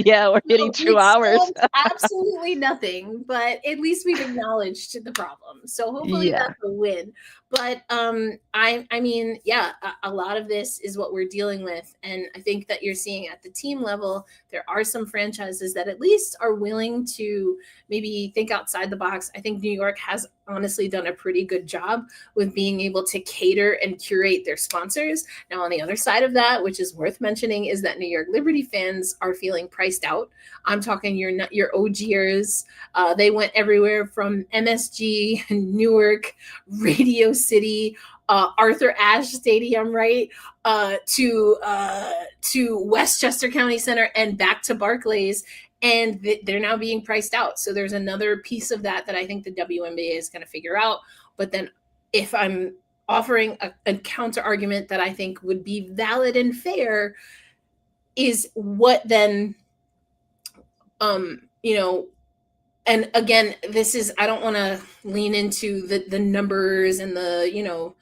[SPEAKER 4] Yeah, we're hitting 2 hours.
[SPEAKER 1] Absolutely nothing, but at least we've acknowledged the problem. So hopefully
[SPEAKER 4] Yeah.
[SPEAKER 1] that's a win. But I mean, yeah, a lot of this is what we're dealing with, and I think that you're seeing at the team level, there are some franchises that at least are willing to maybe think outside the box. I think New York has honestly done a pretty good job with being able to cater and curate their sponsors. Now, on the other side of that, which is worth mentioning, is that New York Liberty fans are feeling priced out. I'm talking your OGers. They went everywhere from MSG, Newark, Radio City, Arthur Ashe Stadium, right, to Westchester County Center and back to Barclays. And they're now being priced out. So there's another piece of that I think the WNBA is going to figure out. But then if I'm offering a counter argument that I think would be valid and fair, is what then, and again, this is, I don't want to lean into the numbers and the,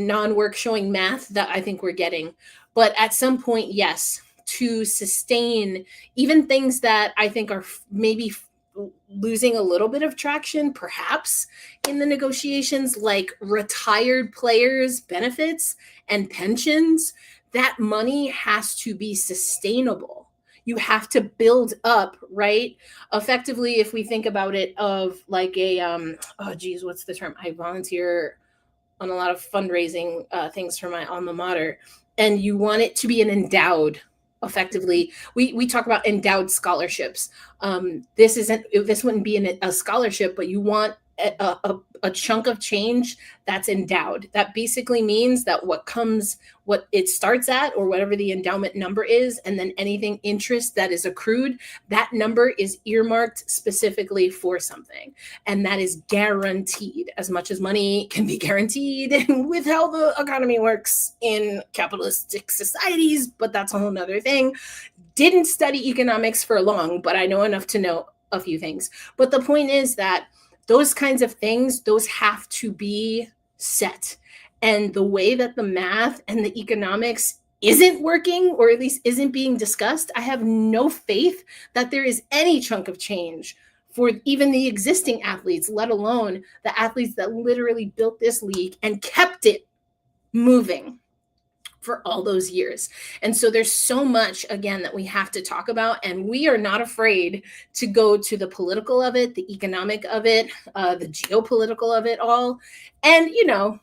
[SPEAKER 1] non-work showing math that I think we're getting. But at some point, yes, to sustain even things that I think are maybe losing a little bit of traction, perhaps in the negotiations, like retired players' benefits and pensions, that money has to be sustainable. You have to build up, right? Effectively, if we think about it, of like a what's the term? I volunteer on a lot of fundraising things for my alma mater, and you want it to be an endowed. Effectively, we talk about endowed scholarships. This wouldn't be a scholarship, but you want a chunk of change that's endowed. That basically means that what it starts at, or whatever the endowment number is, and then anything interest that is accrued, that number is earmarked specifically for something, and that is guaranteed. As much as money can be guaranteed with how the economy works in capitalistic societies, but that's a whole nother thing. Didn't study economics for long, but I know enough to know a few things. But the point is that those kinds of things, those have to be set. And the way that the math and the economics isn't working, or at least isn't being discussed, I have no faith that there is any chunk of change for even the existing athletes, let alone the athletes that literally built this league and kept it moving for all those years. And so there's so much, again, that we have to talk about, and we are not afraid to go to the political of it, the economic of it, the geopolitical of it all, and,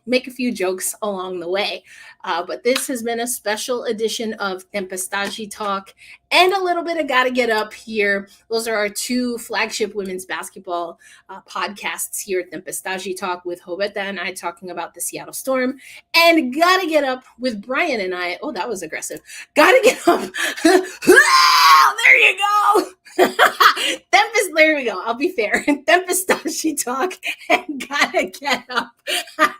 [SPEAKER 1] make a few jokes along the way. But this has been a special edition of Tempestagi Talk and a little bit of Gotta Get Up here. Those are our two flagship women's basketball podcasts here at Tempestagi Talk, with Roberta and I talking about the Seattle Storm, and Gotta Get Up with Brian and I. Oh, that was aggressive. Gotta Get Up. There you go. There we go. I'll be fair. Tempestagi Talk and Gotta Get Up.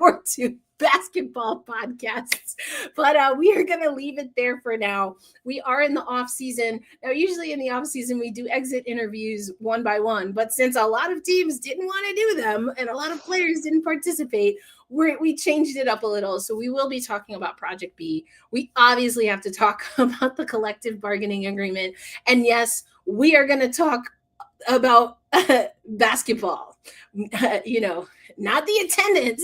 [SPEAKER 1] Our two basketball podcasts, but we are going to leave it there for now. We are in the off season now. Usually in the off season we do exit interviews one by one, but since a lot of teams didn't want to do them and a lot of players didn't participate, we changed it up a little. So we will be talking about Project B. We obviously have to talk about the collective bargaining agreement. And yes, we are going to talk about basketball, not the attendance,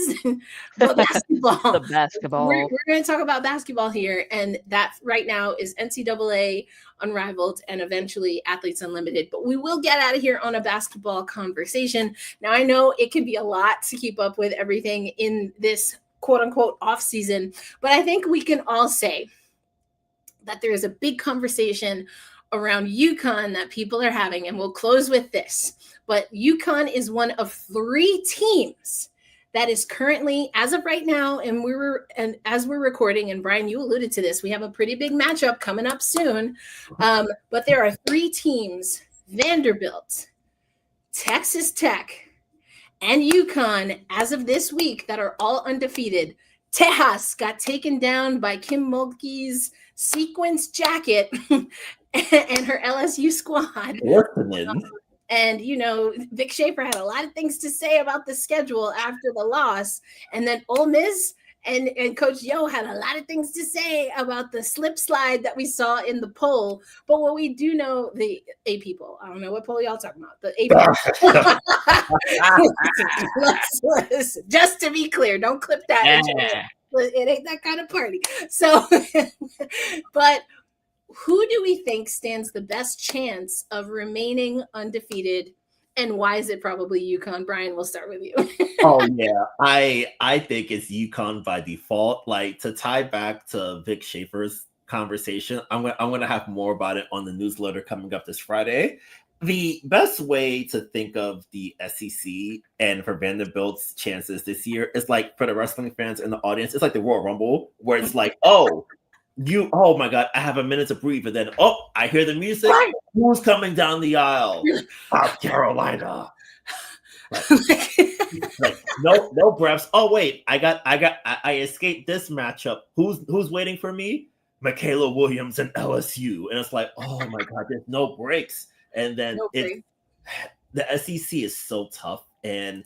[SPEAKER 1] but basketball.
[SPEAKER 4] The basketball.
[SPEAKER 1] We're going to talk about basketball here. And that right now is NCAA, Unrivaled, and eventually Athletes Unlimited. But we will get out of here on a basketball conversation. Now, I know it can be a lot to keep up with everything in this quote unquote off season, but I think we can all say that there is a big conversation around UConn that people are having, and we'll close with this. But UConn is one of 3 teams that is currently, as of right now, and as we're recording, and Brian, you alluded to this, we have a pretty big matchup coming up soon. But there are 3 teams, Vanderbilt, Texas Tech, and UConn, as of this week, that are all undefeated. Tejas got taken down by Kim Mulkey's sequence jacket and her LSU squad. And, Vic Schaefer had a lot of things to say about the schedule after the loss. And then Ole Miss and Coach Yo had a lot of things to say about the slip slide that we saw in the poll. But what we do know, the AP poll, I don't know what poll y'all talking about. The AP poll. Just to be clear, don't clip that. It ain't that kind of party. So, but who do we think stands the best chance of remaining undefeated, and why is it probably UConn? Brian, we'll start with you.
[SPEAKER 5] Oh yeah, I think it's UConn by default. Like, to tie back to Vic Schaefer's conversation, I'm gonna have more about it on the newsletter coming up this Friday. The best way to think of the SEC and for Vanderbilt's chances this year is like, for the wrestling fans in the audience, it's like the Royal Rumble, where it's like, oh my God, I have a minute to breathe. And then, I hear the music. Who's coming down the aisle? South Carolina. Like, no breaths. Oh, wait, I escaped this matchup. Who's waiting for me? Michaela Williams and LSU. And it's like, oh my God, there's no breaks. And then the SEC is so tough. And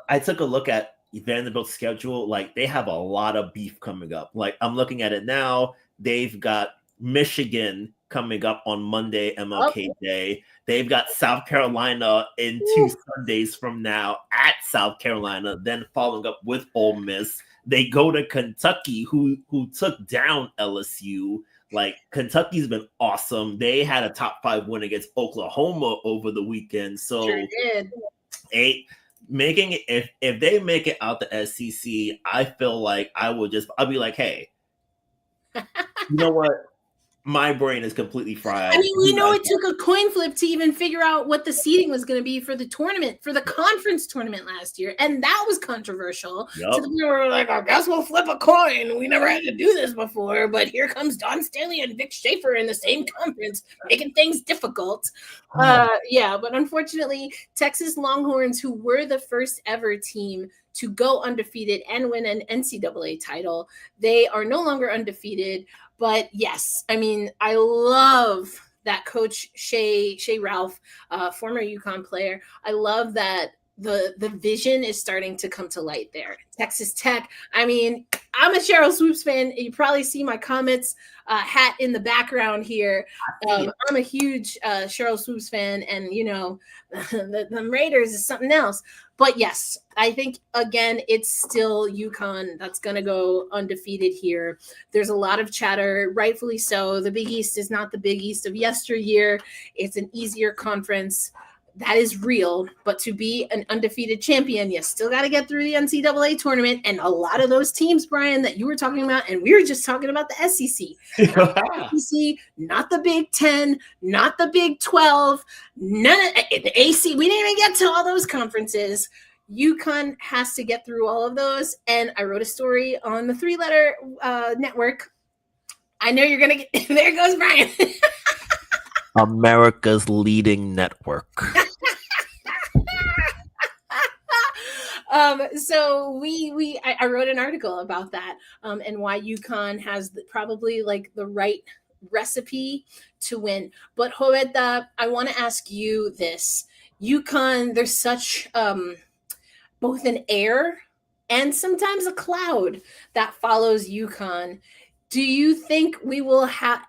[SPEAKER 5] I took a look at Vanderbilt's schedule. Like, they have a lot of beef coming up. Like, I'm looking at it now. They've got Michigan coming up on Monday, MLK Day. They've got South Carolina in 2 Sundays from now at South Carolina, then following up with Ole Miss. They go to Kentucky, who took down LSU. Like, Kentucky's been awesome. They had a top 5 win against Oklahoma over the weekend. So
[SPEAKER 1] sure did.
[SPEAKER 5] Making it, if they make it out the SEC, I feel like I'll be like, hey, you know what? My brain is completely fried.
[SPEAKER 1] I mean, it took a coin flip to even figure out what the seeding was going to be for the tournament, for the conference tournament last year. And that was controversial. Yep. So we were like, I guess we'll flip a coin. We never had to do this before. But here comes Don Staley and Vic Schaefer in the same conference, making things difficult. But unfortunately, Texas Longhorns, who were the first ever team to go undefeated and win an NCAA title, they are no longer undefeated. But yes, I mean, I love that Coach Shea Ralph, former UConn player. I love that the vision is starting to come to light there. Texas Tech. I mean, I'm a Cheryl Swoops fan. You probably see my Comets hat in the background here. I'm a huge Cheryl Swoops fan, and the Raiders is something else. But yes, I think again it's still UConn that's going to go undefeated here. There's a lot of chatter, rightfully so. The Big East is not the Big East of yesteryear. It's an easier conference. That is real, but to be an undefeated champion, you still got to get through the NCAA tournament. And a lot of those teams, Brian, that you were talking about, and we were just talking about the SEC. Not the SEC, not the Big 10, not the Big 12, none of the AC. We didn't even get to all those conferences. UConn has to get through all of those. And I wrote a story on the 3-letter network. I know you're going to get, there goes Brian.
[SPEAKER 5] America's leading network.
[SPEAKER 1] So I wrote an article about that and why UConn has probably like the right recipe to win. But Roberta, I want to ask you this. UConn, there's such both an air and sometimes a cloud that follows UConn. Do you think we will have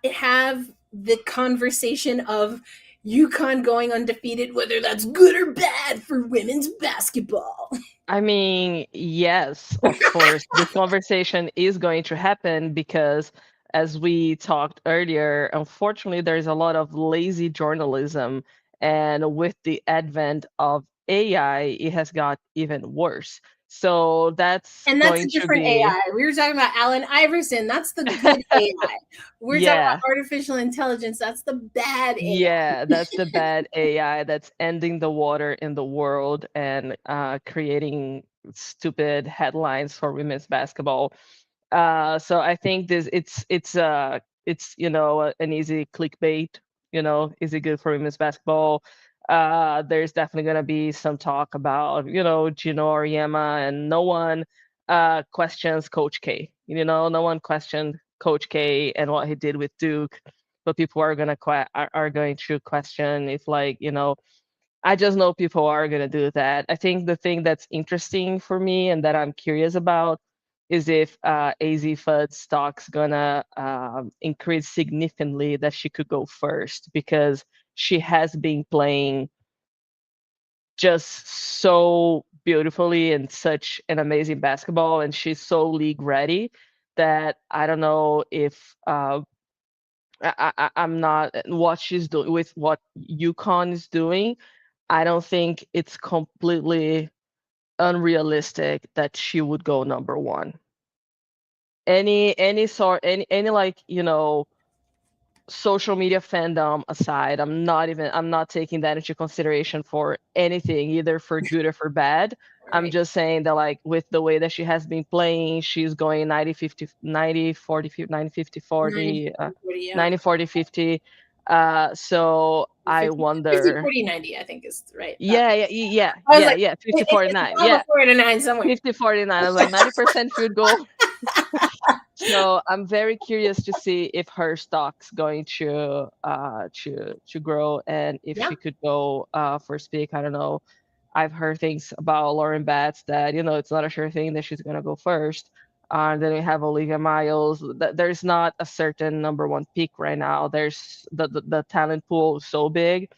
[SPEAKER 1] the conversation of UConn going undefeated, whether that's good or bad for women's basketball?
[SPEAKER 4] I mean, yes, of course, this conversation is going to happen because, as we talked earlier, unfortunately, there's a lot of lazy journalism. And with the advent of AI, it has got even worse. So that's
[SPEAKER 1] And that's a
[SPEAKER 4] going to
[SPEAKER 1] different
[SPEAKER 4] be,
[SPEAKER 1] AI. We were talking about Allen Iverson. That's the good AI. We're talking
[SPEAKER 4] yeah.
[SPEAKER 1] about artificial intelligence. That's the bad AI.
[SPEAKER 4] Yeah, that's the bad AI that's ending the water in the world and creating stupid headlines for women's basketball. So I think it's an easy clickbait. Is it good for women's basketball? There's definitely gonna be some talk about Gino Auriemma, and no one questions Coach K. No one questioned Coach K and what he did with Duke, but people are going to question if, like, I just know people are going to do that. I think the thing that's interesting for me and that I'm curious about is if AZ Fudd's stock's gonna increase significantly, that she could go first, because she has been playing just so beautifully and such an amazing basketball, and she's so league ready that I don't know if I'm not what she's doing with what UConn is doing. I don't think it's completely unrealistic that she would go number one. Any like social media fandom aside, I'm not taking that into consideration for anything, either for good or for bad. I'm
[SPEAKER 1] Right.
[SPEAKER 4] just saying that, like, with the way that she has been playing, she's going 90 50 90 40 90 50 40
[SPEAKER 1] 40, yeah.
[SPEAKER 4] 90 40 50. So I
[SPEAKER 1] 50,
[SPEAKER 4] wonder.
[SPEAKER 1] 40, 90, I think is right.
[SPEAKER 4] Yeah,
[SPEAKER 1] I was like,
[SPEAKER 4] 50
[SPEAKER 1] it's
[SPEAKER 4] 49.
[SPEAKER 1] above
[SPEAKER 4] Yeah,
[SPEAKER 1] a 4 and a 9 somewhere.
[SPEAKER 4] 50 49. I was like 90% field goal. So I'm very curious to see if her stock's going to grow, and if
[SPEAKER 1] Yeah.
[SPEAKER 4] she could go first pick. I don't know. I've heard things about Lauren Batts that it's not a sure thing that she's gonna go first. Then we have Olivia Miles. There's not a certain number one pick right now. There's the talent pool is so big.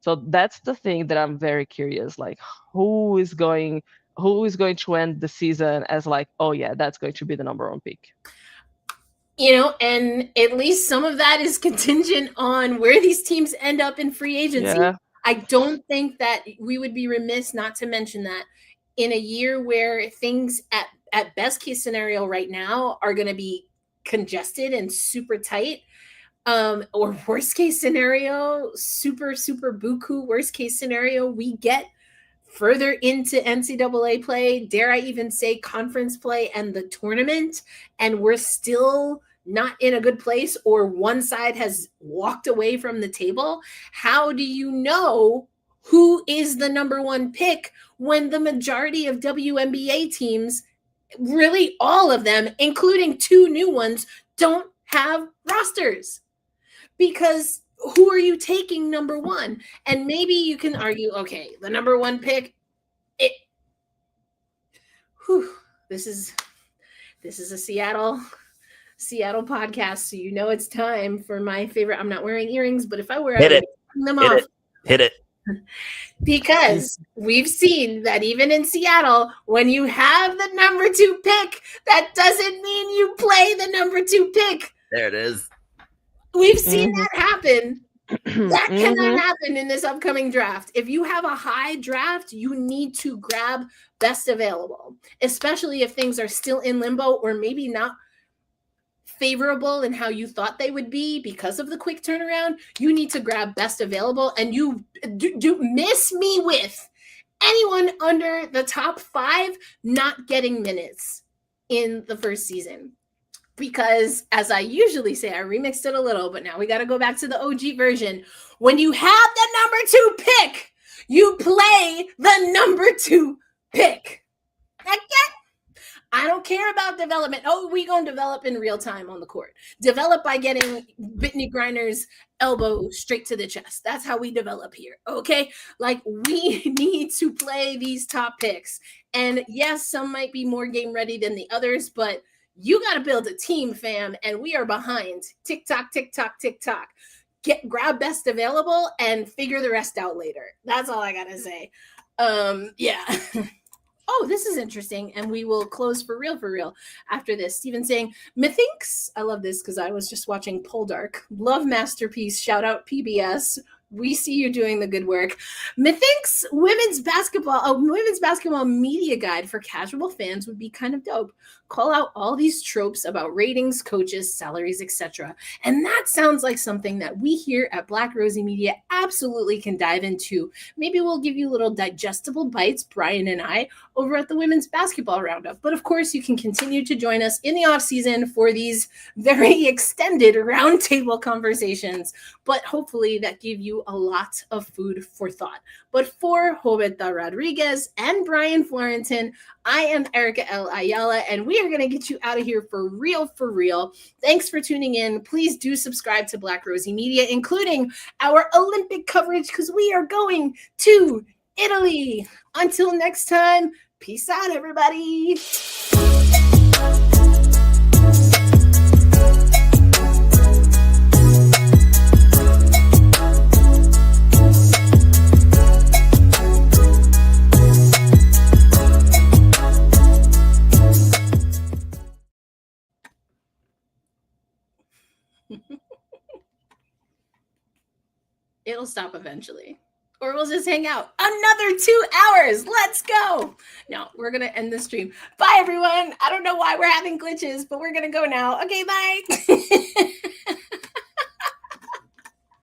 [SPEAKER 4] So that's the thing that I'm very curious. Like, who is going to end the season as, like, oh yeah, that's going to be the number one pick.
[SPEAKER 1] And at least some of that is contingent on where these teams end up in free agency.
[SPEAKER 4] Yeah.
[SPEAKER 1] I don't think that we would be remiss not to mention that in a year where things at best case scenario right now are going to be congested and super tight, or worst case scenario, super, super buku, worst case scenario, we get further into NCAA play, dare I even say conference play and the tournament, and we're still not in a good place, or one side has walked away from the table. How do you know who is the number one pick when the majority of WNBA teams, really all of them, including two new ones, don't have rosters? Because who are you taking number one? And maybe you can argue, okay, the number one pick, this is a Seattle podcast, so it's time for my favorite. I'm not wearing earrings, but if I were,
[SPEAKER 5] Hit
[SPEAKER 1] I
[SPEAKER 5] it.
[SPEAKER 1] would them
[SPEAKER 5] Hit
[SPEAKER 1] off.
[SPEAKER 5] it. Hit it.
[SPEAKER 1] Because we've seen that even in Seattle, when you have the number two pick, that doesn't mean you play the number two pick.
[SPEAKER 5] There it is.
[SPEAKER 1] We've seen that happen. That cannot
[SPEAKER 4] Mhm.
[SPEAKER 1] happen in this upcoming draft. If you have a high draft, you need to grab best available, especially if things are still in limbo or maybe not favorable in how you thought they would be because of the quick turnaround. You need to grab best available, and you do miss me with anyone under the top 5 not getting minutes in the first season. Because, as I usually say, I remixed it a little, but now we got to go back to the OG version. When you have the number 2 pick, you play the number 2 pick. I don't care about development. Oh, we gonna develop in real time on the court. Develop by getting Brittany Griner's elbow straight to the chest. That's how we develop here. Okay, like we need to play these top picks. And yes, some might be more game ready than the others, but you got to build a team, fam. And we are behind. Tick tock, tick tock, tick tock. Grab best available and figure the rest out later. That's all I gotta say. Yeah. Oh, this is interesting. And we will close for real after this. Steven saying, methinks, I love this because I was just watching Poldark. Love Masterpiece. Shout out PBS. We see you doing the good work. Methinks women's basketball media guide for casual fans would be kind of dope. Call out all these tropes about ratings, coaches, salaries, etc. And that sounds like something that we here at Black Rosie Media absolutely can dive into. Maybe we'll give you little digestible bites, Brian and I, over at the Women's Basketball Roundup. But of course, you can continue to join us in the off season for these very extended roundtable conversations. But hopefully that give you a lot of food for thought. But for Roberta Rodrigues and Brian Fleurantin, I am Erica L. Ayala, and we are going to get you out of here for real. Thanks for tuning in. Please do subscribe to Black Rosie Media, including our Olympic coverage, because we are going to Italy. Until next time, peace out, everybody. It'll stop eventually. Or we'll just hang out another 2 hours. Let's go. No, we're going to end the stream. Bye, everyone. I don't know why we're having glitches, but we're going to go now. Okay, bye.